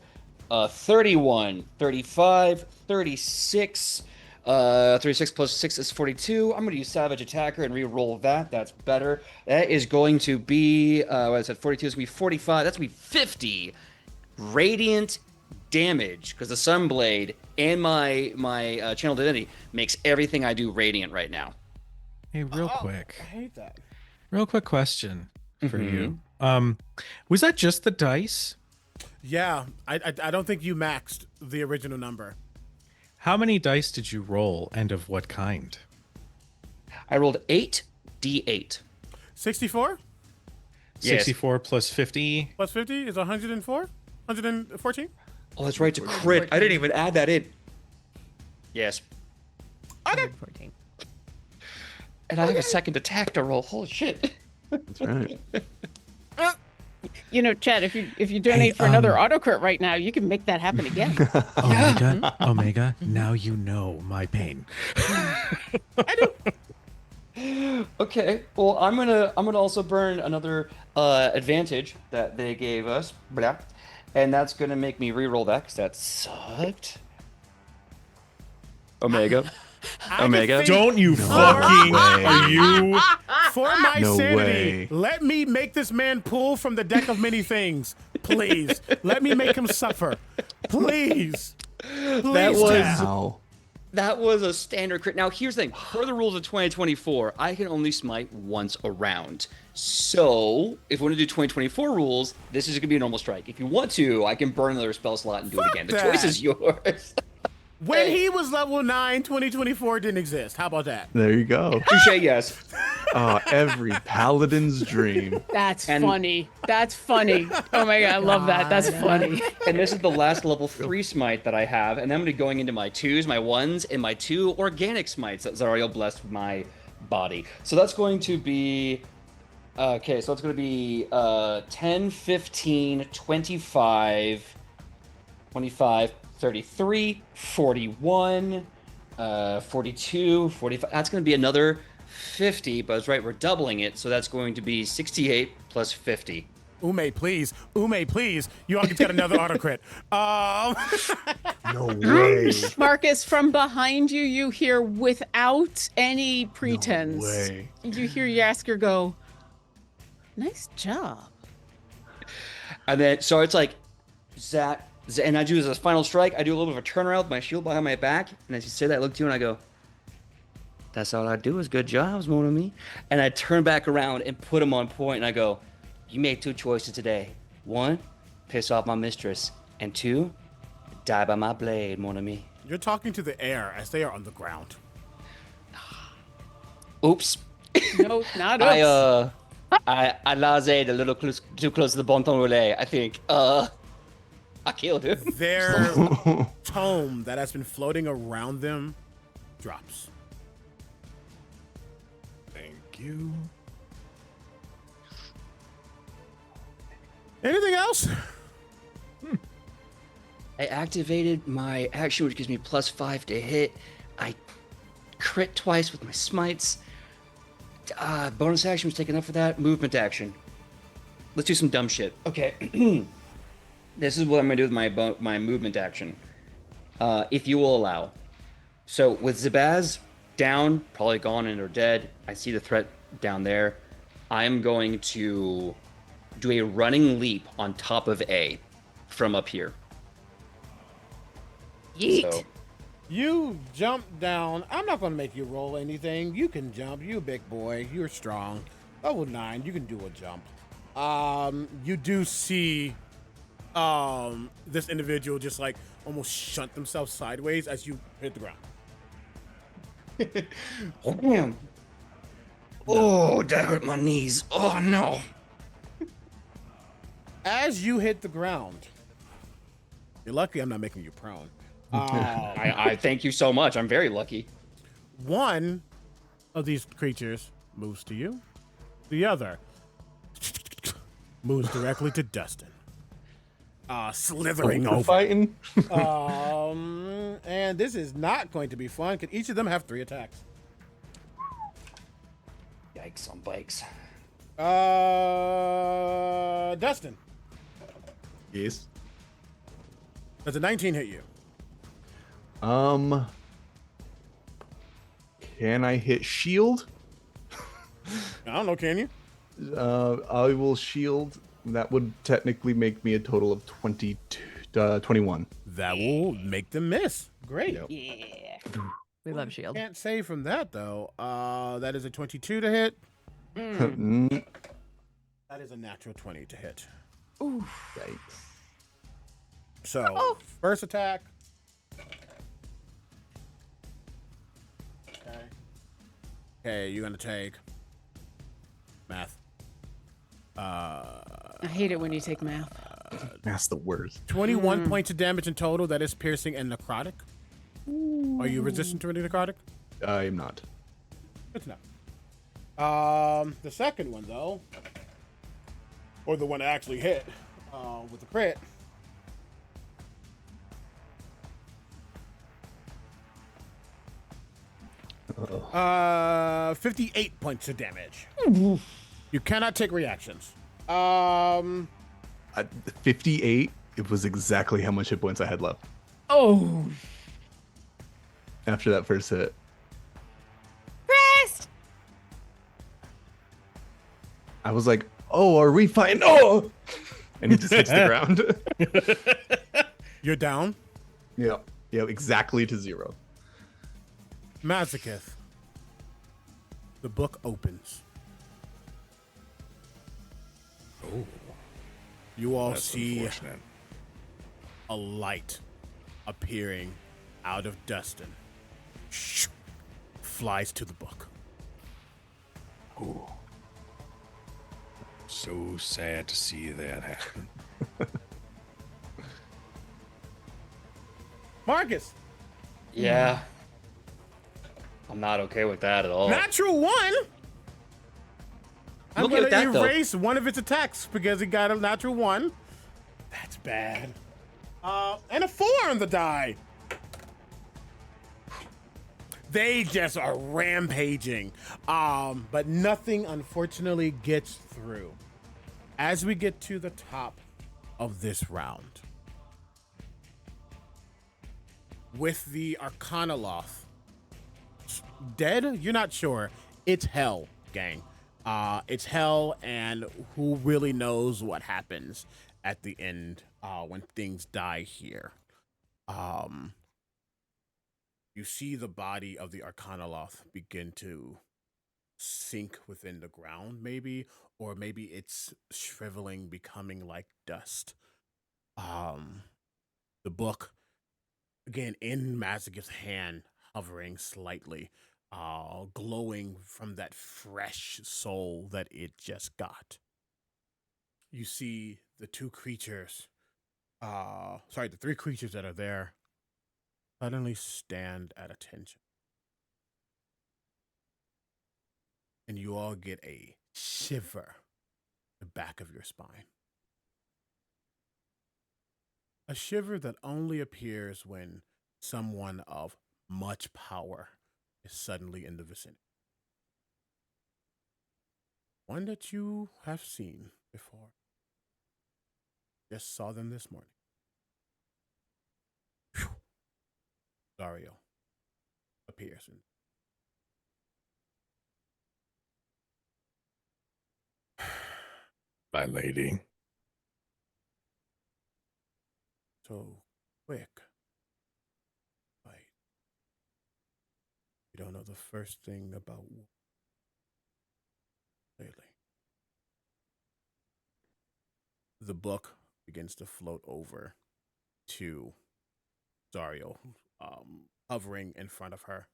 31, 35, 36. 36 plus 6 is 42. I'm going to use Savage Attacker and re-roll that. That's better. That is going to be, what I said, 42 is going to be 45. That's going to be 50 radiant damage because the Sunblade and my Channel Divinity makes everything I do radiant right now. Hey, real quick. I hate that. Real quick question for you. Was that just the dice? Yeah, I don't think you maxed the original number. How many dice did you roll and of what kind? I rolled 8 D8. 64 Yes. 64 plus 50. plus 50 is 104? 114? Oh, that's right, to crit. I didn't even add that in. Yes. Okay. 14. And I have a second attack to roll. Holy shit. That's right. You know, Chad, if you donate for another auto crit right now, you can make that happen again. Omega, now you know my pain. Okay, well, I'm gonna also burn another advantage that they gave us, blah, and that's gonna make me re-roll that because that sucked. Omega. Omega. Don't you No fucking way. are you? For my No sanity, way. let me make this man pull from the deck of many things. Please. Let me make him suffer. Please. Please, That was- Chad. Wow. That was a standard crit. Now, here's the thing. Per the rules of 2024, I can only smite once a round. So, if we want to do 2024 rules, this is going to be a normal strike. If you want to, I can burn another spell slot and do it Fuck again. The that. choice is yours. When he was level 9, 2024 didn't exist. How about that? There you go. Touche, yes. Every paladin's dream. That's And- funny. That's funny. Oh my god, I love that. That's funny. And this is the last level 3 smite that I have. And then I'm going to be going into my 2s, my 1s, and my 2 organic smites that Zariel blessed my body. So that's going to be... Okay, so it's going to be 10, 15, 25, 33, 41, 42, 45. That's going to be another 50, but that's right, we're doubling it. So that's going to be 68 plus 50. Ume, please. Ume, please. You all can get another auto crit. No way. Marcus, from behind you, you hear without any pretense. No way. You hear Yasker go, "Nice job." And then, so it's like, Zach, and I do as a final strike, I do a little bit of a turnaround with my shield behind my back. And as you say that, I look to you and I go, "That's all I do is good jobs, mon ami." And I turn back around and put him on point and I go, "You made 2 choices today. 1, piss off my mistress. And 2, die by my blade, mon ami." You're talking to the air as they are on the ground. Oops. No, not oops. I lased a little too close to the bon ton relais, I think. I killed him. Their tome that has been floating around them drops. Thank you. Anything else? I activated my action, which gives me +5 to hit. I crit twice with my smites. Bonus action was taken up for that. Movement action. Let's do some dumb shit. Okay. This is what I'm going to do with my movement action. If you will allow. So with Zabaz down, probably gone and or dead. I see the threat down there. I'm going to do a running leap on top of A from up here. Yeet. So, You jump down. I'm not going to make you roll anything. You can jump. You big boy. You're strong. Level 9. You can do a jump. You do see this individual just like almost shunt themselves sideways as you hit the ground. Oh, damn. Oh, that hurt my knees. Oh, no. As you hit the ground, you're lucky I'm not making you prone. I thank you so much. I'm very lucky. One of these creatures moves to you. The other moves directly to Dustin. Slithering over. Fighting. And this is not going to be fun because each of them have 3 attacks. Yikes on bikes. Dustin, Yes. does a 19 hit you? Can I hit shield? I don't know, can you? I will shield. That would technically make me a total of 21. That will make them miss. Great. Yep. Yeah. We love shield. Can't save from that though. That is a 22 to hit. Mm, That is a natural 20 to hit. Yikes. So first attack. Okay. Okay, you're gonna take math. I hate it when you take math. That's the worst. 21 points of damage in total. That is piercing and necrotic. Are you resistant to any necrotic? I am not. Good to know. The second one though, or the one that actually hit with the crit. 58 points of damage. You cannot take reactions. 58. It was exactly how much hit points I had left Oh. after that first hit. Rest! I was like, "Oh, are we fine?" Oh, and he just hits the ground. You're down. Yeah, exactly to 0. Mazaketh. The book opens. Oh, You all that's see unfortunate. a light appearing out of Dustin. Flies to the book. Oh. So sad to see that happen. Marcus. Yeah. I'm not okay with that at all. Natural 1. I'm Okay with gonna that, though. erase one of its attacks because it got a natural 1. That's bad. And a 4 on the die. They just are rampaging. But nothing unfortunately gets through. As we get to the top of this round, with the Arcanoloth dead, you're not sure. It's hell, gang. It's hell, and who really knows what happens at the end when things die here. You see the body of the Arcanoloth begin to sink within the ground, maybe, or maybe it's shriveling, becoming like dust. The book, again, in Mazagith's hand, hovering slightly, glowing from that fresh soul that it just got. You see the 3 creatures that are there suddenly stand at attention. And you all get a shiver the back of your spine. A shiver that only appears when someone of much power is suddenly in the vicinity. One that you have seen before. Just saw them this morning. Whew. Dario appears. My lady. So quick. Right. You don't know the first thing about war. Lately. the book begins to float over to Zario, hovering in front of her.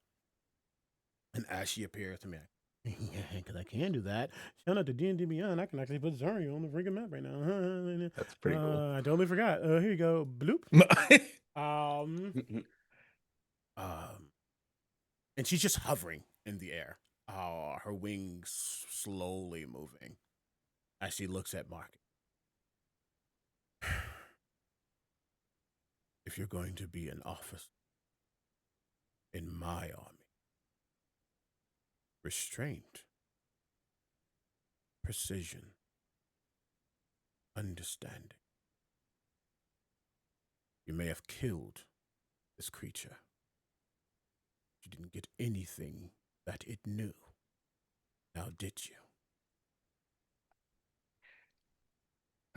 And as she appears to me, yeah, because I can do that. Shout out to D&D Beyond. I can actually put Zario on the freaking map right now. That's pretty cool. I totally forgot. Here you go. Bloop. And she's just hovering in the air. Her wings slowly moving as she looks at Mark. If you're going to be an officer in my army, restraint, precision, understanding. You may have killed this creature. You didn't get anything that it knew. Now, did you?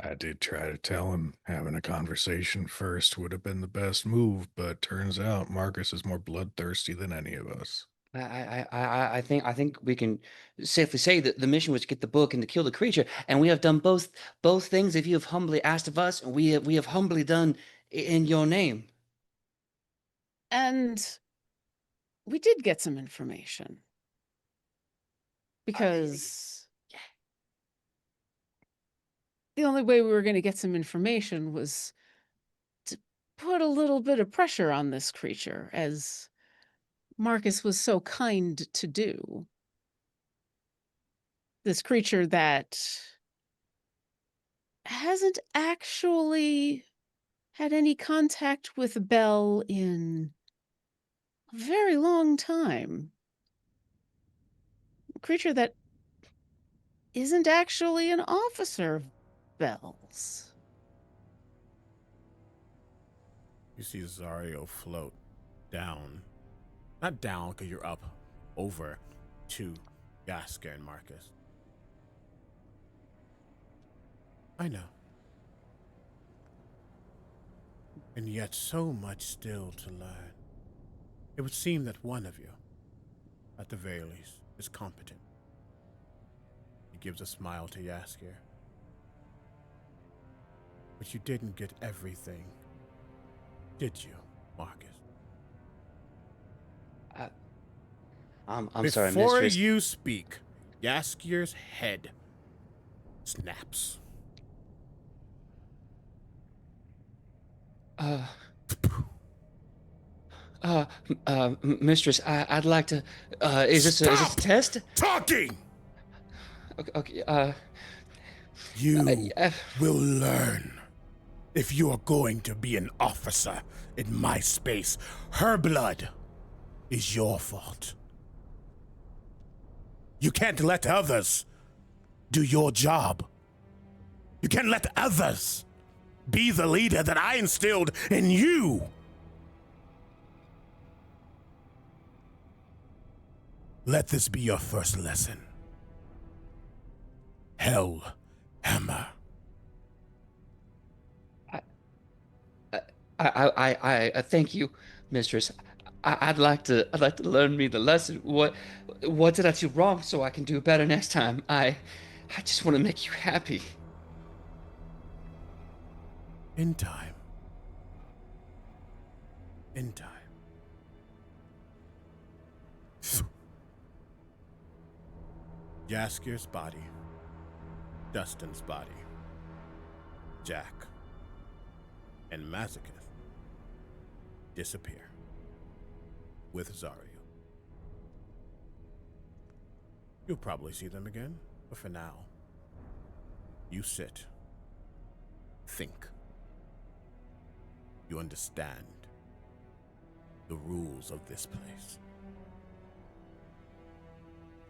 I did try to tell him having a conversation first would have been the best move, but turns out Marcus is more bloodthirsty than any of us. I think we can safely say that the mission was to get the book and to kill the creature, and we have done both things. If you have humbly asked of us, and we have humbly done in your name. And we did get some information. Because the only way we were going to get some information was to put a little bit of pressure on this creature, as Marcus was so kind to do. This creature that hasn't actually had any contact with Bell in a very long time. A creature that isn't actually an officer of Bell's. You see Zario float down. Not down, because you're up, over to Yaska and Marcus. I know. And yet so much still to learn. It would seem that one of you, at the very least, is competent. He gives a smile to Yaskir. But you didn't get everything, did you, Marcus? I'm sorry, Before mistress. you speak, Yaskir's head snaps. Mistress, I'd like to. Is this a test? Talking! Okay. You will learn if you are going to be an officer in my space. Her blood is your fault. You can't let others do your job. You can't let others be the leader that I instilled in you. Let this be your first lesson. Hell Hammer. I thank you, mistress. I'd like to learn me the lesson. What did I do wrong so I can do better next time? I just want to make you happy. In time. In time. Yaskir's body, Dustin's body, Jack, and Masochist disappear with Zario. You'll probably see them again, but for now, you sit, think. You understand the rules of this place.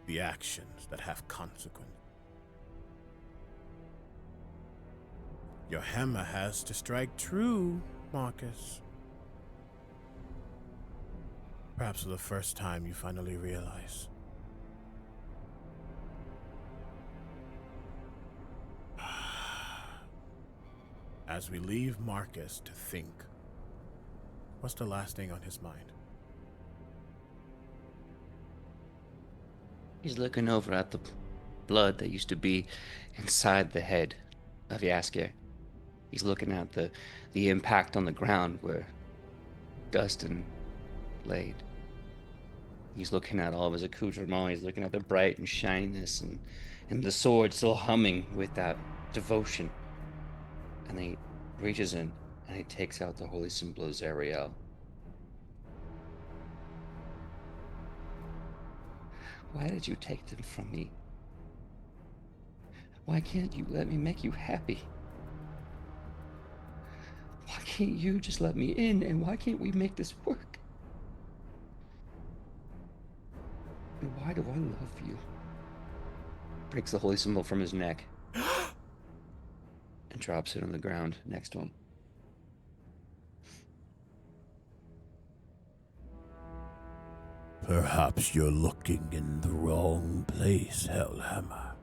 The actions that have consequence. Your hammer has to strike true, Marcus. Perhaps for the first time you finally realize. As we leave Marcus to think, what's the last thing on his mind? He's looking over at the blood that used to be inside the head of Yaskir. He's looking at the impact on the ground where Dustin laid. He's looking at all of his accoutrements. He's looking at the bright and shininess and the sword still humming with that devotion. And he reaches in and he takes out the holy symbol of Zariel. Why did you take them from me? Why can't you let me make you happy? Why can't you just let me in, and why can't we make this work? And why do I love you? Breaks the holy symbol from his neck and drops it on the ground next to him. Perhaps you're looking in the wrong place, Hellhammer.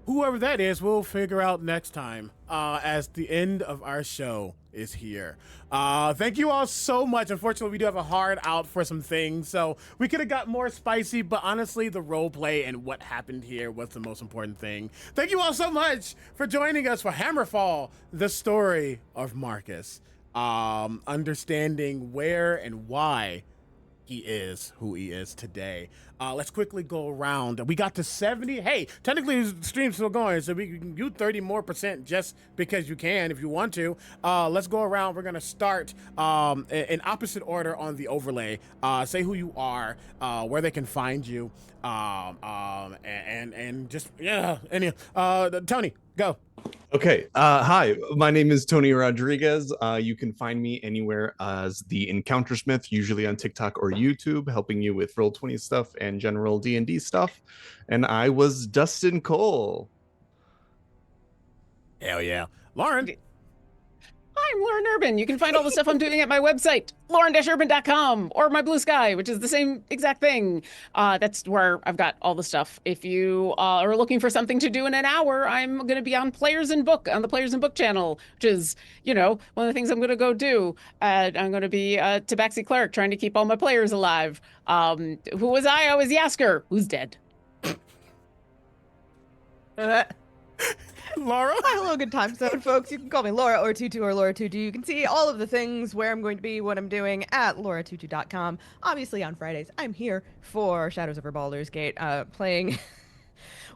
Whoever that is, we'll figure out next time, as the end of our show is here. Thank you all so much. Unfortunately, we do have a hard out for some things, so we could have got more spicy, but honestly, the role play and what happened here was the most important thing. Thank you all so much for joining us for Hammerfall, the story of Marcus. Understanding where and why he is who he is today. Let's quickly go around. We got to 70. Hey, technically the stream's still going, so we can do 30% more just because you can if you want to. Let's go around. We're gonna start in opposite order on the overlay. Say who you are, where they can find you, and just Tony, go. Okay. Hi, my name is Tony Rodriguez. You can find me anywhere as the Encounter Smith, usually on TikTok or YouTube, helping you with Roll20 stuff and general D&D stuff. And I was Dustin Cole. Hell yeah. Lauren. I'm Lauren Urban. You can find all the stuff I'm doing at my website, lauren-urban.com, or my Blue Sky, which is the same exact thing. That's where I've got all the stuff. If you are looking for something to do in an hour, I'm going to be on Players in Book, on the Players in Book channel, which is, one of the things I'm going to go do. I'm going to be a Tabaxi cleric trying to keep all my players alive. Who was I? I was Yasker, who's dead. Laura? Hi, hello, good time zone, folks. You can call me Laura or Tutu or Laura Tutu. You can see all of the things where I'm going to be, what I'm doing at lauratutu.com. Obviously, on Fridays, I'm here for Shadows over Baldur's Gate, playing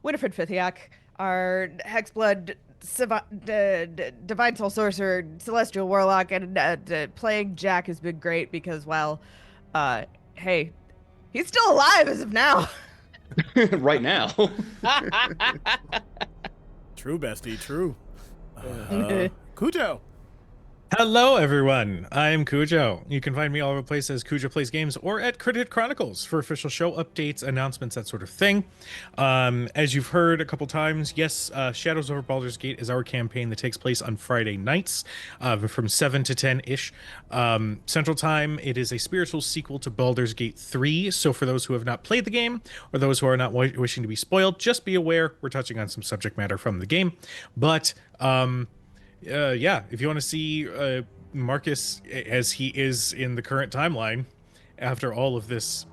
Winifred Fithiak, our Hexblood Divine Soul Sorcerer, Celestial Warlock, and playing Jack has been great because, well, hey, he's still alive as of now. Right now. True, bestie, true. Cujo. Hello, everyone. I'm Cujo. You can find me all over the place as Cujo Plays Games or at Credit Chronicles for official show updates, announcements, that sort of thing. As you've heard a couple times, yes, Shadows over Baldur's Gate is our campaign that takes place on Friday nights from 7 to 10-ish Central Time. It is a spiritual sequel to Baldur's Gate 3, so for those who have not played the game or those who are not wishing to be spoiled, just be aware we're touching on some subject matter from the game. But yeah, if you want to see Marcus as he is in the current timeline after all of this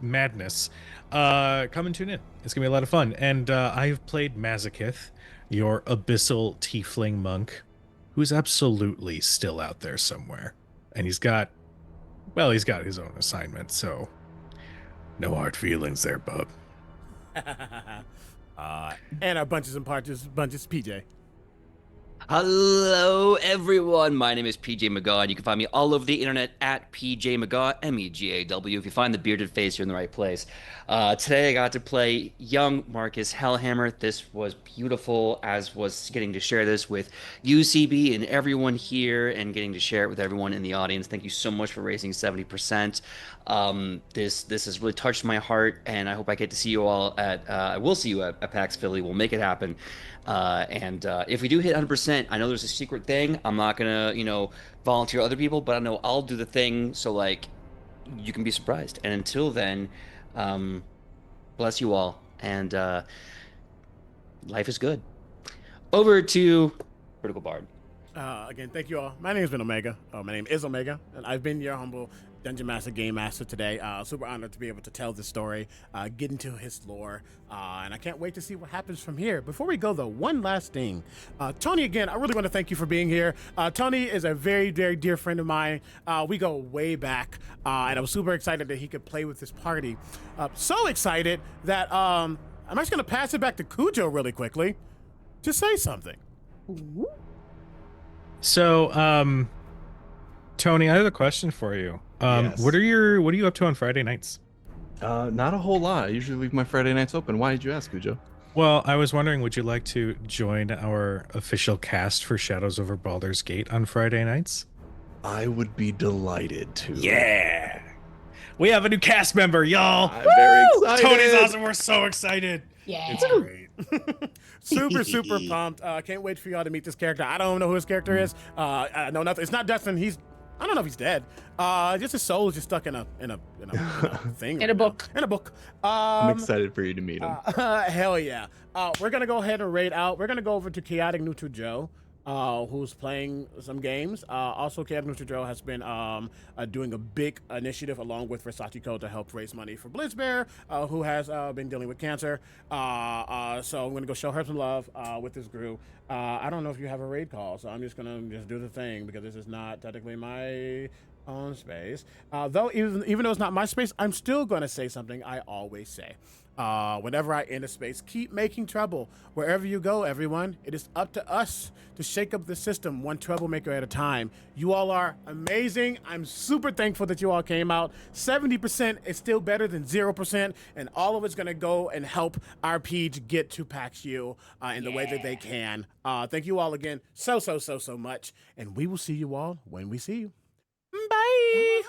madness, come and tune in. It's gonna be a lot of fun. And I've played Mazakith, your abyssal tiefling monk, who's absolutely still out there somewhere. And he's got his own assignment, so no hard feelings there, bub. And our bunches PJ. Hello, everyone. My name is PJ McGaw, and you can find me all over the internet at PJ McGaw, MEGAW. If you find the bearded face, you're in the right place. Today, I got to play young Marcus Hellhammer. This was beautiful, as was getting to share this with UCB and everyone here, and getting to share it with everyone in the audience. Thank you so much for raising 70%. This has really touched my heart, and I hope I get to see you all at. I will see you at PAX Philly. We'll make it happen. And if we do hit 100%, I know there's a secret thing. I'm not gonna, volunteer other people, but I know I'll do the thing. So you can be surprised. And until then, bless you all. And life is good. Over to Critical Bard. Again, thank you all. My name has been Omega. My name is Omega, and I've been your humble Dungeon Master Game Master today. Super honored to be able to tell this story, get into his lore, and I can't wait to see what happens from here. Before we go, though, one last thing. Tony, again, I really want to thank you for being here. Tony is a very, very dear friend of mine. We go way back, and I was super excited that he could play with this party. So excited that I'm actually going to pass it back to Cujo really quickly to say something. So, Tony, I have a question for you. Yes. What are you up to on Friday nights? Not a whole lot. I usually leave my Friday nights open. Why did you ask, Cujo? Well, I was wondering, would you like to join our official cast for Shadows over Baldur's Gate on Friday nights? I would be delighted to. Yeah. We have a new cast member, y'all. I'm very excited. Tony's awesome. We're so excited. Yeah. It's great. super pumped. Can't wait for y'all to meet this character. I don't know who his character is. I know nothing. It's not Dustin. I don't know if he's dead. Just his soul is just stuck in a thing. In a book. In a book. I'm excited for you to meet him. Hell yeah. We're gonna go ahead and raid out. We're gonna go over to Chaotic Neutral Joe, who's playing some games. Also, Chaotic Neutral Joe has been doing a big initiative along with Versace Code to help raise money for Blitzbear, who has been dealing with cancer. So I'm gonna go show her some love with this group. I don't know if you have a raid call, so I'm just gonna do the thing because this is not technically my own space. Though even though it's not my space, I'm still gonna say something I always say. Whenever I end a space, keep making trouble. Wherever you go, everyone, it is up to us to shake up the system one troublemaker at a time. You all are amazing. I'm super thankful that you all came out. 70% is still better than 0%, and all of it's going to go and help our Peach get to PAX U in the way that they can. Thank you all again so much, and we will see you all when we see you. Bye!